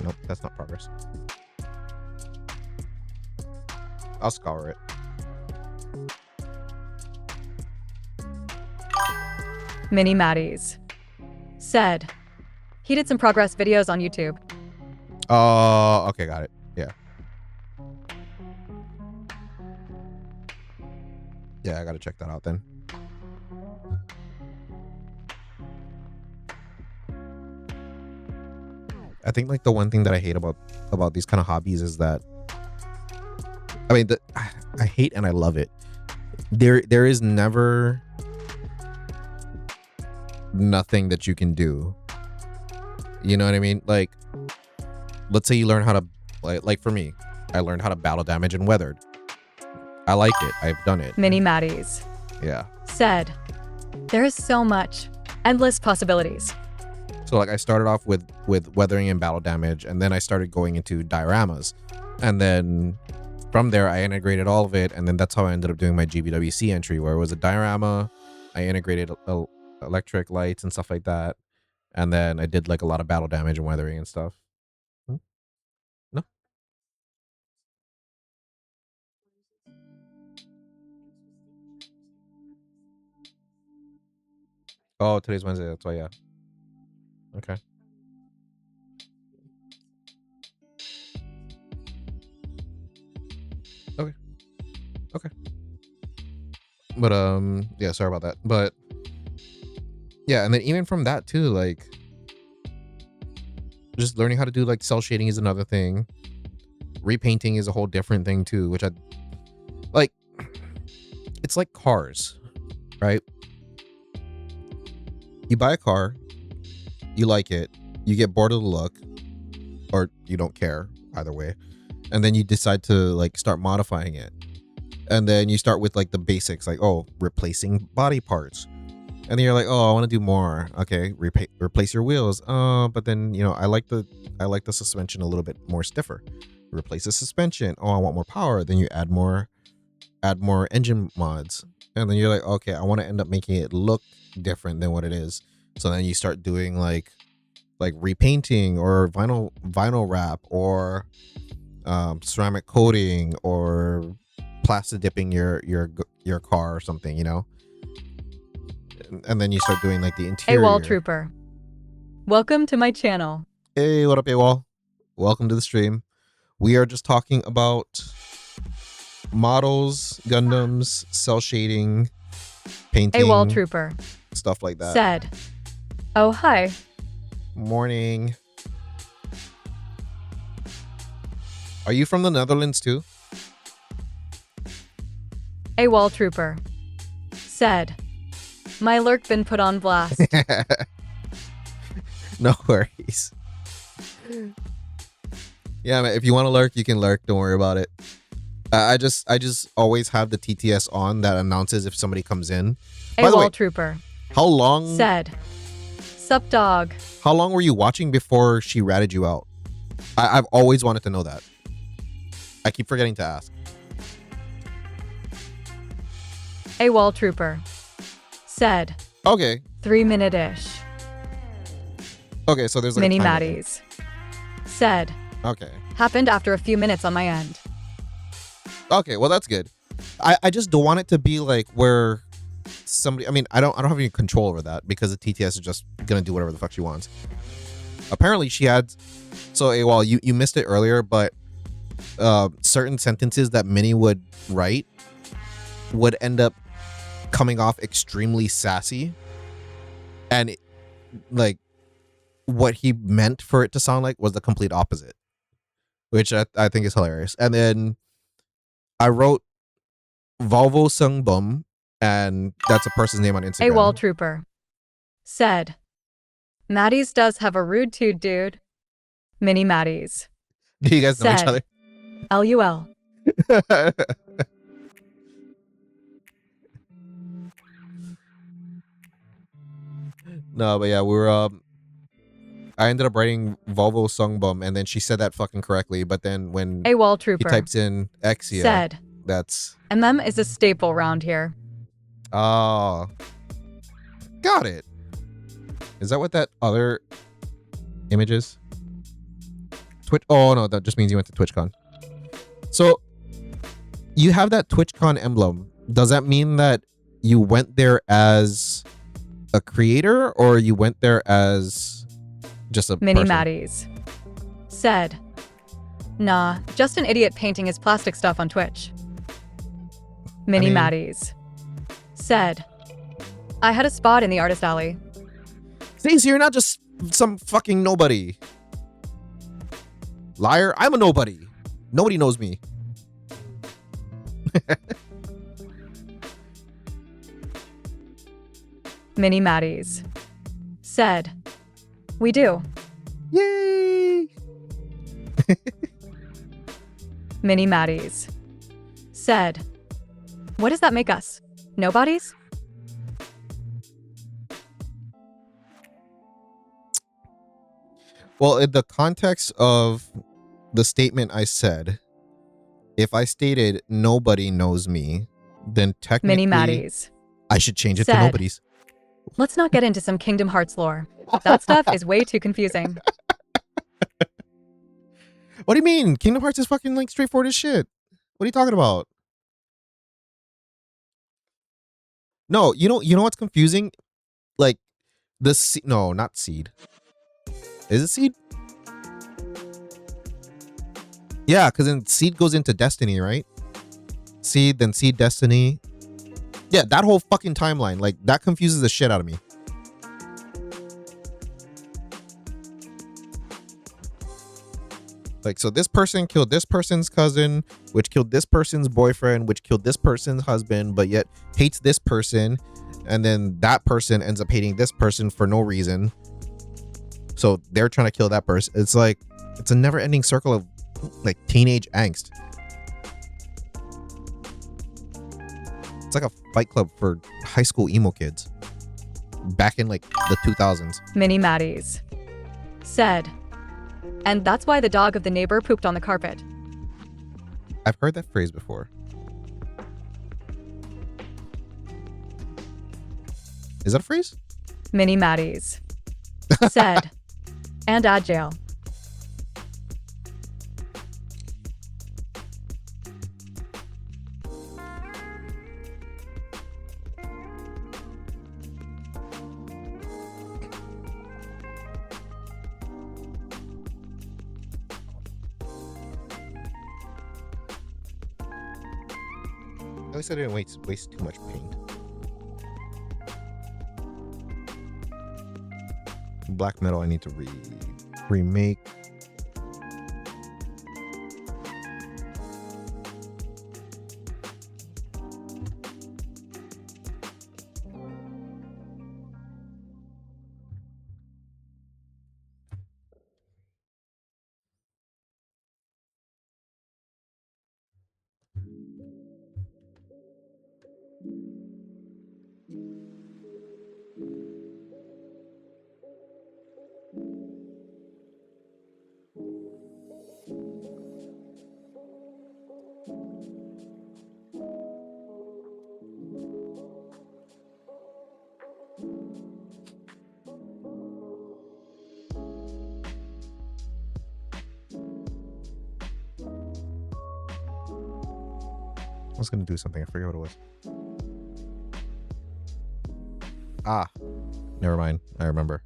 Nope, that's not progress. I'll scour it. Mini Maddies said, he did some progress videos on YouTube. Oh, okay, got it. Yeah. Yeah, I gotta check that out then. I think like the one thing that I hate about these kind of hobbies is that, I mean, I hate and I love it. There is never nothing that you can do. You know what I mean? Like, let's say you learn how to, like for me, I learned how to battle damage in Weathered. I like it. I've done it. Mini Maddies Yeah. said, there is so much, endless possibilities. So like I started off with weathering and battle damage, and then I started going into dioramas, and then from there I integrated all of it, and then that's how I ended up doing my GBWC entry, where it was a diorama. I integrated electric lights and stuff like that, and then I did like a lot of battle damage and weathering and stuff. No. Oh, today's Wednesday. That's why. Yeah. Okay. Okay. Okay. But yeah, sorry about that. But yeah, and then even from that too, like just learning how to do like cell shading is another thing. Repainting is a whole different thing too, which I like. It's like cars, right? You buy a car, you like it, you get bored of the look, or you don't care, either way, and then you decide to like start modifying it. And then you start with like the basics, like, oh, replacing body parts. And then you're like, oh, I want to do more. Okay, replace your wheels. But then, you know, I like the suspension a little bit more stiffer. Replace the suspension. Oh, I want more power. Then you add more engine mods. And then you're like, okay, I want to end up making it look different than what it is. So then you start doing like repainting or vinyl wrap or ceramic coating or plastic dipping your car or something, you know. And then you start doing like the interior. AWOL Trooper, welcome to my channel. Hey, what up, AWOL? Welcome to the stream. We are just talking about models, Gundams, cell shading, painting, AWOL Trooper stuff like that. said, oh, hi. Morning. Are you from the Netherlands too? AWOL Trooper said, my lurk been put on blast. No worries. Yeah, man, if you want to lurk, you can lurk. Don't worry about it. I just always have the TTS on that announces if somebody comes in. By the way, AWOL Trooper how long said, sup dog. How long were you watching before she ratted you out? I've always wanted to know that. I keep forgetting to ask. AWOL Trooper said, Okay. 3 minute-ish. Okay, so there's like Mini a time limit. Maddies said, Okay. happened after a few minutes on my end. Okay, well that's good. I just don't want it to be like where somebody. I mean, I don't have any control over that because the TTS is just gonna do whatever the fuck she wants. Apparently, she had. So, well, you missed it earlier, but certain sentences that Minnie would write would end up coming off extremely sassy, and like what he meant for it to sound like was the complete opposite, which I think is hilarious. And then I wrote Volvo Sungbum, and that's a person's name on A wall Instagram. trooper said, Maddie's does have a rude tude, dude. Mini Maddie's Do you guys know each other? said, LUL. No, but yeah, we were I ended up writing Volvo Sungbum, and then she said that fucking correctly. But then when A wall he trooper types in Exia, said, that's MM is a staple round here. oh, got it. Is that what that other image is? Twitch. Oh no, that just means you went to TwitchCon. So you have that TwitchCon emblem. Does that mean that you went there as a creator, or you went there as just a Mini person? Maddie's said, nah, just an idiot painting his plastic stuff on Twitch. Mini mean- Maddie's said, I had a spot in the artist alley. Stacey, you're not just some fucking nobody. Liar, I'm a nobody. Nobody knows me. Mini Maddie's said, we do. Yay! Mini Maddie's said, what does that make us? Nobodies? Well, in the context of the statement I said, if I stated nobody knows me, then technically Mini Maddie's I should change it to said- nobody's. Let's not get into some Kingdom Hearts lore. That stuff is way too confusing. What do you mean? Kingdom Hearts is fucking like straightforward as shit. What are you talking about? No, you know what's confusing? Like no, not seed. Is it seed? Yeah, because then seed goes into destiny, right? Seed, then seed, destiny. Yeah, that whole fucking timeline, like that confuses the shit out of me. Like, so this person killed this person's cousin, which killed this person's boyfriend, which killed this person's husband, but yet hates this person. And then that person ends up hating this person for no reason. So they're trying to kill that person. It's like, it's a never ending circle of like teenage angst. It's like a fight club for high school emo kids back in like the 2000s. Mini Maddie's said, and that's why the dog of the neighbor pooped on the carpet. I've heard that phrase before. Is that a phrase? Mini Maddie's said, and add jail. At least I didn't waste too much paint. Black metal I need to remake. I was gonna do something. I forget what it was. Ah, never mind. I remember.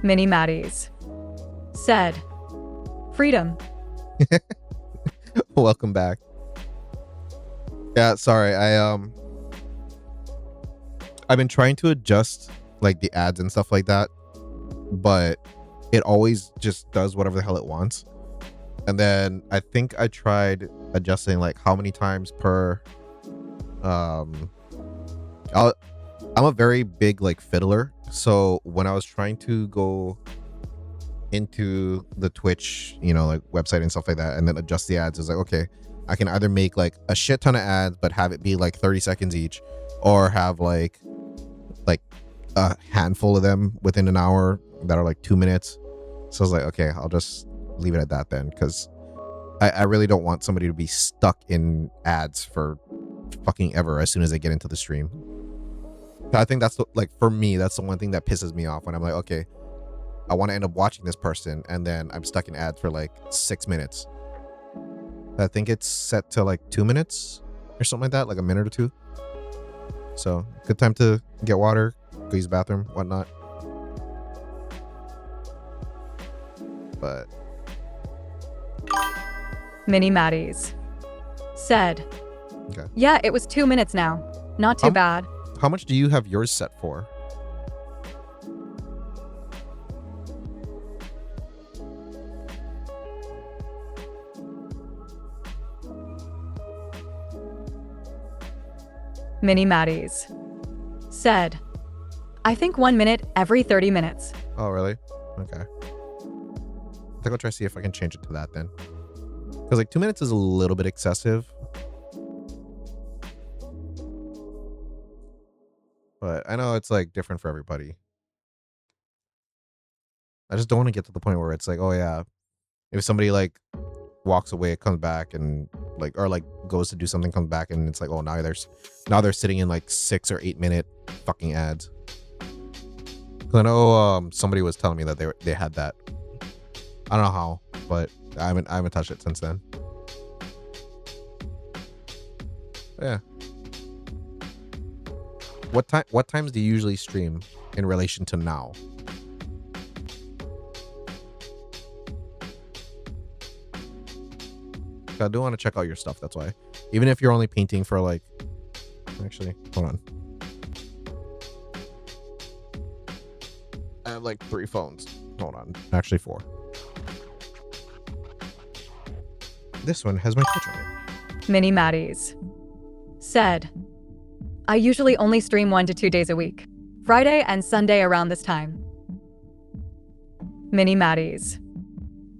Mini Maddies said, freedom. Welcome back. Yeah, sorry. I've been trying to adjust like the ads and stuff like that, but it always just does whatever the hell it wants. And then I think I tried adjusting like how many times per I'm a very big like fiddler, so when I was trying to go into the Twitch, like website and stuff like that, and then adjust the ads, it's like, okay, I can either make like a shit ton of ads but have it be like 30 seconds each, or have like a handful of them within an hour that are like 2 minutes. So I was like, okay, I'll just leave it at that then, because I really don't want somebody to be stuck in ads for fucking ever as soon as they get into the stream. I think that's for me, that's the one thing that pisses me off when I'm like, okay, I want to end up watching this person and then I'm stuck in ads for like 6 minutes. I think it's set to like 2 minutes or something like that, like a minute or two. So good time to get water, go use the bathroom, whatnot. But Mini Maddies said, okay. Yeah, it was 2 minutes now. Not too bad. How much do you have yours set for? Mini Maddies said, I think 1 minute every 30 minutes. Oh, really? Okay. I think I'll try to see if I can change it to that then. Because like 2 minutes is a little bit excessive. But I know it's like different for everybody. I just don't want to get to the point where it's like, oh yeah, if somebody like walks away, comes back and like goes to do something, comes back and it's like, oh, now they're sitting in like 6 or 8 minute fucking ads. Cause I know somebody was telling me that they had that. I don't know how, but I haven't touched it since then. Yeah. What times do you usually stream in relation to now? I do want to check out your stuff, that's why. Even if you're only painting for like, actually, hold on. I have like 3 phones. Hold on, actually 4. This one has my Twitch on it. Mini Maddies said, I usually only stream 1 to 2 days a week, Friday and Sunday around this time. Mini Maddies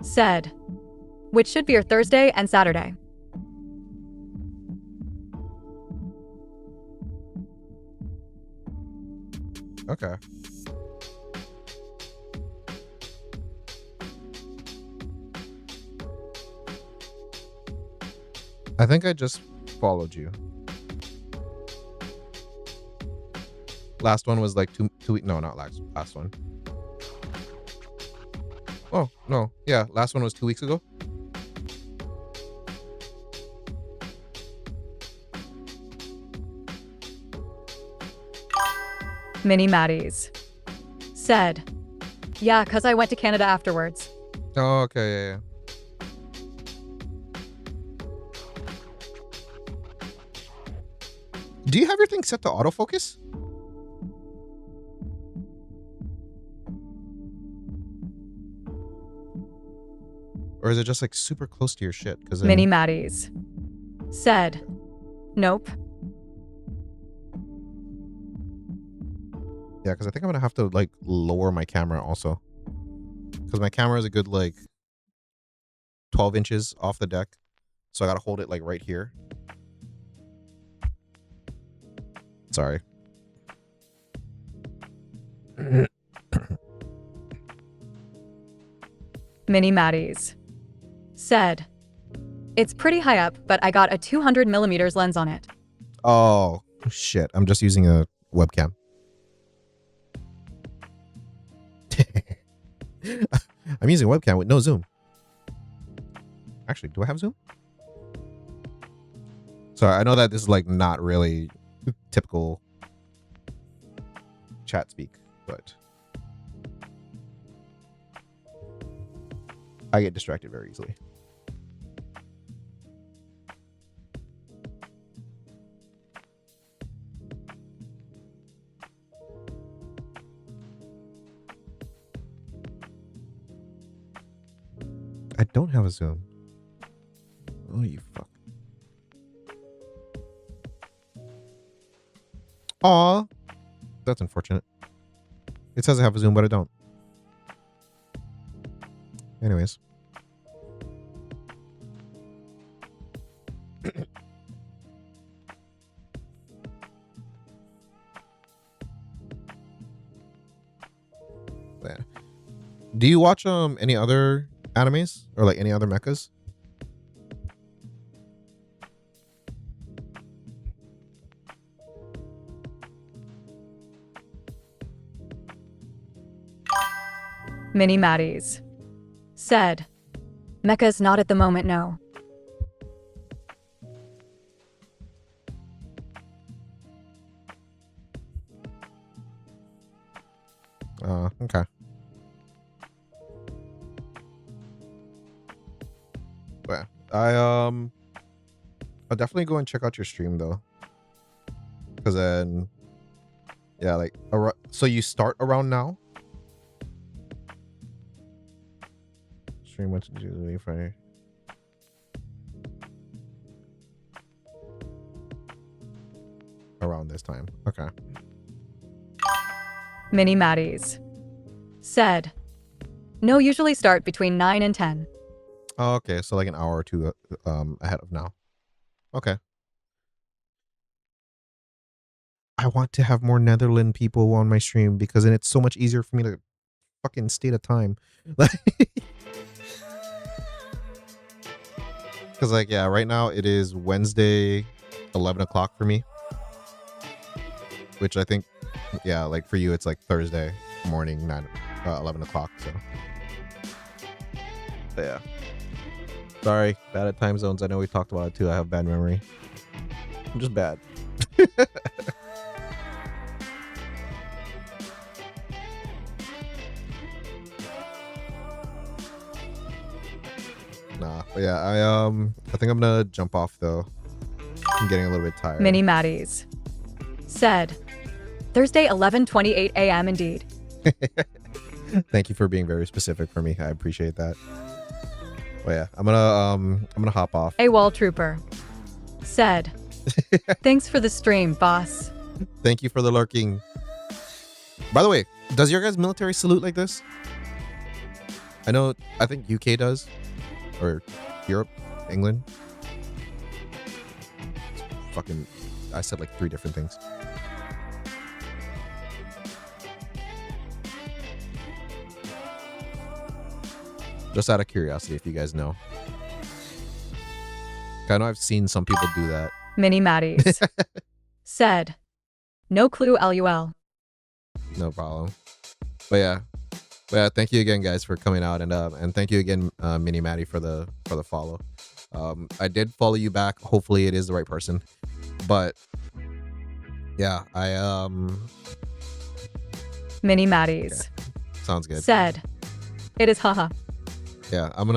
said, which should be your Thursday and Saturday. Okay. I think I just followed you. Last one was like two weeks. No, not last one. Oh, no. Yeah, last one was 2 weeks ago. Mini Maddies said, yeah, because I went to Canada afterwards. Oh, okay, yeah. Do you have your thing set to autofocus? Or is it just like super close to your shit? Mini Maddies said, nope. Yeah, because I think I'm gonna have to like lower my camera also. because my camera is a good like 12 inches off the deck, so I gotta hold it like right here. Sorry. Mini Maddie's said, "It's pretty high up, but I got a 200 millimeters lens on it." Oh shit! I'm just using a webcam. I'm using a webcam with no zoom. Actually, do I have zoom? Sorry, I know that this is like not really typical chat speak, but I get distracted very easily. I don't have a zoom. Oh, you fuck. Aw. That's unfortunate. It says I have a zoom, but I don't. Anyways. Yeah. Do you watch any other animes or like any other mechas? Mini Maddie's said, "Mecha's not at the moment, no." Okay. Well, I'll definitely go and check out your stream though, because then, yeah, like, so you start around now. Stream went to do Friday. Around this time, okay. Mini Maddie's said, "No, usually start between 9 and 10. Oh, okay, so like an hour or two ahead of now. Okay. I want to have more Netherlands people on my stream because then it's so much easier for me to fucking state a time. Because like, yeah, right now it is Wednesday 11 o'clock for me, which I think, yeah, like for you it's like Thursday morning 11 o'clock. So but yeah, sorry, bad at time zones. I know we talked about it too. I have bad memory. I'm just bad. Nah, but yeah, I think I'm gonna jump off though. I'm getting a little bit tired. Mini Maddie's said, "Thursday 11:28 a.m. indeed." Thank you for being very specific for me. I appreciate that. But yeah, I'm gonna hop off. A wall trooper said, "Thanks for the stream, boss." Thank you for the lurking. By the way, does your guys' military salute like this? I think UK does. Or Europe, England. Fucking, I said like 3 different things. Just out of curiosity, if you guys know. I know I've seen some people do that. Mini Maddie's said, "No clue, lol." No problem. But yeah, thank you again, guys, for coming out, and thank you again, Mini Maddie, for the follow. I did follow you back. Hopefully, it is the right person. But yeah, Mini Maddie's sounds good. said, "It is haha." Yeah, I'm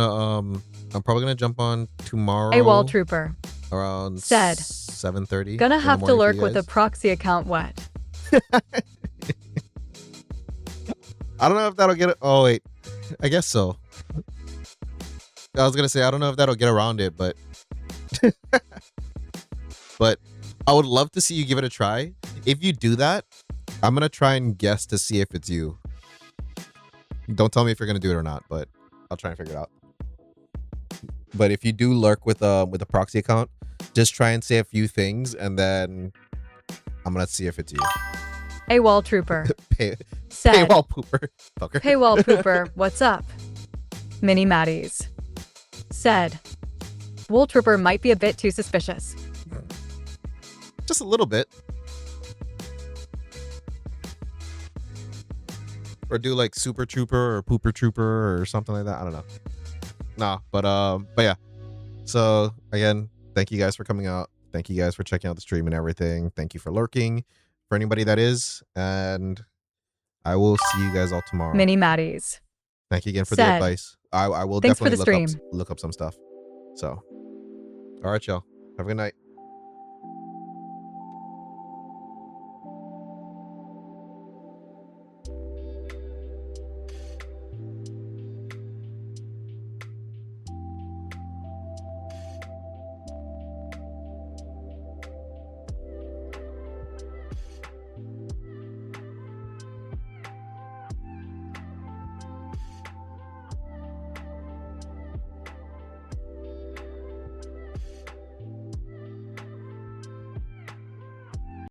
probably gonna jump on tomorrow. A wall trooper around said, 7:30. "Gonna have to lurk with a proxy account wet." I don't know if that'll get it. Oh wait, I guess so. I was gonna say I don't know if that'll get around it, but but I would love to see you give it a try. If you do that, I'm gonna try and guess to see if it's you. Don't tell me if you're gonna do it or not, but I'll try and figure it out. But if you do lurk with a proxy account, just try and say a few things, and then I'm gonna see if it's you. AWOL Trooper Said, said, paywall pooper. Fucker. Paywall Pooper, what's up? Mini Maddies said, Wool Trooper might be a bit too suspicious. Just a little bit. Or do like Super Trooper or Pooper Trooper or something like that. I don't know. Nah, but yeah. So again, thank you guys for coming out. Thank you guys for checking out the stream and everything. Thank you for lurking, for anybody that is, and I will see you guys all tomorrow. Mini Maddies. Thank you again for the Said, advice. I will "Thanks for definitely the stream." look up some stuff. So, all right, y'all. Have a good night.